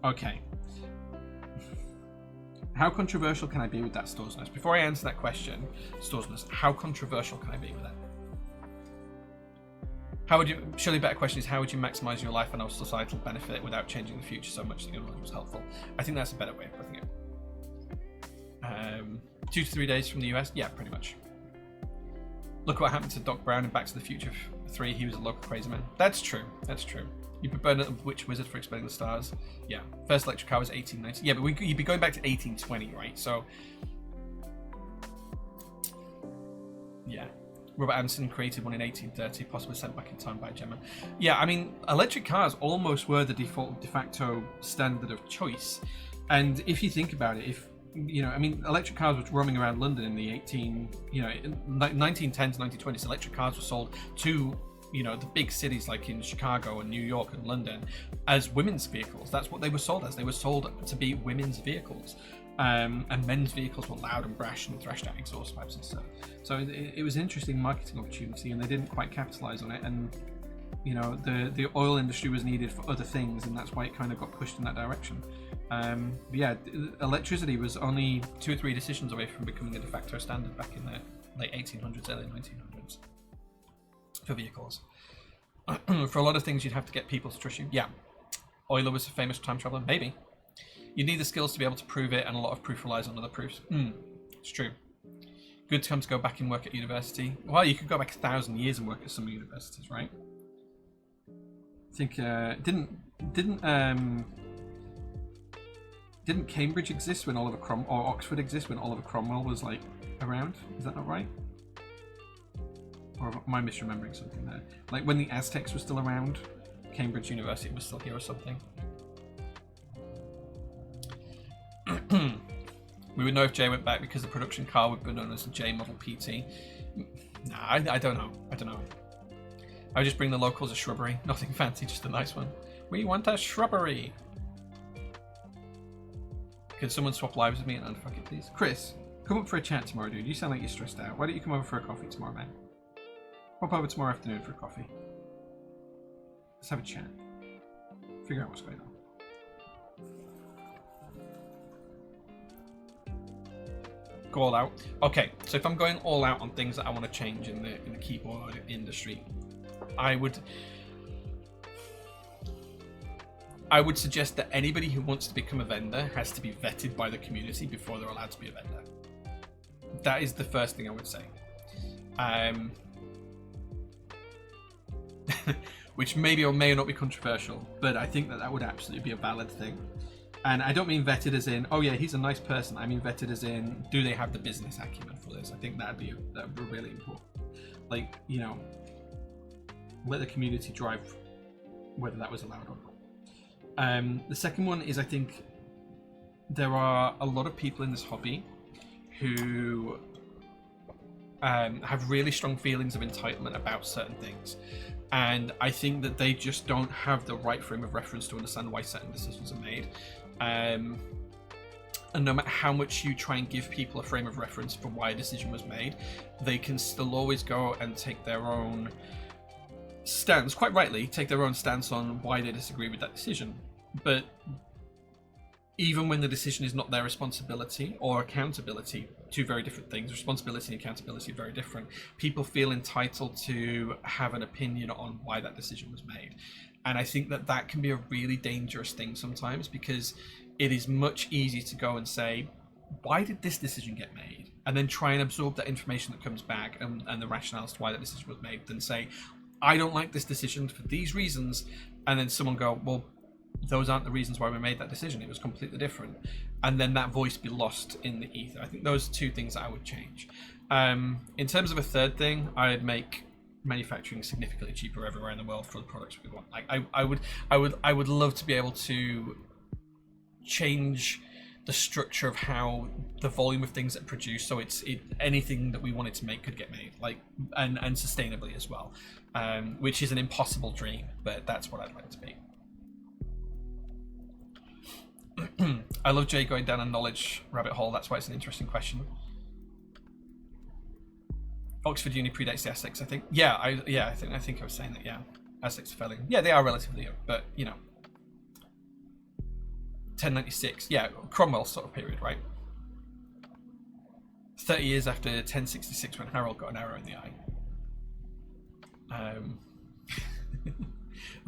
Okay. How controversial can I be with that, Stores Nurse? Before I answer that question, Stores Nurse, how controversial can I be with that? Surely a better question is, how would you maximize your life and our societal benefit without changing the future so much that your knowledge was helpful? I think that's a better way of putting it. 2 to 3 days from the US? Yeah, pretty much. Look what happened to Doc Brown in Back to the Future 3. He was a local crazy man. That's true. That's true. You could burn a witch wizard for explaining the stars. Yeah. First electric car was 1890. Yeah, but you'd be going back to 1820, right? So, yeah. Robert Anderson created one in 1830, possibly sent back in time by Gemma. Yeah, I mean, electric cars almost were the de facto standard of choice. And if you think about it, electric cars were roaming around London in the 1910s, 1920s. Electric cars were sold to you know, the big cities like in Chicago and New York and London as women's vehicles. That's what they were sold as. They were sold to be women's vehicles. And men's vehicles were loud and brash and thrashed out exhaust pipes and stuff. So it was an interesting marketing opportunity, and they didn't quite capitalize on it. And you know, the oil industry was needed for other things, and that's why it kind of got pushed in that direction. But yeah, electricity was only 2 or 3 decisions away from becoming a de facto standard back in the late 1800s, early 1900s for vehicles. For a lot of things, you'd have to get people to trust you. Yeah, Euler was a famous time traveler, maybe. You need the skills to be able to prove it, and a lot of proof relies on other proofs. It's true. Good time to go back and work at university. Well, you could go back 1,000 years and work at some universities, right? I think didn't Cambridge exist when or Oxford exist when Oliver Cromwell was like around? Is that not right? Or am I misremembering something there? Like when the Aztecs were still around, Cambridge University was still here or something. We would know if J went back because the production car would be known as the J Model PT. Nah, I don't know. I would just bring the locals a shrubbery. Nothing fancy, just a nice one. We want a shrubbery. Can someone swap lives with me and unfuck it, please? Chris, come up for a chat tomorrow, dude. You sound like you're stressed out. Why don't you come over for a coffee tomorrow, man? Pop over tomorrow afternoon for a coffee. Let's have a chat. Figure out what's going on. Go all out. Okay, so if I'm going all out on things that I want to change in the keyboard industry, I would suggest that anybody who wants to become a vendor has to be vetted by the community before they're allowed to be a vendor. That is the first thing I would say. Which maybe or may not be controversial, but I think that would absolutely be a valid thing. And I don't mean vetted as in, oh yeah, he's a nice person. I mean vetted as in, do they have the business acumen for this? I think that'd be really important. Like, you know, let the community drive whether that was allowed or not. The second one is, I think there are a lot of people in this hobby who have really strong feelings of entitlement about certain things. And I think that they just don't have the right frame of reference to understand why certain decisions are made. And no matter how much you try and give people a frame of reference for why a decision was made, they can still always go and take their own stance, quite rightly, take their own stance on why they disagree with that decision. But even when the decision is not their responsibility or accountability, 2 very different things. Responsibility and accountability are very different. People feel entitled to have an opinion on why that decision was made. And I think that can be a really dangerous thing sometimes, because it is much easier to go and say, why did this decision get made? And then try and absorb that information that comes back and the rationale as to why that decision was made, than say, I don't like this decision for these reasons. And then someone go, well, those aren't the reasons why we made that decision. It was completely different. And then that voice be lost in the ether. I think those are 2 things that I would change. In terms of a third thing, I'd make manufacturing significantly cheaper everywhere in the world for the products we want. Like I would love to be able to change the structure of how the volume of things that are produced, so anything that we wanted to make could get made, like and sustainably as well, which is an impossible dream, but that's what I'd like to be. I love Jay going down a knowledge rabbit hole. That's why it's an interesting question. Oxford Uni predates the Essex, I think. Yeah, I think I was saying that. Yeah, Essex are fairly. Yeah, they are relatively young, but you know, 1096. Yeah, Cromwell sort of period, right? 30 years after 1066, when Harold got an arrow in the eye.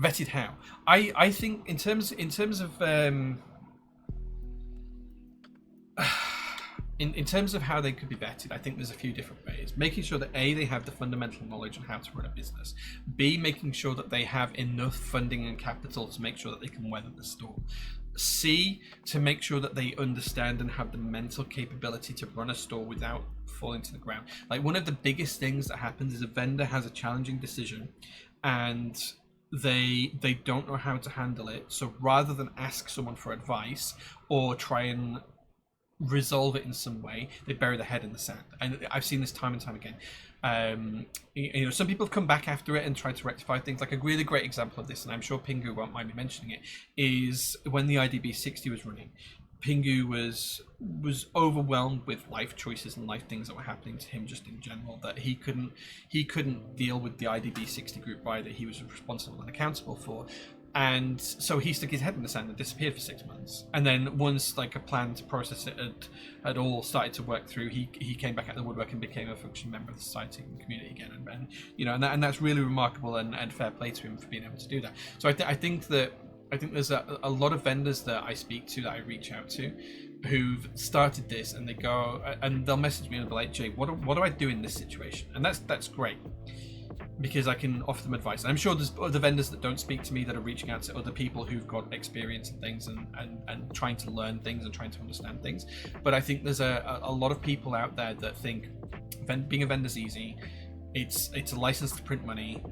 Vetted how? I think in terms of in terms of how they could be vetted, I think there's a few different ways. Making sure that A, they have the fundamental knowledge on how to run a business. B, making sure that they have enough funding and capital to make sure that they can weather the storm. C, to make sure that they understand and have the mental capability to run a store without falling to the ground. Like, one of the biggest things that happens is a vendor has a challenging decision and they don't know how to handle it. So rather than ask someone for advice or try and resolve it in some way, they bury their head in the sand. And I've seen this time and time again. Some people have come back after it and tried to rectify things. Like a really great example of this, and I'm sure Pingu won't mind me mentioning it, is when the IDB 60 was running. Pingu was overwhelmed with life choices and life things that were happening to him just in general, that he couldn't deal with the IDB 60 group buy that he was responsible and accountable for. And so he stuck his head in the sand and disappeared for 6 months. And then once like a plan to process it had all started to work through, he came back out of the woodwork and became a functioning member of the society and community again. And that's really remarkable and fair play to him for being able to do that. So I think there's a lot of vendors that I speak to, that I reach out to, who've started this, and they go and they'll message me and be like, Jay, what do I do in this situation? And that's great, because I can offer them advice. And I'm sure there's other vendors that don't speak to me that are reaching out to other people who've got experience and things and trying to learn things and trying to understand things. But I think there's a lot of people out there that think being a vendor's easy. It's a license to print money.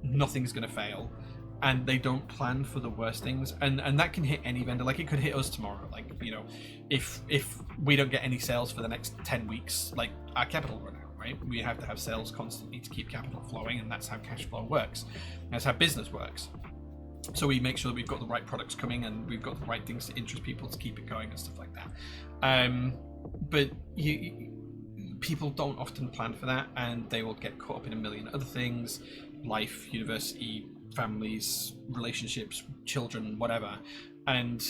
Nothing's going to fail. And they don't plan for the worst things. And that can hit any vendor. Like, it could hit us tomorrow. Like, if we don't get any sales for the next 10 weeks, like, our capital run out. Right? We have to have sales constantly to keep capital flowing, and that's how cash flow works. That's how business works. So we make sure that we've got the right products coming, and we've got the right things to interest people to keep it going and stuff like that. But people don't often plan for that, and they will get caught up in a million other things: life, university, families, relationships, children, whatever, and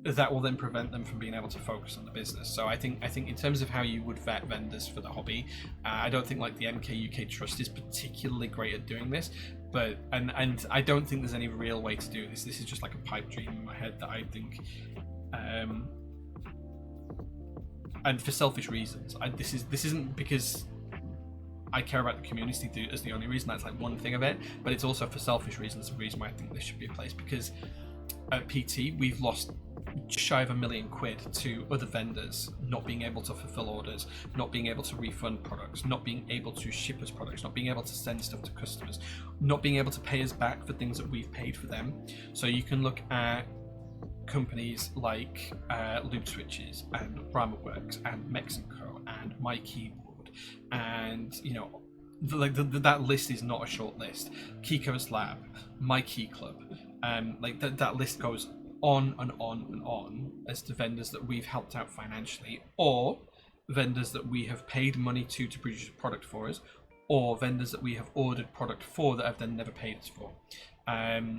that will then prevent them from being able to focus on the business. So I think in terms of how you would vet vendors for the hobby, I don't think like the MK UK Trust is particularly great at doing this, but and I don't think there's any real way to do this. This is just like a pipe dream in my head that I think, and for selfish reasons. This isn't because I care about the community as the only reason. That's like one thing of it, but it's also for selfish reasons. The reason why I think this should be a place, because at PT we've lost shy of £1 million to other vendors not being able to fulfill orders, not being able to refund products, not being able to ship us products, not being able to send stuff to customers, not being able to pay us back for things that we've paid for them. So you can look at companies like Loop Switches and RamaWorks and Mexico and My Keyboard, and that list is not a short list. Kiko's Lab, My Key Club, that list goes on and on and on as to vendors that we've helped out financially, or vendors that we have paid money to produce a product for us, or vendors that we have ordered product for that have then never paid us for.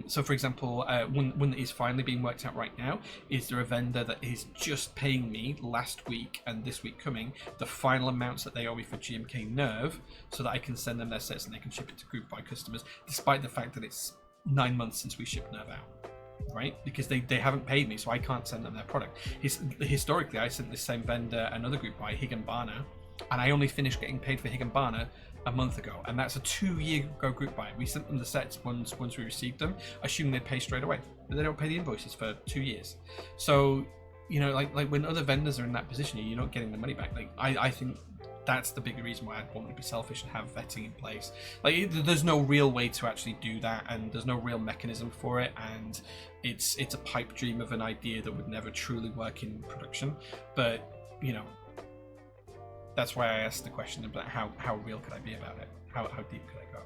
So for example, one that is finally being worked out right now is there a vendor that is just paying me last week and this week coming the final amounts that they owe me for GMK Nerve, so that I can send them their sets and they can ship it to group buy customers, despite the fact that it's 9 months since we shipped Nerve out. Right, because they haven't paid me, so I can't send them their product. Historically, I sent this same vendor another group buy, Higginbana, and I only finished getting paid for Higginbana a month ago, and that's a 2-year ago group buy. We sent them the sets once we received them, assuming they'd pay straight away, but they don't pay the invoices for 2 years. So like when other vendors are in that position, you're not getting the money back. Like I think that's the bigger reason why I'd want to be selfish and have vetting in place. Like, there's no real way to actually do that, and there's no real mechanism for it, and it's a pipe dream of an idea that would never truly work in production. But that's why I asked the question about how real could I be about it? How deep could I go?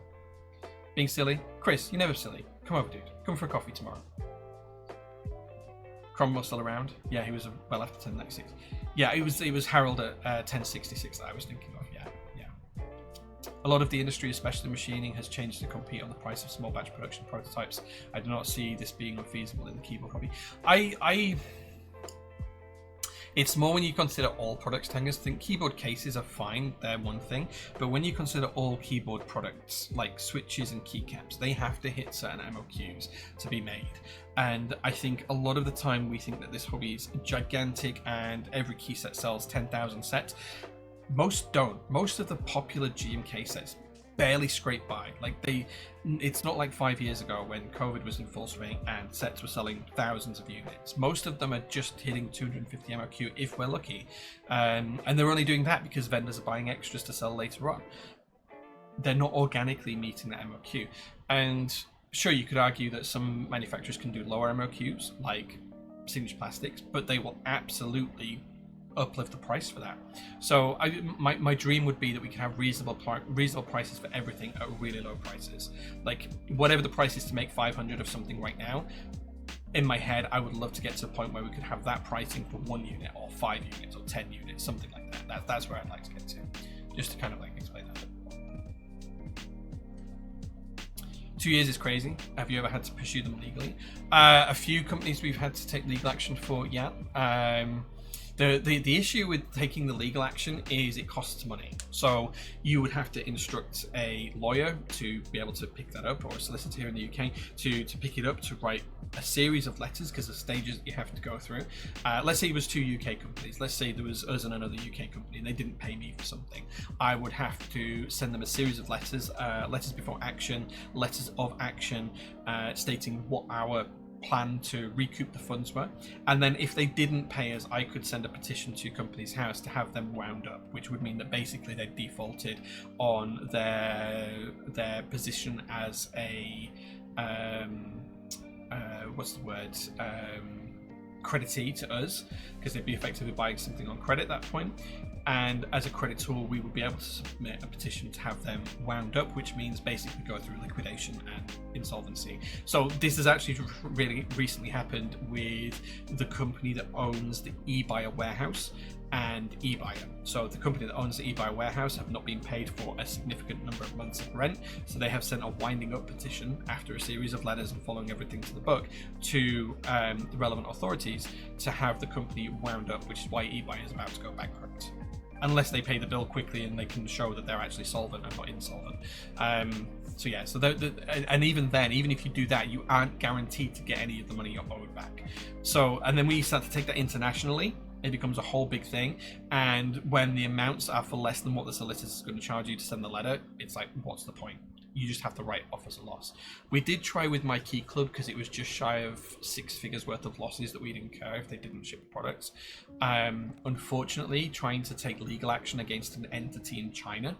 Being silly? Chris, you're never silly. Come over, dude. Come for a coffee tomorrow. Cromwell still around? Yeah, he was well after 1096. Yeah, it was Harold at 1066 that I was thinking of. Yeah. A lot of the industry, especially machining, has changed to compete on the price of small batch production prototypes. I do not see this being unfeasible in the keyboard hobby. It's more when you consider all products, Tangus. I think keyboard cases are fine, they're one thing, but when you consider all keyboard products, like switches and keycaps, they have to hit certain MOQs to be made. And I think a lot of the time we think that this hobby is gigantic and every key set sells 10,000 sets. Most don't. Most of the popular GMK sets barely scrape by. It's not like 5 years ago when COVID was in full swing and sets were selling thousands of units. Most of them are just hitting 250 MOQ if we're lucky, and they're only doing that because vendors are buying extras to sell later on. They're not organically meeting that MOQ. And sure, you could argue that some manufacturers can do lower MOQs like Signature Plastics, but they will absolutely uplift the price for that. So my dream would be that we could have reasonable prices for everything at really low prices. Like whatever the price is to make 500 of something right now, in my head, I would love to get to a point where we could have that pricing for 1 unit or 5 units or 10 units, something like that. That's where I'd like to get to, just to kind of like explain that. 2 years is crazy. Have you ever had to pursue them legally? A few companies we've had to take legal action for, yeah. The issue with taking the legal action is it costs money. So you would have to instruct a lawyer to be able to pick that up, or a solicitor here in the UK to pick it up, to write a series of letters, because the stages that you have to go through. Let's say it was 2 UK companies. Let's say there was us and another UK company, and they didn't pay me for something. I would have to send them a series of letters, letters before action, letters of action, stating what our plan to recoup the funds were, and then if they didn't pay us, I could send a petition to Companies House to have them wound up, which would mean that basically they defaulted on their position as a creditee to us, because they'd be effectively buying something on credit at that point. And as a creditor, we would be able to submit a petition to have them wound up, which means basically go through liquidation and insolvency. So this has actually really recently happened with the company that owns the eBuyer warehouse and eBuyer. So the company that owns the eBuyer warehouse have not been paid for a significant number of months of rent, so they have sent a winding up petition after a series of letters and following everything to the book to the relevant authorities to have the company wound up, which is why eBuyer is about to go bankrupt, unless they pay the bill quickly and they can show that they're actually solvent and not insolvent. So yeah, so and even then, even if you do that, you aren't guaranteed to get any of the money you're owed back. So, and then when you start to take that internationally, it becomes a whole big thing. And when the amounts are for less than what the solicitor is going to charge you to send the letter, it's like, what's the point? You just have to write off as a loss. We did try with My Key Club because it was just shy of 6 figures worth of losses that we'd incur if they didn't ship products. Unfortunately, trying to take legal action against an entity in China,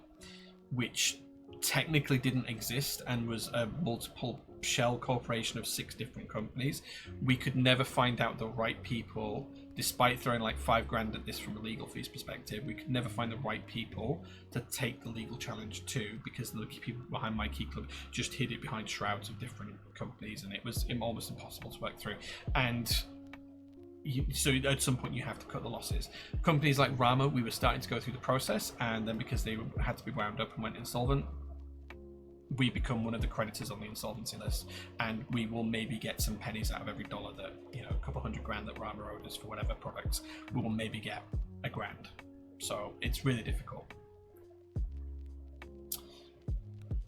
which technically didn't exist and was a multiple shell corporation of 6 different companies, we could never find out the right people. Despite throwing like $5,000 at this from a legal fees perspective, we could never find the right people to take the legal challenge to, because the people behind My Key Club just hid it behind shrouds of different companies, and it was almost impossible to work through. And so at some point you have to cut the losses. Companies like Rama, we were starting to go through the process, and then because they had to be wound up and went insolvent, we become one of the creditors on the insolvency list, and we will maybe get some pennies out of every dollar that, you know, a couple $100,000 that Rama owed us for whatever products, we will maybe get $1,000. So it's really difficult.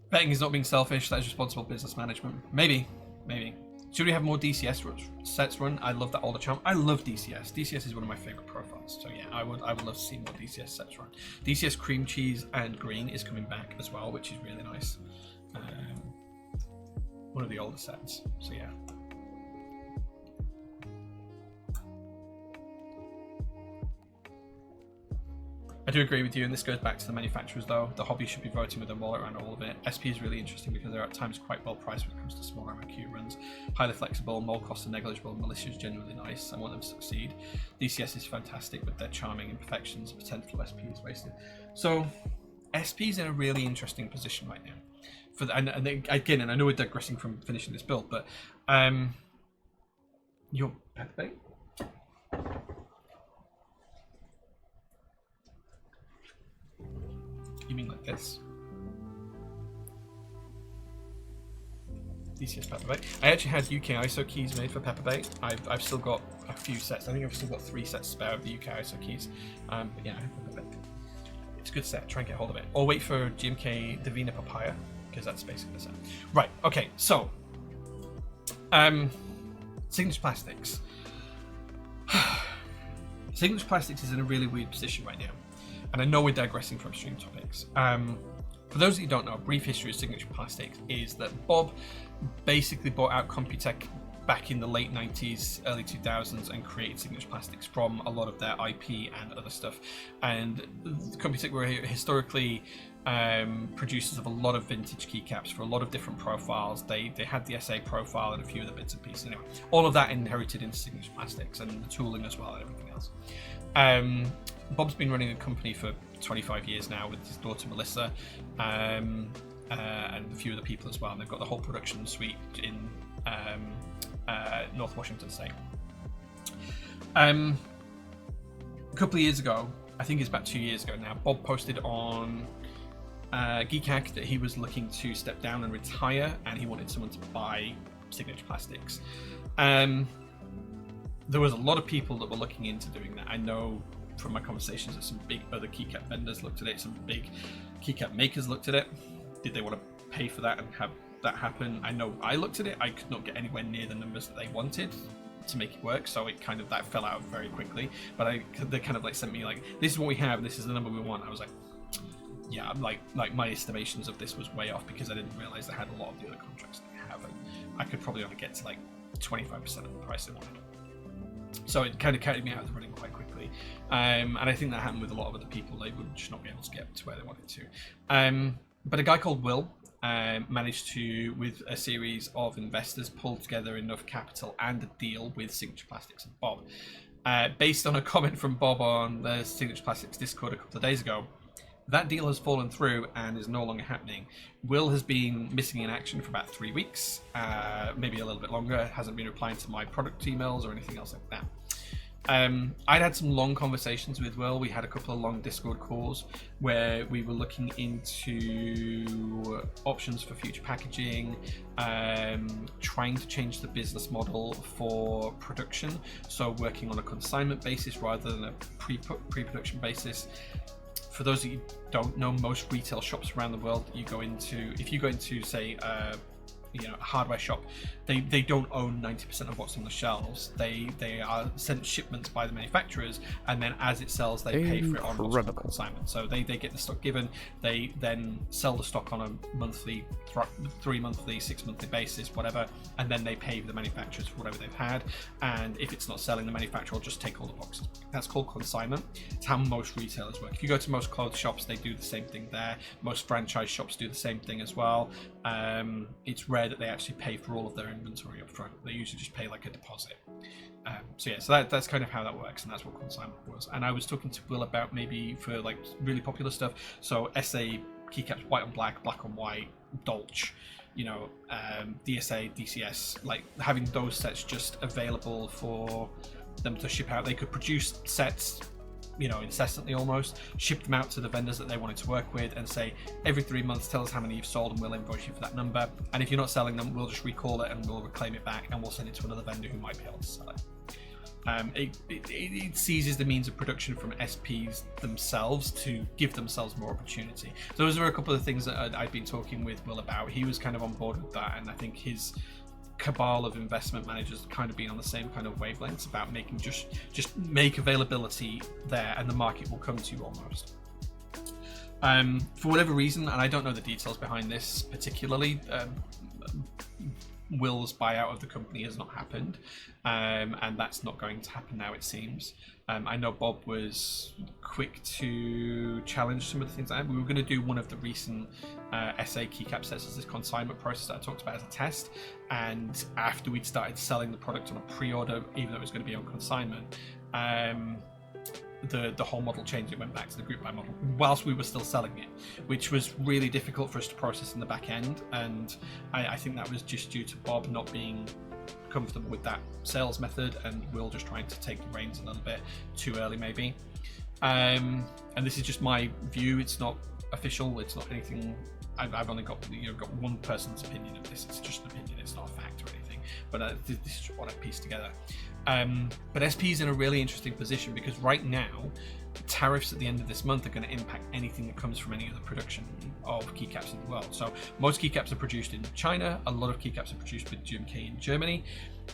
Betting is not being selfish, that is responsible business management. Maybe. Should we have more DCS sets run? I love that all the time. I love DCS. DCS is one of my favorite profiles. So yeah, I would love to see more DCS sets run. DCS cream cheese and green is coming back as well, which is really nice. One of the older sets. So yeah. I do agree with you, and this goes back to the manufacturers though. The hobby should be voting with their wallet around all of it. SP is really interesting because they're at times quite well priced when it comes to small MQ runs. Highly flexible, mold costs are negligible, malicious genuinely nice. I want them to succeed. DCS is fantastic, but their charming imperfections, potential SP is wasted. So SP is in a really interesting position right now. And again, and I know we're digressing from finishing this build, but your pet bait? You mean like this? DCS Pepperbait. I actually had UK ISO keys made for Pepperbait. I've still got a few sets. I think I've still got 3 sets spare of the UK ISO keys. But yeah, I have Pepperbait. It's a good set. Try and get hold of it. Or wait for GMK Divina Papaya, because that's basically the set. Right. Okay. So, Signature Plastics. Signature Plastics is in a really weird position right now. And I know we're digressing from stream topics. For those of you who don't know, a brief history of Signature Plastics is that Bob basically bought out Computech back in the late 90s, early 2000s, and created Signature Plastics from a lot of their IP and other stuff. And Computech were historically producers of a lot of vintage keycaps for a lot of different profiles. They had the SA profile and a few of the bits and pieces. Anyway, all of that inherited into Signature Plastics and the tooling as well and everything else. Bob's been running a company for 25 years now with his daughter Melissa, and a few other people as well. And they've got the whole production suite in North Washington State. A couple of years ago, I think it's about 2 years ago now, Bob posted on Geekhack that he was looking to step down and retire, and he wanted someone to buy Signature Plastics. There was a lot of people that were looking into doing that. I know from my conversations that some big other keycap vendors looked at it, some big keycap makers looked at it. Did they want to pay for that and have that happen? I know I looked at it. I could not get anywhere near the numbers that they wanted to make it work, so it kind of that fell out very quickly. But they kind of like sent me like, this is what we have, this is the number we want. I was like, yeah, like my estimations of this was way off because I didn't realize they had a lot of the other contracts that they have, and I could probably only get to like 25% of the price they wanted. So it kind of carried me out of the running quite quickly, and I think that happened with a lot of other people. They would just not be able to get to where they wanted to. But a guy called Will managed to, with a series of investors, pull together enough capital and a deal with Signature Plastics and Bob. Based on a comment from Bob on the Signature Plastics Discord a couple of days ago, that deal has fallen through and is no longer happening. Will has been missing in action for about 3 weeks, maybe a little bit longer. Hasn't been replying to my product emails or anything else like that. I'd had some long conversations with Will. We had a couple of long Discord calls where we were looking into options for future packaging, trying to change the business model for production, so working on a consignment basis rather than a pre-production basis. For those of you who don't know, most retail shops around the world that you go into, if you go into, say, a hardware shop, they don't own 90% of what's on the shelves. They are sent shipments by the manufacturers, and then as it sells, they pay for it on what's called consignment. So they get the stock given, they then sell the stock on a monthly, 3 monthly, 6 monthly basis, whatever, and then they pay the manufacturers for whatever they've had. And if it's not selling, the manufacturer will just take all the boxes. That's called consignment. It's how most retailers work. If you go to most clothes shops, they do the same thing there. Most franchise shops do the same thing as well. It's rare that they actually pay for all of their inventory up front. They usually just pay like a deposit. So that's kind of how that works, and that's what consignment was. And I was talking to Will about maybe for like really popular stuff, so SA keycaps, white on black, black on white, Dolch, DSA, DCS, like having those sets just available for them to ship out. They could produce sets incessantly almost, ship them out to the vendors that they wanted to work with and say, every 3 months, tell us how many you've sold and we'll invoice you for that number. And if you're not selling them, we'll just recall it and we'll reclaim it back and we'll send it to another vendor who might be able to sell it. It seizes the means of production from SPs themselves to give themselves more opportunity. So those are a couple of things that I'd been talking with Will about. He was kind of on board with that, and I think his cabal of investment managers kind of been on the same kind of wavelengths about making just make availability there and the market will come to you almost. For whatever reason, and I don't know the details behind this particularly, Will's buyout of the company has not happened, and that's not going to happen now, it seems. I know Bob was quick to challenge some of the things. We were going to do one of the recent SA keycap sets as this consignment process that I talked about as a test, and after we'd started selling the product on a pre-order, even though it was going to be on consignment, the whole model changed. It went back to the group buy model whilst we were still selling it, which was really difficult for us to process in the back end, and I think that was just due to Bob not being comfortable with that sales method and Will just trying to take the reins a little bit too early maybe. And this is just my view, it's not official, it's not anything. I've only got one person's opinion of this. It's just an opinion, it's not a fact or anything, but this is just what I pieced together. But SP is in a really interesting position because right now tariffs at the end of this month are going to impact anything that comes from any of the production of keycaps in the world. So most keycaps are produced in China, a lot of keycaps are produced with GMK in Germany.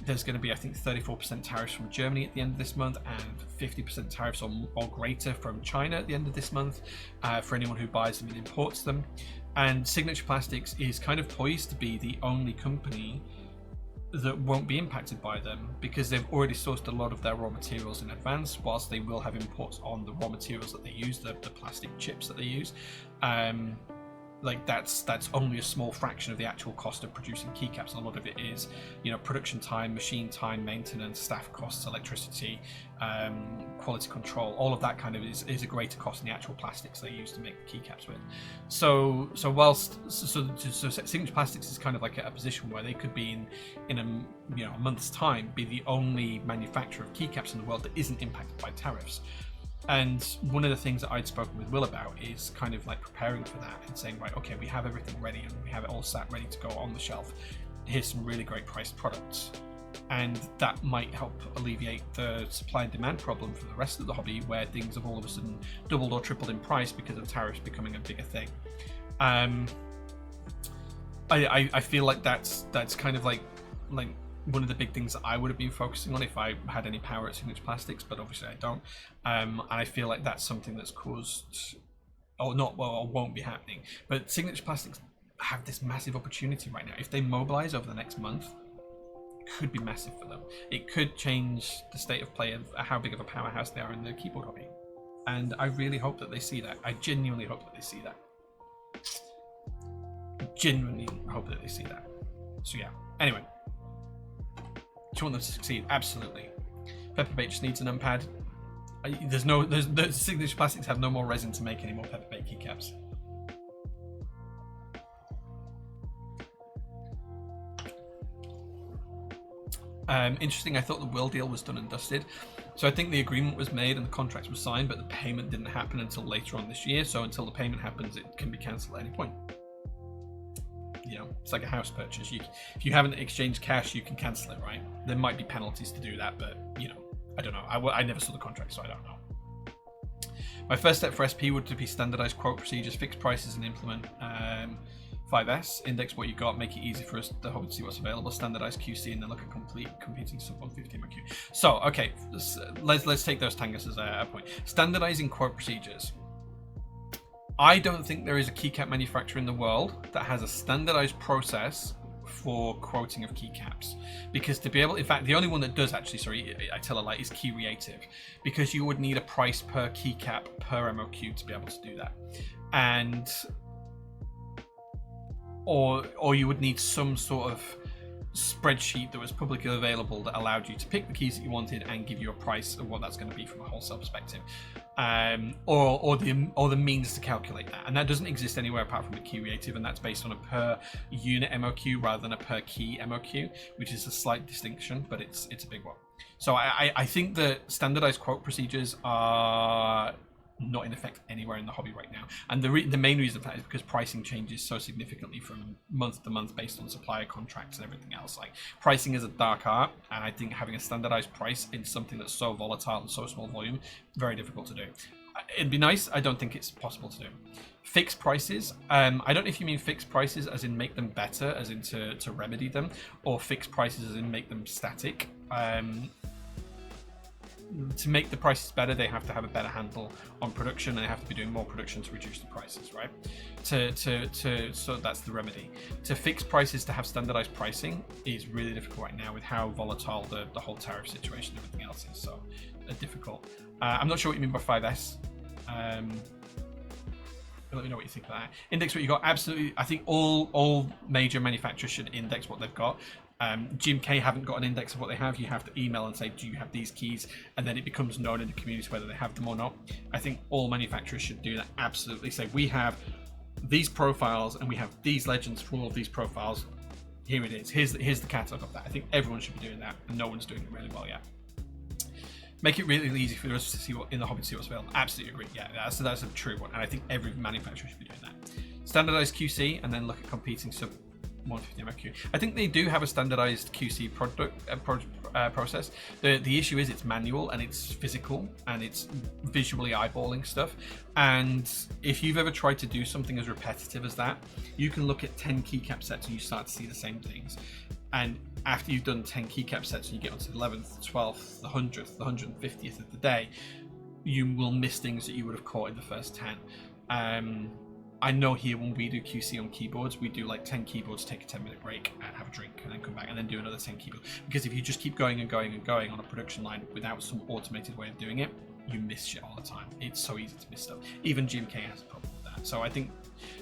There's going to be, I think, 34% tariffs from Germany at the end of this month and 50% tariffs or greater from China at the end of this month for anyone who buys them and imports them. And Signature Plastics is kind of poised to be the only company that won't be impacted by them because they've already sourced a lot of their raw materials in advance, whilst they will have imports on the raw materials that they use, the plastic chips that they use. Like that's only a small fraction of the actual cost of producing keycaps, and a lot of it is, you know, production time, machine time, maintenance, staff costs, electricity, quality control. All of that kind of is a greater cost than the actual plastics they use to make the keycaps with. So Signature Plastics is kind of like a position where they could be in a month's time be the only manufacturer of keycaps in the world that isn't impacted by tariffs. And one of the things that I'd spoken with Will about is kind of like preparing for that and saying, right, okay, we have everything ready and we have it all sat ready to go on the shelf. Here's some really great priced products. And that might help alleviate the supply and demand problem for the rest of the hobby, where things have all of a sudden doubled or tripled in price because of tariffs becoming a bigger thing. I feel like that's kind of like one of the big things that I would have been focusing on if I had any power at Signature Plastics, but obviously I don't. And I feel like that's something that's caused, or won't be happening. But Signature Plastics have this massive opportunity right now. If they mobilize over the next month, it could be massive for them. It could change the state of play of how big of a powerhouse they are in the keyboard hobby. And I really hope that they see that. I genuinely hope that they see that. Genuinely hope that they see that. So yeah, anyway. Do you want them to succeed? Absolutely. Pepperbait just needs an numpad. The Signature Plastics have no more resin to make any more Pepperbait keycaps. Interesting, I thought the Will deal was done and dusted. So I think the agreement was made and the contracts were signed, but the payment didn't happen until later on this year. So until the payment happens, it can be cancelled at any point. You know, it's like a house purchase. If you haven't exchanged cash, you can cancel it, right? There might be penalties to do that, but, you know, I don't know. I never saw the contract, so I don't know. My first step for SP would be standardized quote procedures, fix prices, and implement 5S. Index what you got, make it easy for us to hope to see what's available. Standardized QC, and then look at competing sub 150 MQ. So, okay, let's take those tangos as a point. Standardizing quote procedures. I don't think there is a keycap manufacturer in the world that has a standardized process for quoting of keycaps, because to be able, in fact, the only one that does actually, sorry, I tell a lie, is Keyreative, because you would need a price per keycap per MOQ to be able to do that, and or you would need some sort of spreadsheet that was publicly available that allowed you to pick the keys that you wanted and give you a price of what that's going to be from a wholesale perspective, or the means to calculate that, and that doesn't exist anywhere apart from the Keyreative, and that's based on a per unit MOQ rather than a per key MOQ, which is a slight distinction, but it's a big one. So I think that standardized quote procedures are not in effect anywhere in the hobby right now, and the main reason for that is because pricing changes so significantly from month to month based on supplier contracts and everything else. Like, pricing is a dark art, and I think having a standardized price in something that's so volatile and so small volume, very difficult to do. It'd be nice. I don't think it's possible to do. Fixed prices. I don't know if you mean fixed prices as in make them better, as in to remedy them, or fixed prices as in make them static. To make the prices better, they have to have a better handle on production, and they have to be doing more production to reduce the prices, right? So that's the remedy. To fix prices, to have standardized pricing is really difficult right now with how volatile the whole tariff situation and everything else is. So difficult. I'm not sure what you mean by 5S. Let me know what you think about that. Index what you got. Absolutely. I think all major manufacturers should index what they've got. GMK haven't got an index of what they have. You have to email and say, do you have these keys? And then it becomes known in the community whether they have them or not. I think all manufacturers should do that. Absolutely. Say, we have these profiles and we have these legends for all of these profiles. Here it is. Here's the catalog of that. I think everyone should be doing that, and no one's doing it really well yet. Make it really easy for us to see what in the hobby to see what's available. Absolutely agree. Yeah, that's a true one, and I think every manufacturer should be doing that. Standardized QC, and then look at competing sub 150 MQ. I think they do have a standardized QC process. The issue is it's manual and it's physical and it's visually eyeballing stuff. And if you've ever tried to do something as repetitive as that, you can look at 10 keycap sets and you start to see the same things. And after you've done 10 keycap sets and you get onto the 11th, the 12th, the 100th, the 150th of the day, you will miss things that you would have caught in the first 10. I know here when we do QC on keyboards, we do like 10 keyboards, take a 10-minute break and have a drink and then come back and then do another 10 keyboards. Because if you just keep going and going and going on a production line without some automated way of doing it, you miss shit all the time. It's so easy to miss stuff. Even GMK has a problem with that. So I think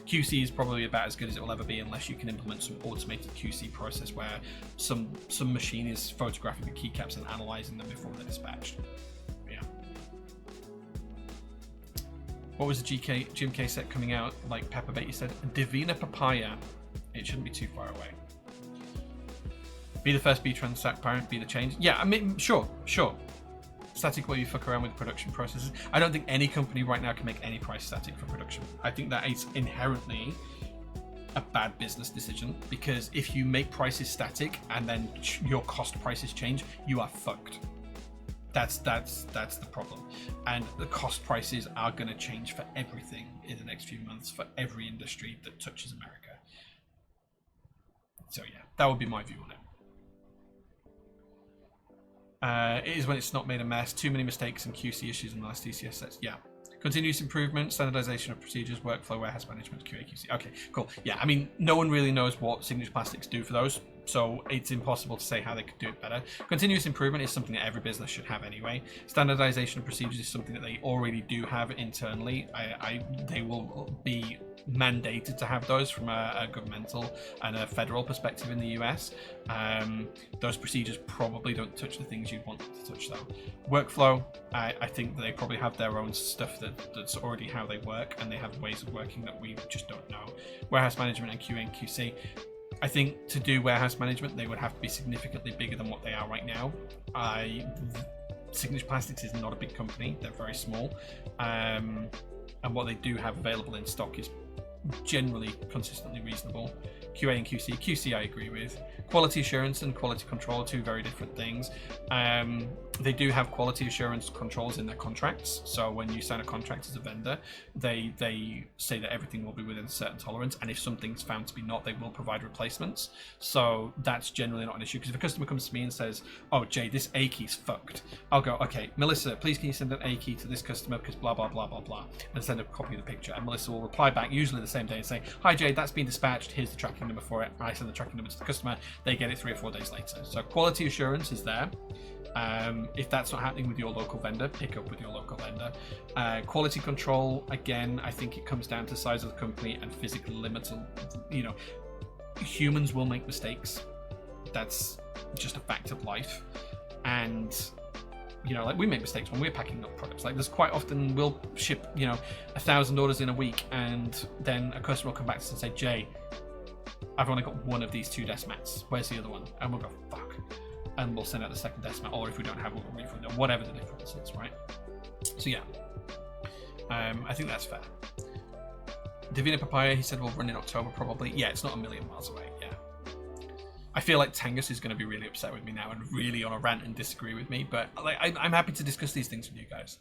QC is probably about as good as it will ever be unless you can implement some automated QC process where some machine is photographing the keycaps and analyzing them before they're dispatched. Yeah. What was the GMK set coming out like Pepper Bait? You said Divina Papaya. It shouldn't be too far away. Be the first, be transparent, be the change. Yeah, I mean, sure. Static where you fuck around with production processes. I don't think any company right now can make any price static for production. I think that is inherently a bad business decision, because if you make prices static and then your cost prices change, you are fucked. That's the problem. And the cost prices are going to change for everything in the next few months for every industry that touches America. So yeah, that would be my view on it. It is when it's not made a mess. Too many mistakes and QC issues in the last DCS sets. Yeah. Continuous improvement, standardization of procedures, workflow, warehouse management, QA, QC. Okay, cool. Yeah, I mean, no one really knows what Signature Plastics do for those, so it's impossible to say how they could do it better. Continuous improvement is something that every business should have anyway. Standardization of procedures is something that they already do have internally. They will be mandated to have those from a governmental and a federal perspective in the US. Those procedures probably don't touch the things you'd want them to touch though. Workflow, I think they probably have their own stuff that's already how they work, and they have ways of working that we just don't know. Warehouse management and QA and QC. I think to do warehouse management, they would have to be significantly bigger than what they are right now. Signature Plastics is not a big company, they're very small. And what they do have available in stock is generally consistently reasonable. QA and QC I agree with. Quality assurance and quality control are two very different things. They do have quality assurance controls in their contracts, so when you sign a contract as a vendor, they say that everything will be within a certain tolerance, and if something's found to be not, they will provide replacements. So that's generally not an issue, because if a customer comes to me and says, oh Jay, this A key's fucked, I'll go, okay Melissa, please can you send an A key to this customer because blah blah blah blah blah, and send a copy of the picture, and Melissa will reply back usually the same day and say, hi Jay, that's been dispatched, here's the tracking number for it. I send the tracking number to the customer, they get it 3 or 4 days later. So quality assurance is there. If that's not happening with your local vendor, pick up with your local vendor. Quality control, again, I think it comes down to size of the company and physical limits. You know, humans will make mistakes. That's just a fact of life. And you know, like we make mistakes when we're packing up products. Like there's quite often we'll ship, 1,000 orders in a week, and then a customer will come back to us and say, Jay, I've only got one of these 2 desk mats. Where's the other one? And we'll go, fuck. And we'll send out the second desk mat, or if we don't have one, we'll refund it, whatever the difference is, right? So yeah, I think that's fair. Divina Papaya, he said we'll run in October probably. Yeah, it's not a million miles away, yeah. I feel like Tangus is going to be really upset with me now and really on a rant and disagree with me, but like, I'm happy to discuss these things with you guys.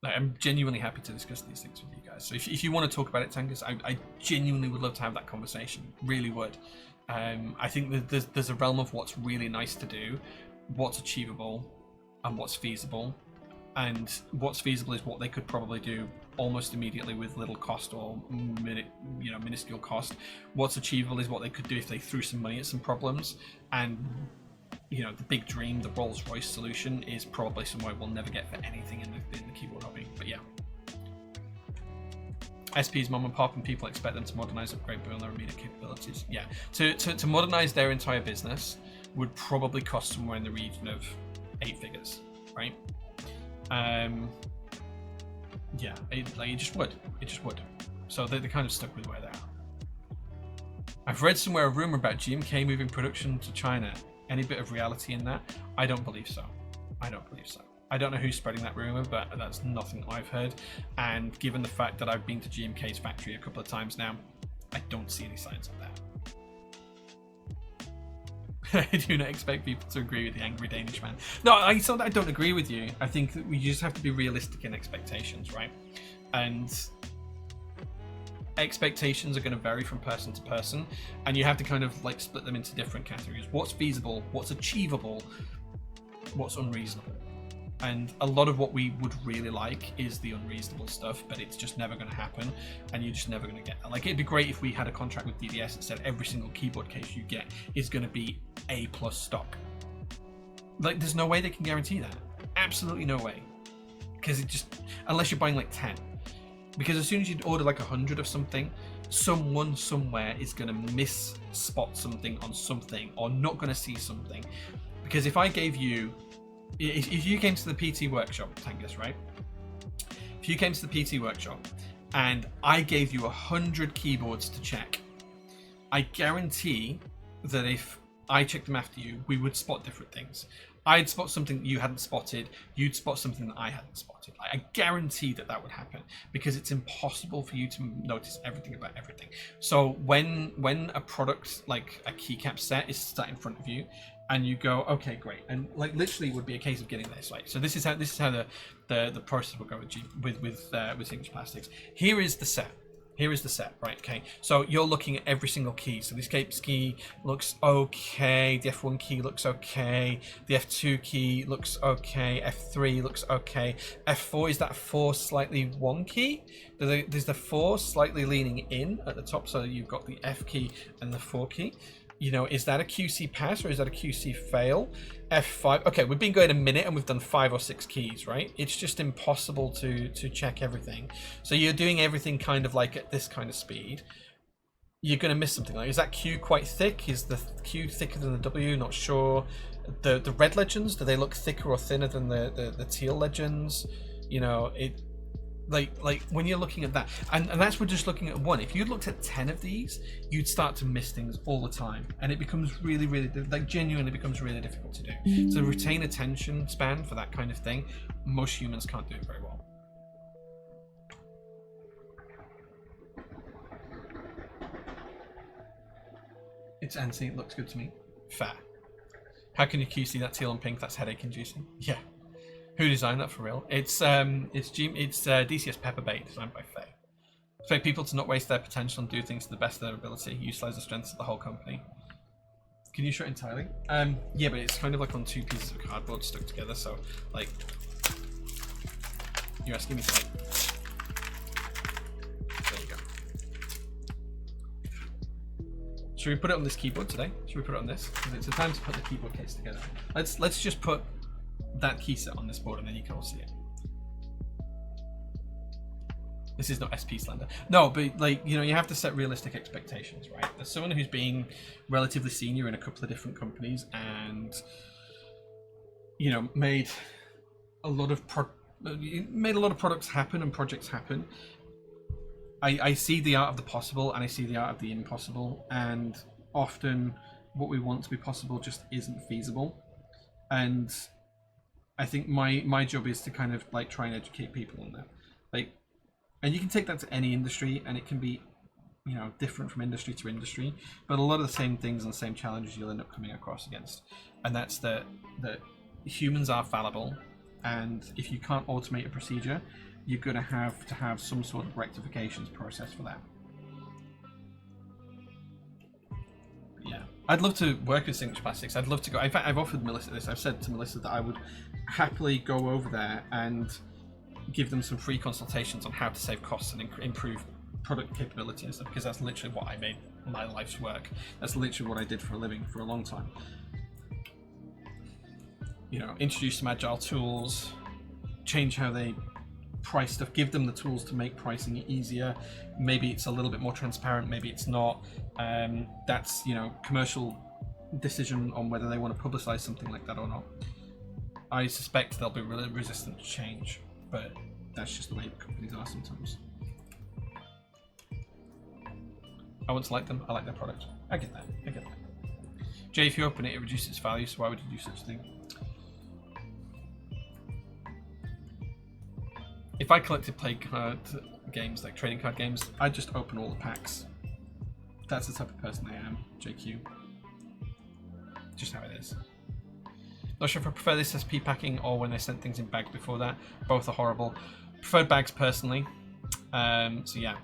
Like, I'm genuinely happy to discuss these things with you guys. So if you want to talk about it, Tangus, I genuinely would love to have that conversation. Really would. I think that there's a realm of what's really nice to do, what's achievable, and what's feasible. And what's feasible is what they could probably do almost immediately with little cost or minuscule cost. What's achievable is what they could do if they threw some money at some problems. And the big dream, the Rolls-Royce solution, is probably somewhere we'll never get for anything in the keyboard hobby. But yeah. SP's mom and pop, and people expect them to modernize, upgrade, build their immediate capabilities. Yeah, to modernize their entire business would probably cost somewhere in the region of 8 figures, right? Yeah, it just would. So they're kind of stuck with where they are. I've read somewhere a rumor about GMK moving production to China. Any bit of reality in that? I don't believe so. I don't know who's spreading that rumor, but that's nothing I've heard. And given the fact that I've been to GMK's factory a couple of times now, I don't see any signs of that. I do not expect people to agree with the angry Danish man. No, I don't agree with you. I think that we just have to be realistic in expectations, right? And expectations are going to vary from person to person, and you have to kind of like split them into different categories. What's feasible, what's achievable, what's unreasonable. And a lot of what we would really like is the unreasonable stuff, but it's just never going to happen, and you're just never going to get that. Like, it'd be great if we had a contract with DDS that said every single keyboard case you get is going to be A+ stock. Like, there's no way they can guarantee that. Absolutely no way. Because it just, unless you're buying like 10. Because as soon as you order like 100 of something, someone somewhere is going to spot something on something, or not going to see something. Because if I gave you, if you came to the PT workshop, Tangus, right? If you came to the PT workshop and I gave you 100 keyboards to check, I guarantee that if I checked them after you, we would spot different things. I'd spot something that you hadn't spotted, you'd spot something that I hadn't spotted. I guarantee that that would happen, because it's impossible for you to notice everything about everything. So when a product like a keycap set is sat in front of you, and you go, okay, great, and like literally it would be a case of getting this right. So this is how the process will go with Signature Plastics. Here is the set. Here is the set, right? Okay, so you're looking at every single key. So the escapes key looks okay. The F1 key looks okay. The F2 key looks okay. F3 looks okay. F4, is that 4 slightly wonky? There's the 4 slightly leaning in at the top, so you've got the F key and the 4 key. You know, is that a QC pass or is that a QC fail? F5. Okay, we've been going a minute and we've done 5 or 6 keys, right? It's just impossible to check everything. So you're doing everything kind of like at this kind of speed. You're going to miss something. Like, is that Q quite thick? Is the Q thicker than the W? Not sure. The red legends, do they look thicker or thinner than the teal legends? You know, it. Like when you're looking at that, and that's we're just looking at one. If you looked at 10 of these, you'd start to miss things all the time, and it becomes really, like genuinely becomes really difficult to do. So retain attention span for that kind of thing, most humans can't do it very well. It's antsy. It looks good to me. Fair. How can you QC that teal and pink? That's headache inducing. Yeah. Who designed that for real? It's DCS Pepperbait, designed by Faye. Expect people to not waste their potential and do things to the best of their ability. Utilize the strengths of the whole company. Can you show it entirely? Yeah, but it's kind of like on 2 pieces of cardboard stuck together. So, like, you're asking me to like. There you go. Should we put it on this keyboard today? Should we put it on this? Because it's the time to put the keyboard case together. Let's just put that key set on this board and then you can all see it. This is not SP slander. No, but like, you know, you have to set realistic expectations, right? There's someone who's been relatively senior in a couple of different companies and, you know, made a lot of products happen and projects happen. I see the art of the possible and I see the art of the impossible, and often what we want to be possible just isn't feasible. And I think my job is to kind of like try and educate people on that. Like, and you can take that to any industry and it can be, you know, different from industry to industry, but a lot of the same things and the same challenges you'll end up coming across against. And that's that humans are fallible, and if you can't automate a procedure, you're going to have some sort of rectifications process for that. Yeah, I'd love to work with Signature Plastics. I'd love to go. In fact, I've offered Melissa this. I've said to Melissa that I would happily go over there and give them some free consultations on how to save costs and improve product capability and stuff, because that's literally what I made my life's work. That's literally what I did for a living for a long time. You know, introduce some agile tools, change how they price stuff, give them the tools to make pricing easier. Maybe it's a little bit more transparent, maybe it's not. That's, you know, commercial decision on whether they want to publicize something like that or not. I suspect they'll be really resistant to change, but that's just the way companies are sometimes. I want to like them, I like their product. I get that. Jay, if you open it, it reduces its value, so why would you do such a thing? If I collected play card games, like trading card games, I'd just open all the packs. That's the type of person I am, JQ. Just how it is. Not sure if I prefer this SP packing or when I sent things in bags before that. Both are horrible. Preferred bags personally. So yeah.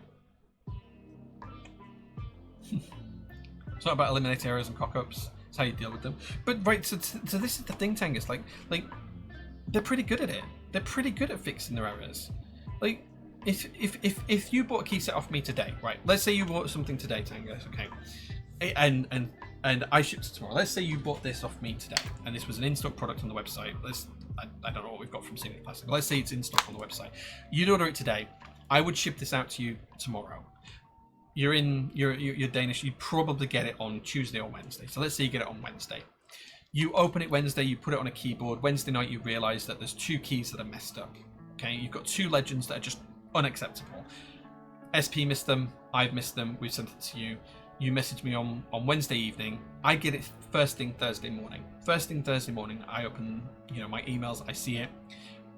It's not about eliminating errors and cock-ups. It's how you deal with them. But right, so this is the thing, Tangus. Like they're pretty good at it. They're pretty good at fixing their errors. Like, if you bought a key set off me today, right? Let's say you bought something today, Tangus, okay? And I shipped it tomorrow. Let's say you bought this off me today, and this was an in-stock product on the website. I don't know what we've got from Single Plastic. Let's say it's in stock on the website. You'd order it today. I would ship this out to you tomorrow. You're Danish. You'd probably get it on Tuesday or Wednesday. So let's say you get it on Wednesday. You open it Wednesday. You put it on a keyboard. Wednesday night, you realise that there's 2 keys that are messed up. Okay, you've got 2 legends that are just unacceptable. SP missed them. I've missed them. We've sent it to you. You message me on Wednesday evening. I get it first thing Thursday morning. First thing Thursday morning, I open my emails. I see it.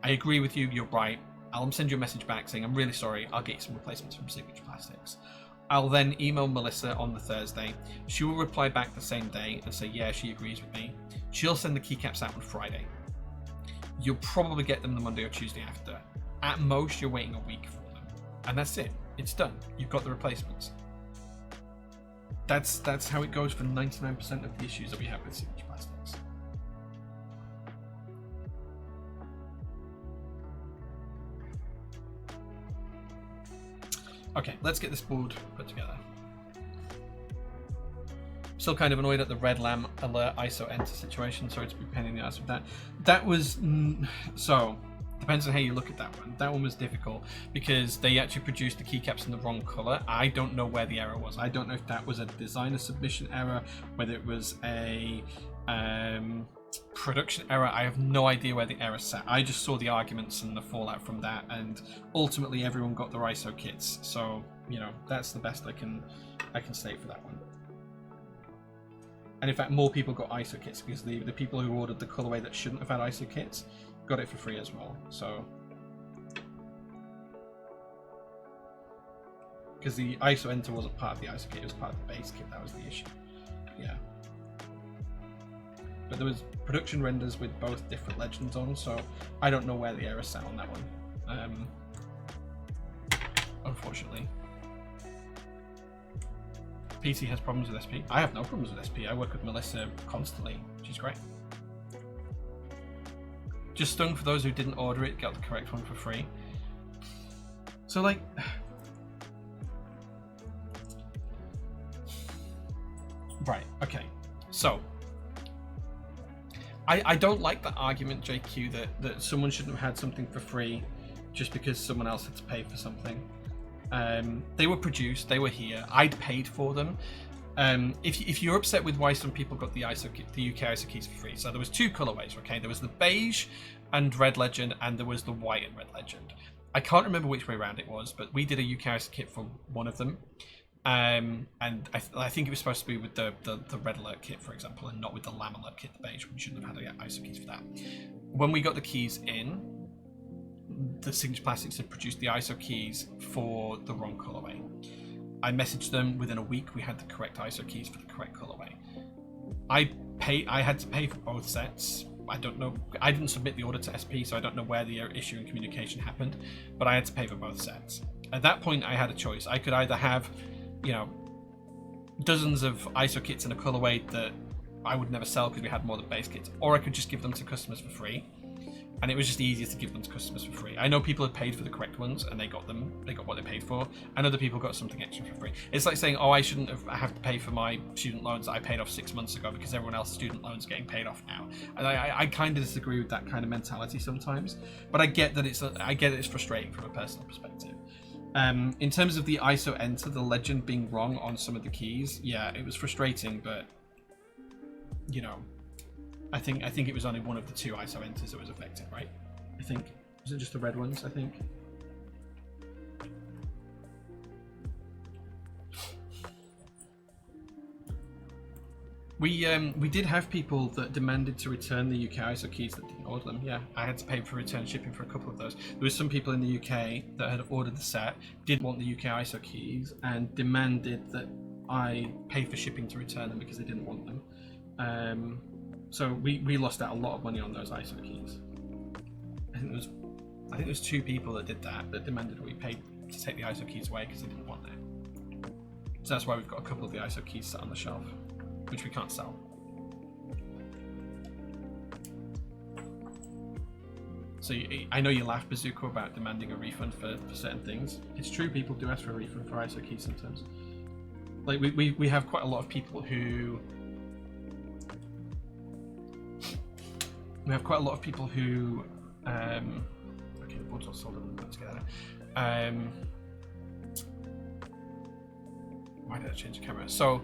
I agree with you. You're right. I'll send you a message back saying I'm really sorry. I'll get you some replacements from Signature Plastics. I'll then email Melissa on the Thursday. She will reply back the same day and say yeah, she agrees with me. She'll send the keycaps out on Friday. You'll probably get them the Monday or Tuesday after. At most, you're waiting a week for them, and that's it. It's done. You've got the replacements. That's how it goes for 99% of the issues that we have with Signature Plastics. Okay, let's get this board put together. Still kind of annoyed at the red lamp alert ISO enter situation. Sorry to be pain in the ass with that. That was so. Depends on how you look at that one. That one was difficult because they actually produced the keycaps in the wrong color. I don't know where the error was. I don't know if that was a designer submission error, whether it was a production error. I have no idea where the error sat. I just saw the arguments and the fallout from that, and ultimately everyone got their ISO kits. So that's the best I can state for that one. And in fact, more people got ISO kits because the people who ordered the colorway that shouldn't have had ISO kits got it for free as well. So because the ISO enter wasn't part of the ISO kit, it was part of the base kit. That was the issue. Yeah. But there was production renders with both different legends on, so I don't know where the error sat on that one. Unfortunately. PC has problems with SP. I have no problems with SP. I work with Melissa constantly. She's great. Just stung for those who didn't order it, got the correct one for free. So like, right, okay. So I don't like that argument, JQ, that someone shouldn't have had something for free just because someone else had to pay for something. They were produced, they were here, I'd paid for them. If you're upset with why some people got the UK ISO keys for free, so there was 2 colorways, okay? There was the beige and red legend, and there was the white and red legend. I can't remember which way around it was, but we did a UK ISO kit for one of them. And I think it was supposed to be with the red alert kit, for example, and not with the lamb alert kit, the beige. We shouldn't have had ISO keys for that. When we got the keys in, the Signature Plastics had produced the ISO keys for the wrong colorway. I messaged them within a week. We had the correct ISO keys for the correct colorway. I had to pay for both sets. I don't know. I didn't submit the order to SP, so I don't know where the issue in communication happened. But I had to pay for both sets. At that point, I had a choice. I could either have, dozens of ISO kits in a colorway that I would never sell because we had more than base kits, or I could just give them to customers for free. And it was just easier to give them to customers for free. I know people had paid for the correct ones and they got what they paid for, and other people got something extra for free. It's like saying, oh, I shouldn't have to pay for my student loans that I paid off 6 months ago because everyone else's student loans are getting paid off now. And I kind of disagree with that kind of mentality sometimes, but I get that it's frustrating from a personal perspective. In terms of the ISO enter, the legend being wrong on some of the keys, yeah, it was frustrating, but I think it was only one of the 2 ISO enters that was affected, right? I think. Was it just the red ones, I think? We did have people that demanded to return the UK ISO keys that didn't order them. Yeah, I had to pay for return shipping for a couple of those. There was some people in the UK that had ordered the set, didn't want the UK ISO keys, and demanded that I pay for shipping to return them because they didn't want them. So we lost out a lot of money on those ISO keys. I think there was 2 people that did that demanded we paid to take the ISO keys away because they didn't want it. So that's why we've got a couple of the ISO keys sat on the shelf, which we can't sell. So I know you laugh, Bazooka, about demanding a refund for certain things. It's true, people do ask for a refund for ISO keys sometimes. Like we have quite a lot of people who okay, the board's all sold and put together. Why did I change the camera? So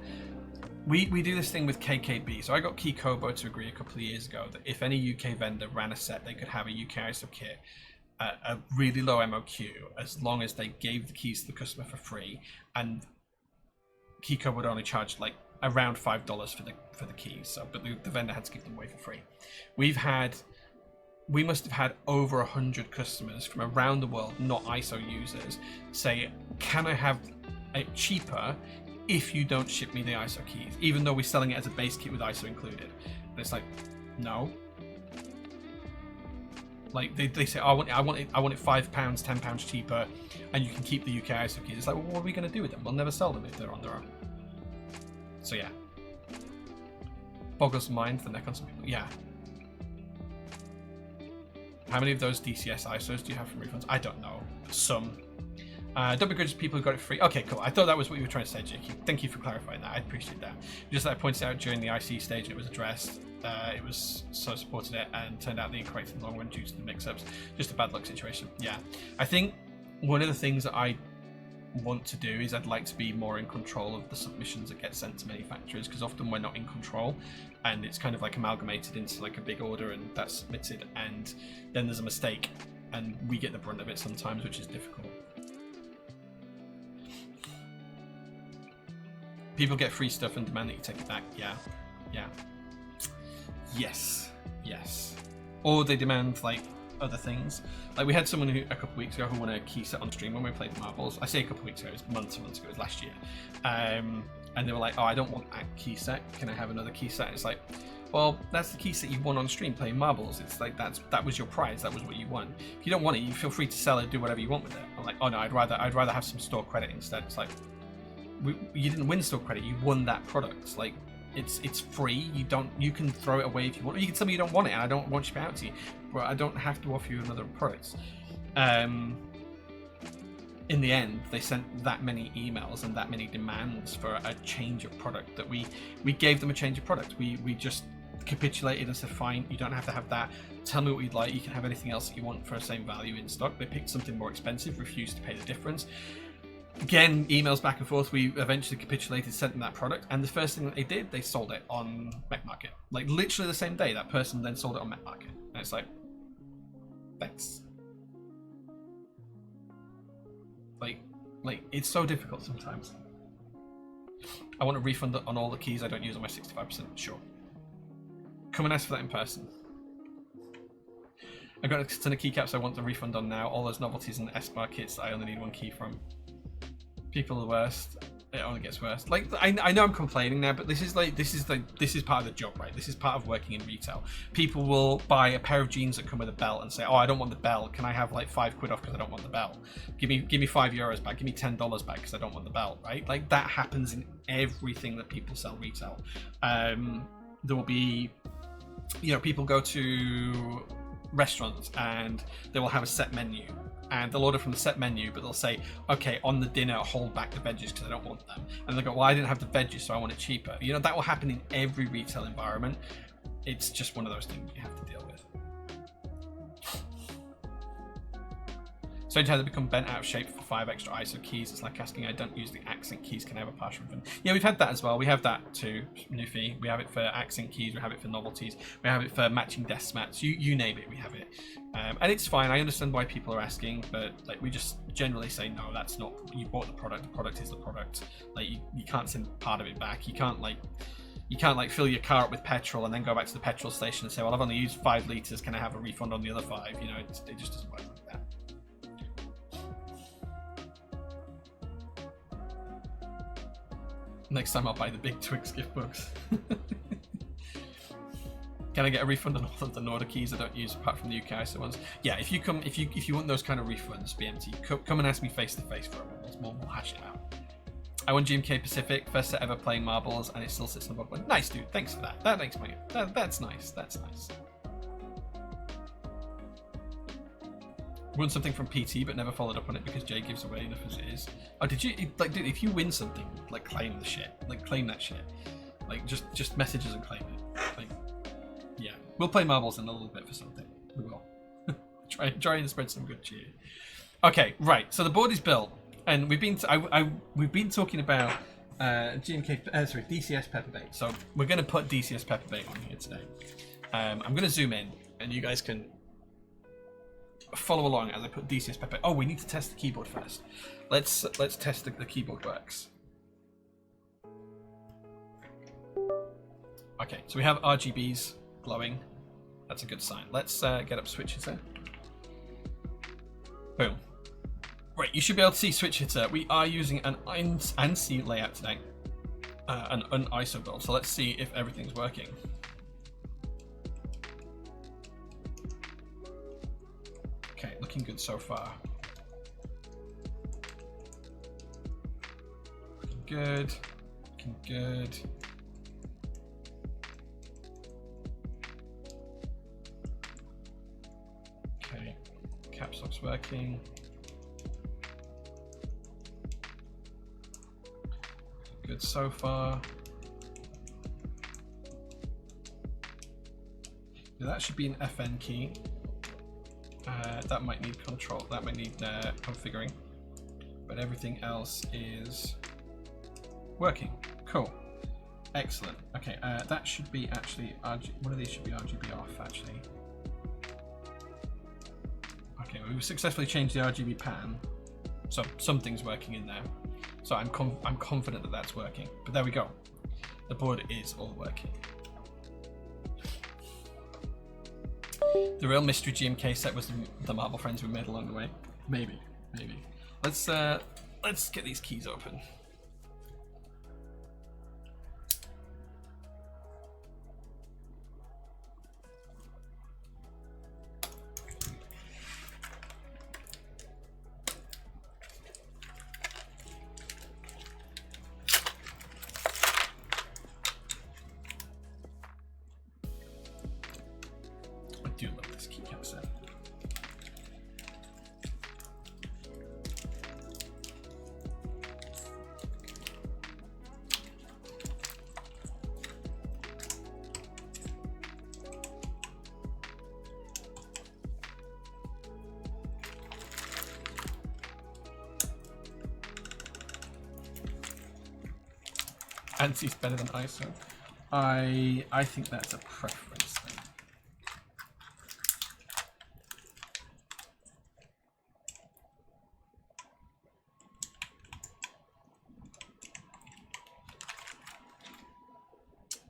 we do this thing with KKB. So I got Keykobo to agree a couple of years ago that if any UK vendor ran a set, they could have a UK ISO kit at a really low MOQ as long as they gave the keys to the customer for free, and Keykobo would only charge like around $5 for the keys. So, but the vendor had to give them away for free. We must have had over 100 customers from around the world, not ISO users, say, "Can I have it cheaper if you don't ship me the ISO keys, even though we're selling it as a base kit with ISO included?" And it's like, no. Like they say, I want it £5, £10 cheaper, and you can keep the UK ISO keys. It's like, well, what are we going to do with them? We'll never sell them if they're on their own. So yeah, boggles the mind, the neck on some people. Yeah. How many of those DCS ISOs do you have from refunds? I don't know. Some. Don't begrudge people who got it free. Okay, cool. I thought that was what you were trying to say, Jakey. Thank you for clarifying that. I appreciate that. Just that I pointed out during the IC stage and it was addressed. It was so supported it and turned out the incorrect in the long run due to the mix-ups. Just a bad luck situation. Yeah. I think one of the things that I want to do is I'd like to be more in control of the submissions that get sent to manufacturers, because often we're not in control and it's kind of like amalgamated into like a big order and that's submitted, and then there's a mistake and we get the brunt of it sometimes, which is difficult. People get free stuff and demand that you take it back. Yeah. Yes. Or they demand like other things. Like we had someone who a couple of weeks ago who won a key set on stream when we played Marbles. I say a couple of weeks ago, it was months ago, it was last year. And they were like, "Oh, I don't want that key set. Can I have another key set?" It's like, well, that's the key set you won on stream playing Marbles. It's like that was your prize. That was what you won. If you don't want it, you feel free to sell it, do whatever you want with it. I'm like, oh no, I'd rather have some store credit instead. It's like, you didn't win store credit. You won that product. Like, it's free. You can throw it away if you want. Or you can tell me you don't want it, and I don't want to ship it out to you. But I don't have to offer you another product. In the end, they sent that many emails and that many demands for a change of product that we gave them a change of product. We just capitulated and said, fine, you don't have to have that. Tell me what you'd like. You can have anything else that you want for the same value in stock. They picked something more expensive, refused to pay the difference. Again, emails back and forth. We eventually capitulated, sent them that product, and the first thing that they did, they sold it on Mech Market. Like literally the same day, that person then sold it on Mech Market. And it's like, thanks. Like it's so difficult sometimes. I want a refund on all the keys I don't use on my 65%. Sure. Come and ask for that in person. I got a ton of keycaps I want a refund on now. All those novelties and S-bar kits that I only need one key from. People are the worst. It only gets worse. Like I know I'm complaining now, but this is part of the job, right? This is part of working in retail. People will buy a pair of jeans that come with a belt and say, "Oh, I don't want the belt. Can I have like £5 off because I don't want the belt? Give me €5 back. Give me $10 back because I don't want the belt." Right? Like that happens in everything that people sell retail. There will be, people go to restaurants and they will have a set menu. And they'll order from the set menu, but they'll say, "Okay, on the dinner, hold back the veggies because I don't want them." And they'll go, "Well, I didn't have the veggies, so I want it cheaper." That will happen in every retail environment. It's just one of those things you have to deal with. So how they become bent out of shape for 5 extra ISO keys. It's like asking, "I don't use the accent keys, can I have a partial refund?" Yeah, we've had that as well. We have that too, Nufi. We have it for accent keys, we have it for novelties, we have it for matching desk mats. You name it, we have it. And it's fine. I understand why people are asking, but like we just generally say, no, that's not. You bought the product. The product is the product. Like you can't send part of it back. You can't fill your car up with petrol and then go back to the petrol station and say, "Well, I've only used 5 litres. Can I have a refund on the other 5?" It just doesn't work like that. Next time I'll buy the big Twix gift books. Can I get a refund on all of the Nordic keys I don't use apart from the UK ISO ones? Yeah, if you want those kind of refunds, BMT, come and ask me face to face for it. We'll hash it out. I won GMK Pacific, first set ever playing Marbles, and it still sits on the bottom. Nice, dude. Thanks for that. That makes my that's nice. That's nice. Won something from PT, but never followed up on it because Jay gives away enough as it is. Oh, did you like? Dude, if you win something, like claim the shit. Like claim that shit. Like just message us and claim it. Like, yeah, we'll play marbles in a little bit for something. We will. try and spread some good cheer. Okay, right. So the board is built, and we've been we've been talking about DCS Pepperbait. So we're going to put DCS Pepperbait on here today. I'm going to zoom in, and you guys can follow along as I put DCS Pepperbait. Oh, we need to test the keyboard first. Let's test the keyboard works. Okay, so we have RGBs glowing. That's a good sign. Let's get up Switch Hitter. Boom. Right, you should be able to see Switch Hitter. We are using an ANSI layout today, an ISO build. So let's see if everything's working. Okay, looking good so far. Looking good. Looking good. Okay, caps lock's working. Good so far. Yeah, that should be an FN key. That might need control. That might need configuring. But everything else is working. Cool. Excellent. Okay, that should be actually one of these should be RGB off actually. Okay, we've successfully changed the RGB pattern, so something's working in there. So I'm confident that that's working. But there we go. The board is all working. The real mystery GMK set was the marble friends we made along the way. Maybe. Let's get these keys open. I do love this keycap set. ANSI's better than ISO. I think that's a preference thing.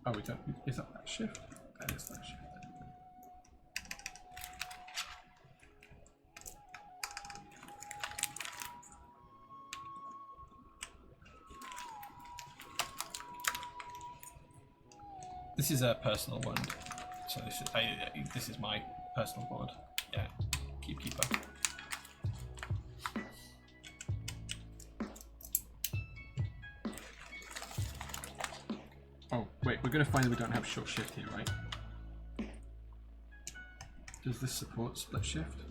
Oh, we don't. Is that shift? That is that shift. This is a personal one, so this is my personal board. Yeah, keeper. Oh wait, we're going to find that we don't have short shift here, right? Does this support split shift?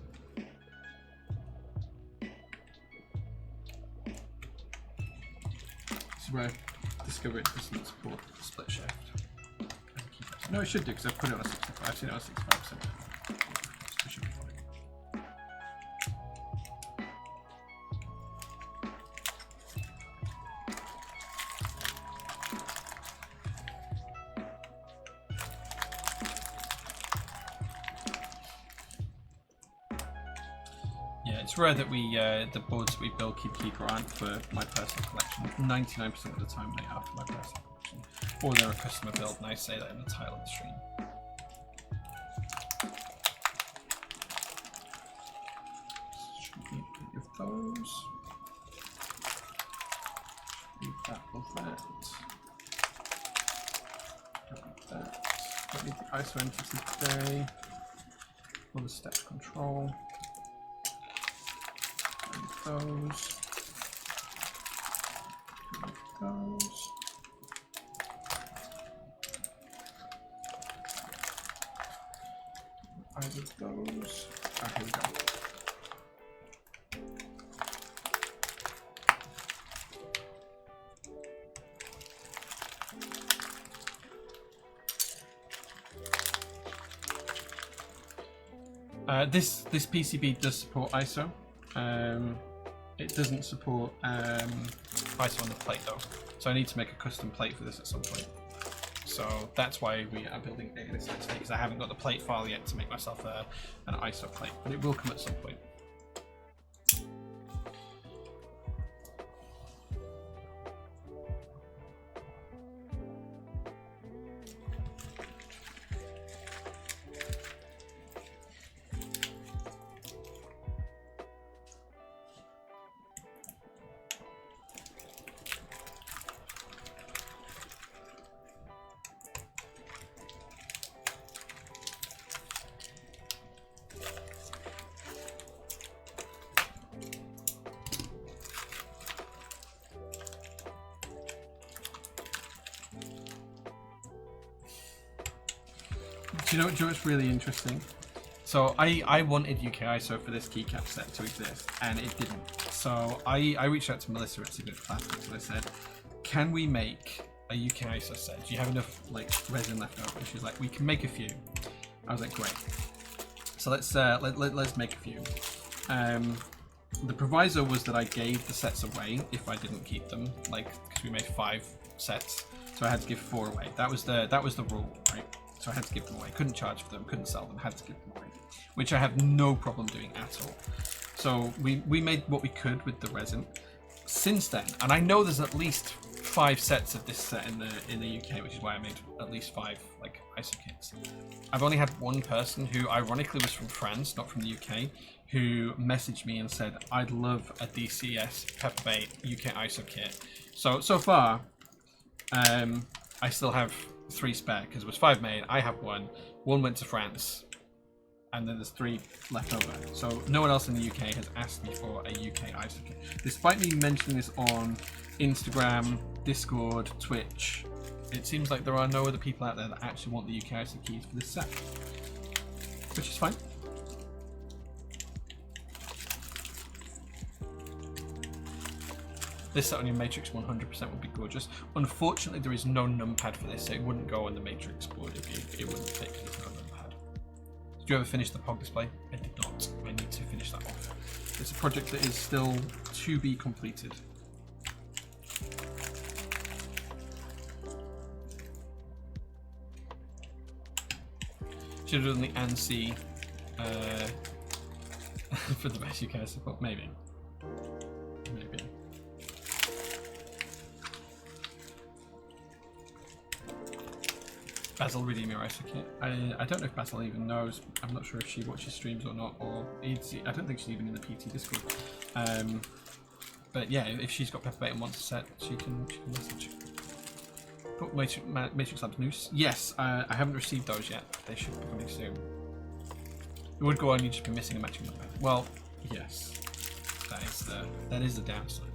This is where I discover it doesn't support split shift. No, it should do because I've put it on a 65. I've seen it on a 65%. So it should be fine. Yeah, it's rare that we the boards we build keeper aren't for my personal collection. 99% of the time they are for my personal collection. Or they're a customer build, and I say that in the title of the stream. Should need plenty of those. Need that of that. Don't need that. Don't need the ISO entity today. Or the step control. Don't need those. Don't need those. Either of those. Oh, here we go. This PCB does support ISO. It doesn't support ISO on the plate though, so I need to make a custom plate for this at some point. So that's why we are building a this next because I haven't got the plate file yet to make myself an ISO plate, but it will come at some point. Do you know what's really interesting? So I wanted UK ISO for this keycap set to exist, and it didn't. So I reached out to Melissa at Signature Plastics and I said, can we make a UK ISO set? Do you have enough like resin left over? And she was like, we can make a few. I was like, great. So let's make a few. The proviso was that I gave the sets away if I didn't keep them, like because we made 5 sets, so I had to give 4 away. That was the rule, right? So I had to give them away. Couldn't charge for them, couldn't sell them, had to give them away, which I have no problem doing at all. So we made what we could with the resin. Since then, and I know there's at least 5 sets of this set in the UK, which is why I made at least 5 like ISO kits. I've only had one person who ironically was from France, not from the UK, who messaged me and said, I'd love a DCS Pepperbait UK ISO kit. So far, I still have 3 spare because there was 5 made. I have 1 went to France, and then there's 3 left over. So no one else in the UK has asked me for a UK ISO kit, despite me mentioning this on Instagram, Discord, Twitch. It seems like there are no other people out there that actually want the UK ISO keys for this set, which is fine. This set on your Matrix 100% would be gorgeous. Unfortunately, there is no numpad for this, so it wouldn't go on the Matrix board. It wouldn't fit because there's no numpad. Did you ever finish the POG display? I did not. I need to finish that off. It's a project that is still to be completed. Should have done the ANSI for the best UK support. Maybe. Basil redeem your ISO kit. I don't know if Basil even knows. I'm not sure if she watches streams or not, or I don't think she's even in the PT Discord. But yeah, if she's got Pepperbait and wants a set, she can message. Got Matrix Labs news. Yes, I haven't received those yet. They should be coming soon. It would go on. You'd just be missing a matching number. Well, yes, that is the downside.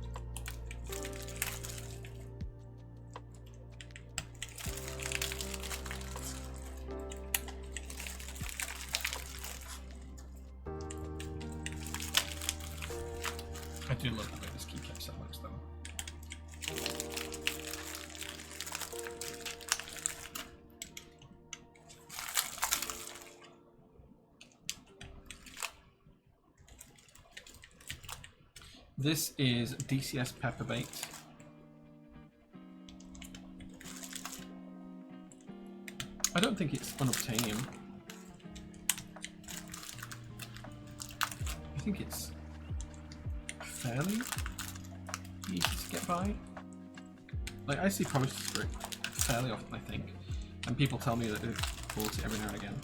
I do love the way this keycap set looks though. This is DCS Pepperbait. I don't think it's unobtainium. I think it's fairly easy to get by. Like, I see posters for it fairly often, I think, and people tell me that they've bought it every now and again.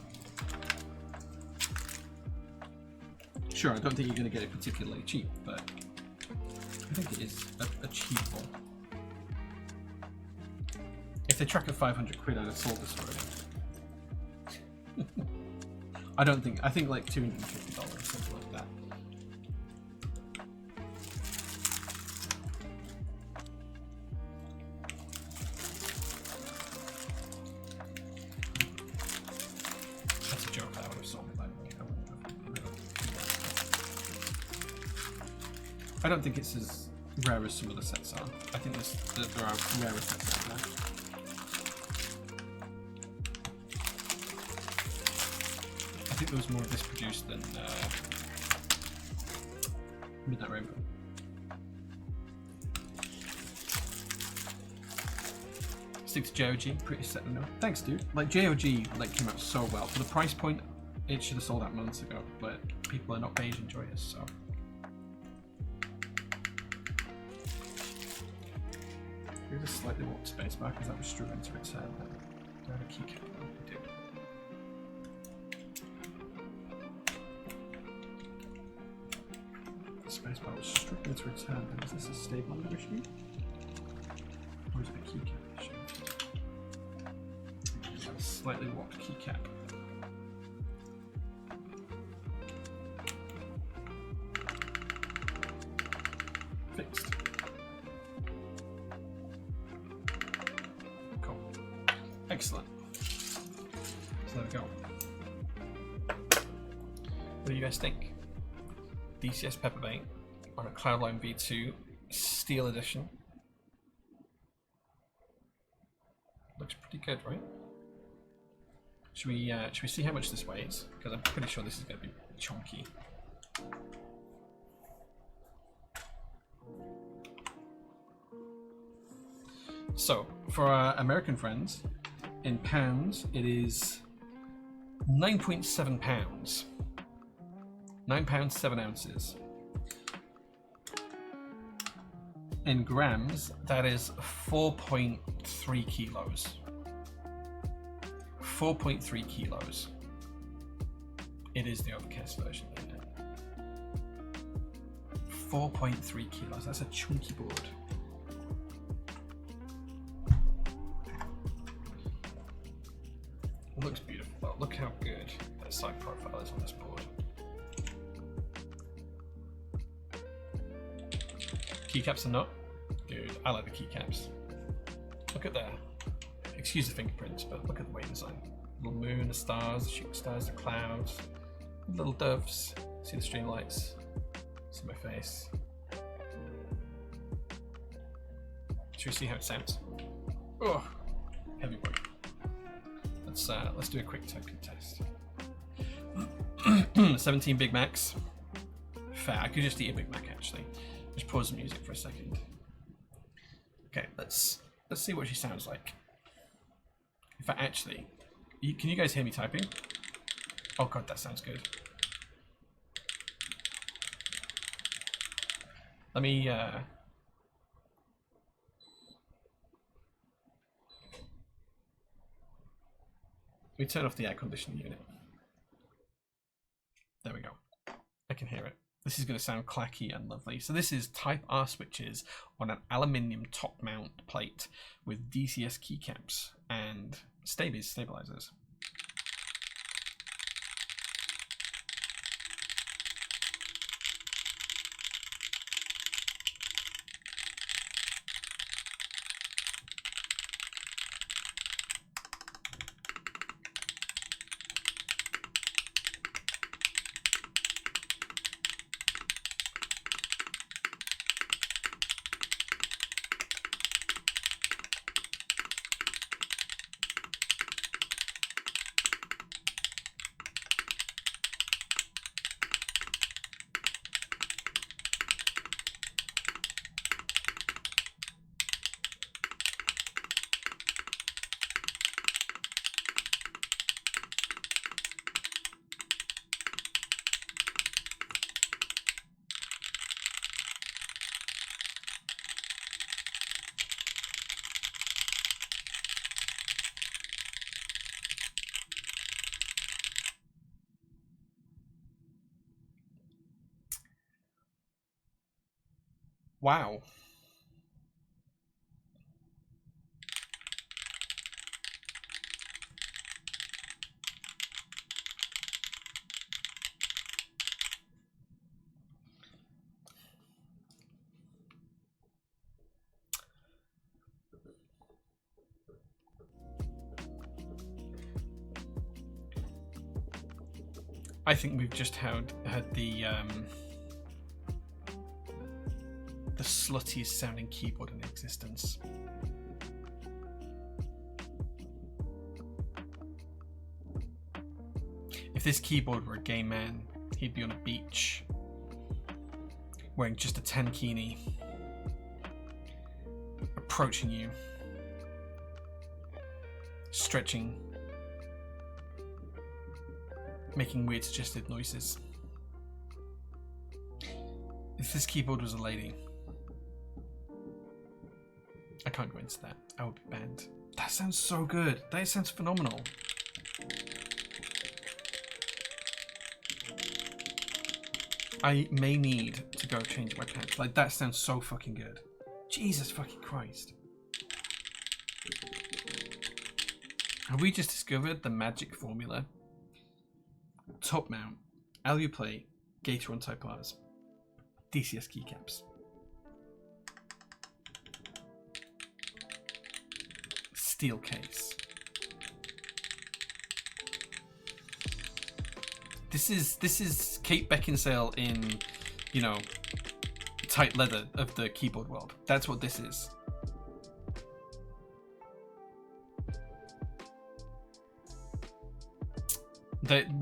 Sure, I don't think you're going to get it particularly cheap, but I think it is achievable. If they track at 500 quid, I'd have sold this already. I think like $250, something like that. That's a joke. I would have sold it. I don't think it's as rare as some of the sets are. I think there are rarer sets out there. I think there was more of this produced than Midnight Rainbow. Stick to JOG, pretty set enough. Thanks, dude. Like JOG, like came out so well for the price point. It should have sold out months ago, but people are not Bayesian joyous, so. We just slightly walked space back because that was struggling to return. Do I have a keycap? No, I do. Spacebar was struggling to return. Is this a stable issue? Or is it a keycap issue? A slightly warped keycap. Fixed. Cool. Excellent. So there we go. What do you guys think? DCS Pepperbait on a Cloudline V2 Steel Edition. Looks pretty good, right? Should we see how much this weighs? Because I'm pretty sure this is going to be chunky. So, for our American friends, in pounds, it is 9.7 pounds. 9 pounds, 7 ounces. In grams, that is 4.3 kilos. 4.3 kilos. It is the overcast version. 4.3 kilos. That's a chunky board. It looks beautiful though. Look how good that side profile is on this board. Keycaps are not? Dude, I like the keycaps. Look at there. Excuse the fingerprints, but look at the weight design. Little moon, the stars, the shooting stars, the clouds, little doves. See the streamlights. See my face. Should we see how it sounds? Oh, heavy weight. Let's do a quick typing test. 17 Big Macs. Fair. I could just eat a Big Mac actually. Just pause the music for a second. Okay, let's see what she sounds like. In fact, actually, can you guys hear me typing? Oh god, that sounds good. Let me turn off the air conditioning unit. There we go. I can hear it. This is going to sound clacky and lovely. So this is Type R switches on an aluminium top mount plate with DCS keycaps and stabilizers. Wow. I think we've just had the sluttiest sounding keyboard in existence. If this keyboard were a gay man, he'd be on a beach, wearing just a tankini, approaching you, stretching, making weird suggested noises. If this keyboard was a lady, I can't go into that. I would be banned. That sounds so good. That sounds phenomenal. I may need to go change my pants. Like, that sounds so fucking good. Jesus fucking Christ. Have we just discovered the magic formula? Top mount, Alu plate, Gator on Type R's, DCS keycaps. Steel case. This is Kate Beckinsale in, you know, tight leather of the keyboard world. That's what this is.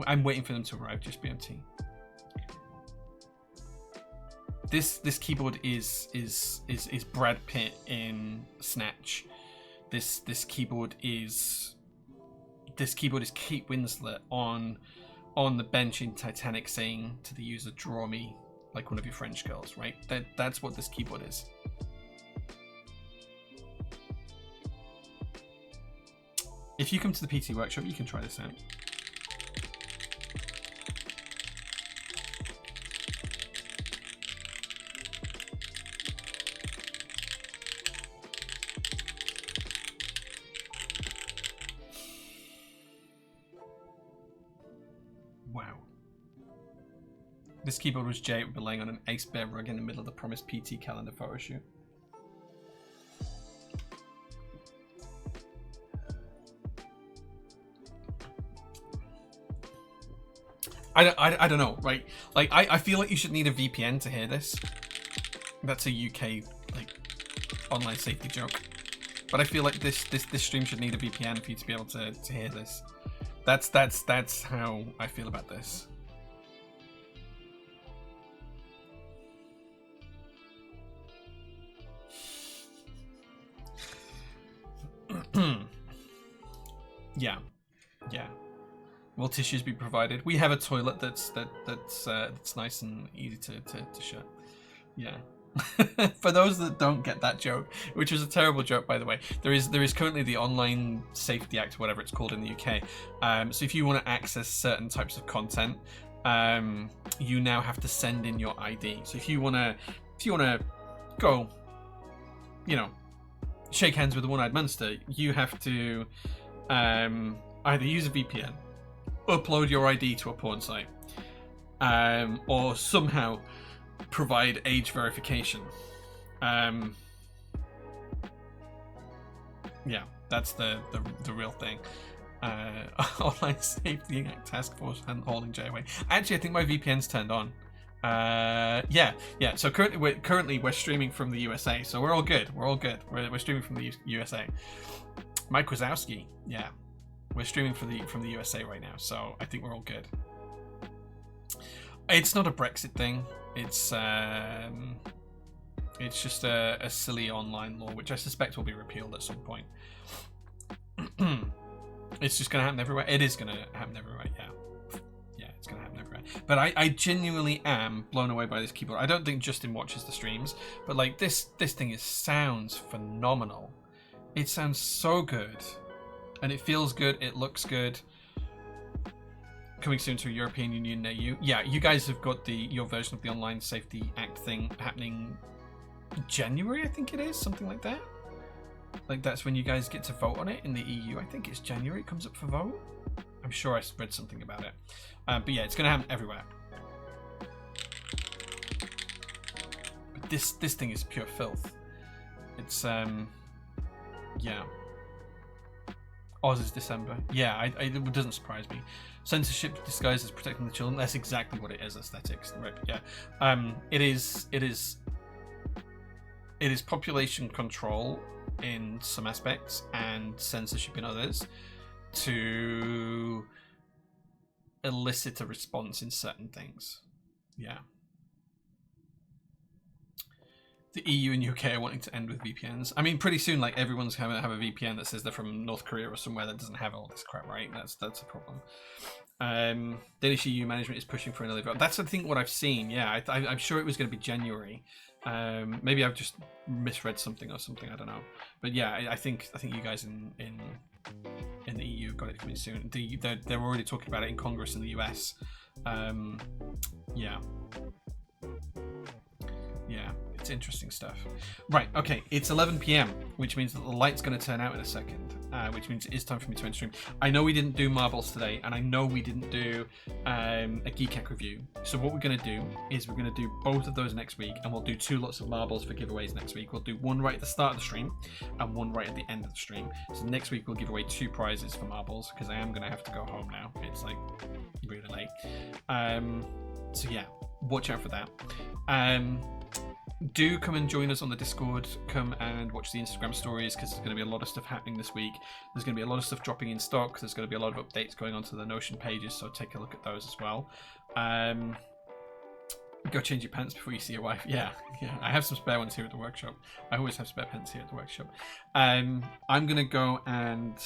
I'm waiting for them to arrive, just BMT. This keyboard is Brad Pitt in Snatch. This keyboard is Kate Winslet on the bench in Titanic saying to the user, "Draw me like one of your French girls," right? That's what this keyboard is. If you come to the PT workshop, you can try this out. This keyboard was Jay. It would be laying on an Ace Bear rug in the middle of the promised PT calendar photo shoot. I don't know, right? Like, I feel like you should need a VPN to hear this. That's a UK, like, online safety joke. But I feel like this stream should need a VPN for you to be able to hear this. That's how I feel about this. Yeah. Will tissues be provided? We have a toilet that's nice and easy to shut. Yeah. For those that don't get that joke, which was a terrible joke, by the way, there is currently the Online Safety Act, whatever it's called in the UK. So if you want to access certain types of content, you now have to send in your ID. So if you wanna go, you know, shake hands with a one-eyed monster, you have to either use a VPN, upload your ID to a porn site, or somehow provide age verification. Yeah, that's the real thing. Online Safety Act Task Force and holding Jay away. Actually, I think my VPN's turned on. Yeah. So currently we're streaming from the USA, so we're all good. We're streaming from the USA. Mike Wazowski, yeah, we're streaming from the USA right now, so I think we're all good. It's not a Brexit thing. It's just a silly online law, which I suspect will be repealed at some point. It's just going to happen everywhere. It is going to happen everywhere. Yeah, it's going to happen everywhere. But I genuinely am blown away by this keyboard. I don't think Justin watches the streams, but like this thing sounds phenomenal. It sounds so good, and it feels good. It looks good. Coming soon to a European Union near you. Yeah, you guys have got your version of the Online Safety Act thing happening January, I think it is, something like that. Like that's when you guys get to vote on it in the EU. I think it's January. It comes up for vote. I'm sure I read something about it. But yeah, it's going to happen everywhere. But this thing is pure filth. It's yeah. Oz is December. Yeah, it doesn't surprise me. Censorship disguised as protecting the children. That's exactly what it is. Aesthetics. Right? Yeah. It is population control in some aspects and censorship in others to elicit a response in certain things. Yeah. The EU and UK are wanting to end with VPNs. I mean, pretty soon, like, everyone's going to have a VPN that says they're from North Korea or somewhere that doesn't have all this crap, right? That's a problem. Danish EU management is pushing for an early vote. That's, I think, what I've seen. Yeah, I'm sure it was going to be January. Maybe I've just misread something or something. I don't know. But yeah, I think you guys in the EU got it coming soon. They're already talking about it in Congress in the US. Yeah. Yeah, it's interesting stuff. Right, okay, it's 11 p.m, which means that the light's going to turn out in a second, which means it is time for me to end stream. I know we didn't do marbles today, and I know we didn't do a Geek Hack review. So what we're going to do is we're going to do both of those next week, and we'll do 2 lots of marbles for giveaways next week. We'll do one right at the start of the stream, and one right at the end of the stream. So next week we'll give away 2 prizes for marbles, because I am going to have to go home now. It's like really late. So yeah, watch out for that. Do come and join us on the Discord. Come and watch the Instagram stories, because there's going to be a lot of stuff happening this week. There's going to be a lot of stuff dropping in stock. There's going to be a lot of updates going on to the Notion pages, so take a look at those as well. Go change your pants before you see your wife. Yeah. I have some spare ones here at the workshop. I always have spare pants here at the workshop. I'm going to go and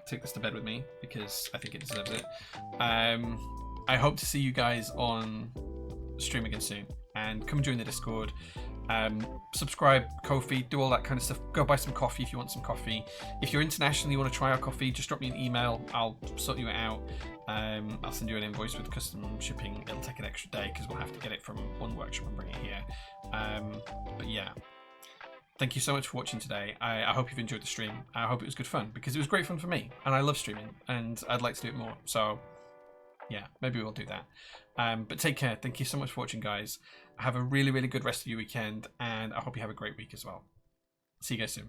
take this to bed with me, because I think it deserves it. I hope to see you guys on stream again soon. And come join the Discord, subscribe, Ko-fi, do all that kind of stuff. Go buy some coffee if you want some coffee. If you're international, you want to try our coffee, just drop me an email. I'll sort you out. I'll send you an invoice with custom shipping. It'll take an extra day because we'll have to get it from one workshop and bring it here. But yeah, thank you so much for watching today. I hope you've enjoyed the stream. I hope it was good fun, because it was great fun for me, and I love streaming, and I'd like to do it more. So yeah, maybe we'll do that. But take care. Thank you so much for watching, guys. Have a really, really good rest of your weekend, and I hope you have a great week as well. See you guys soon.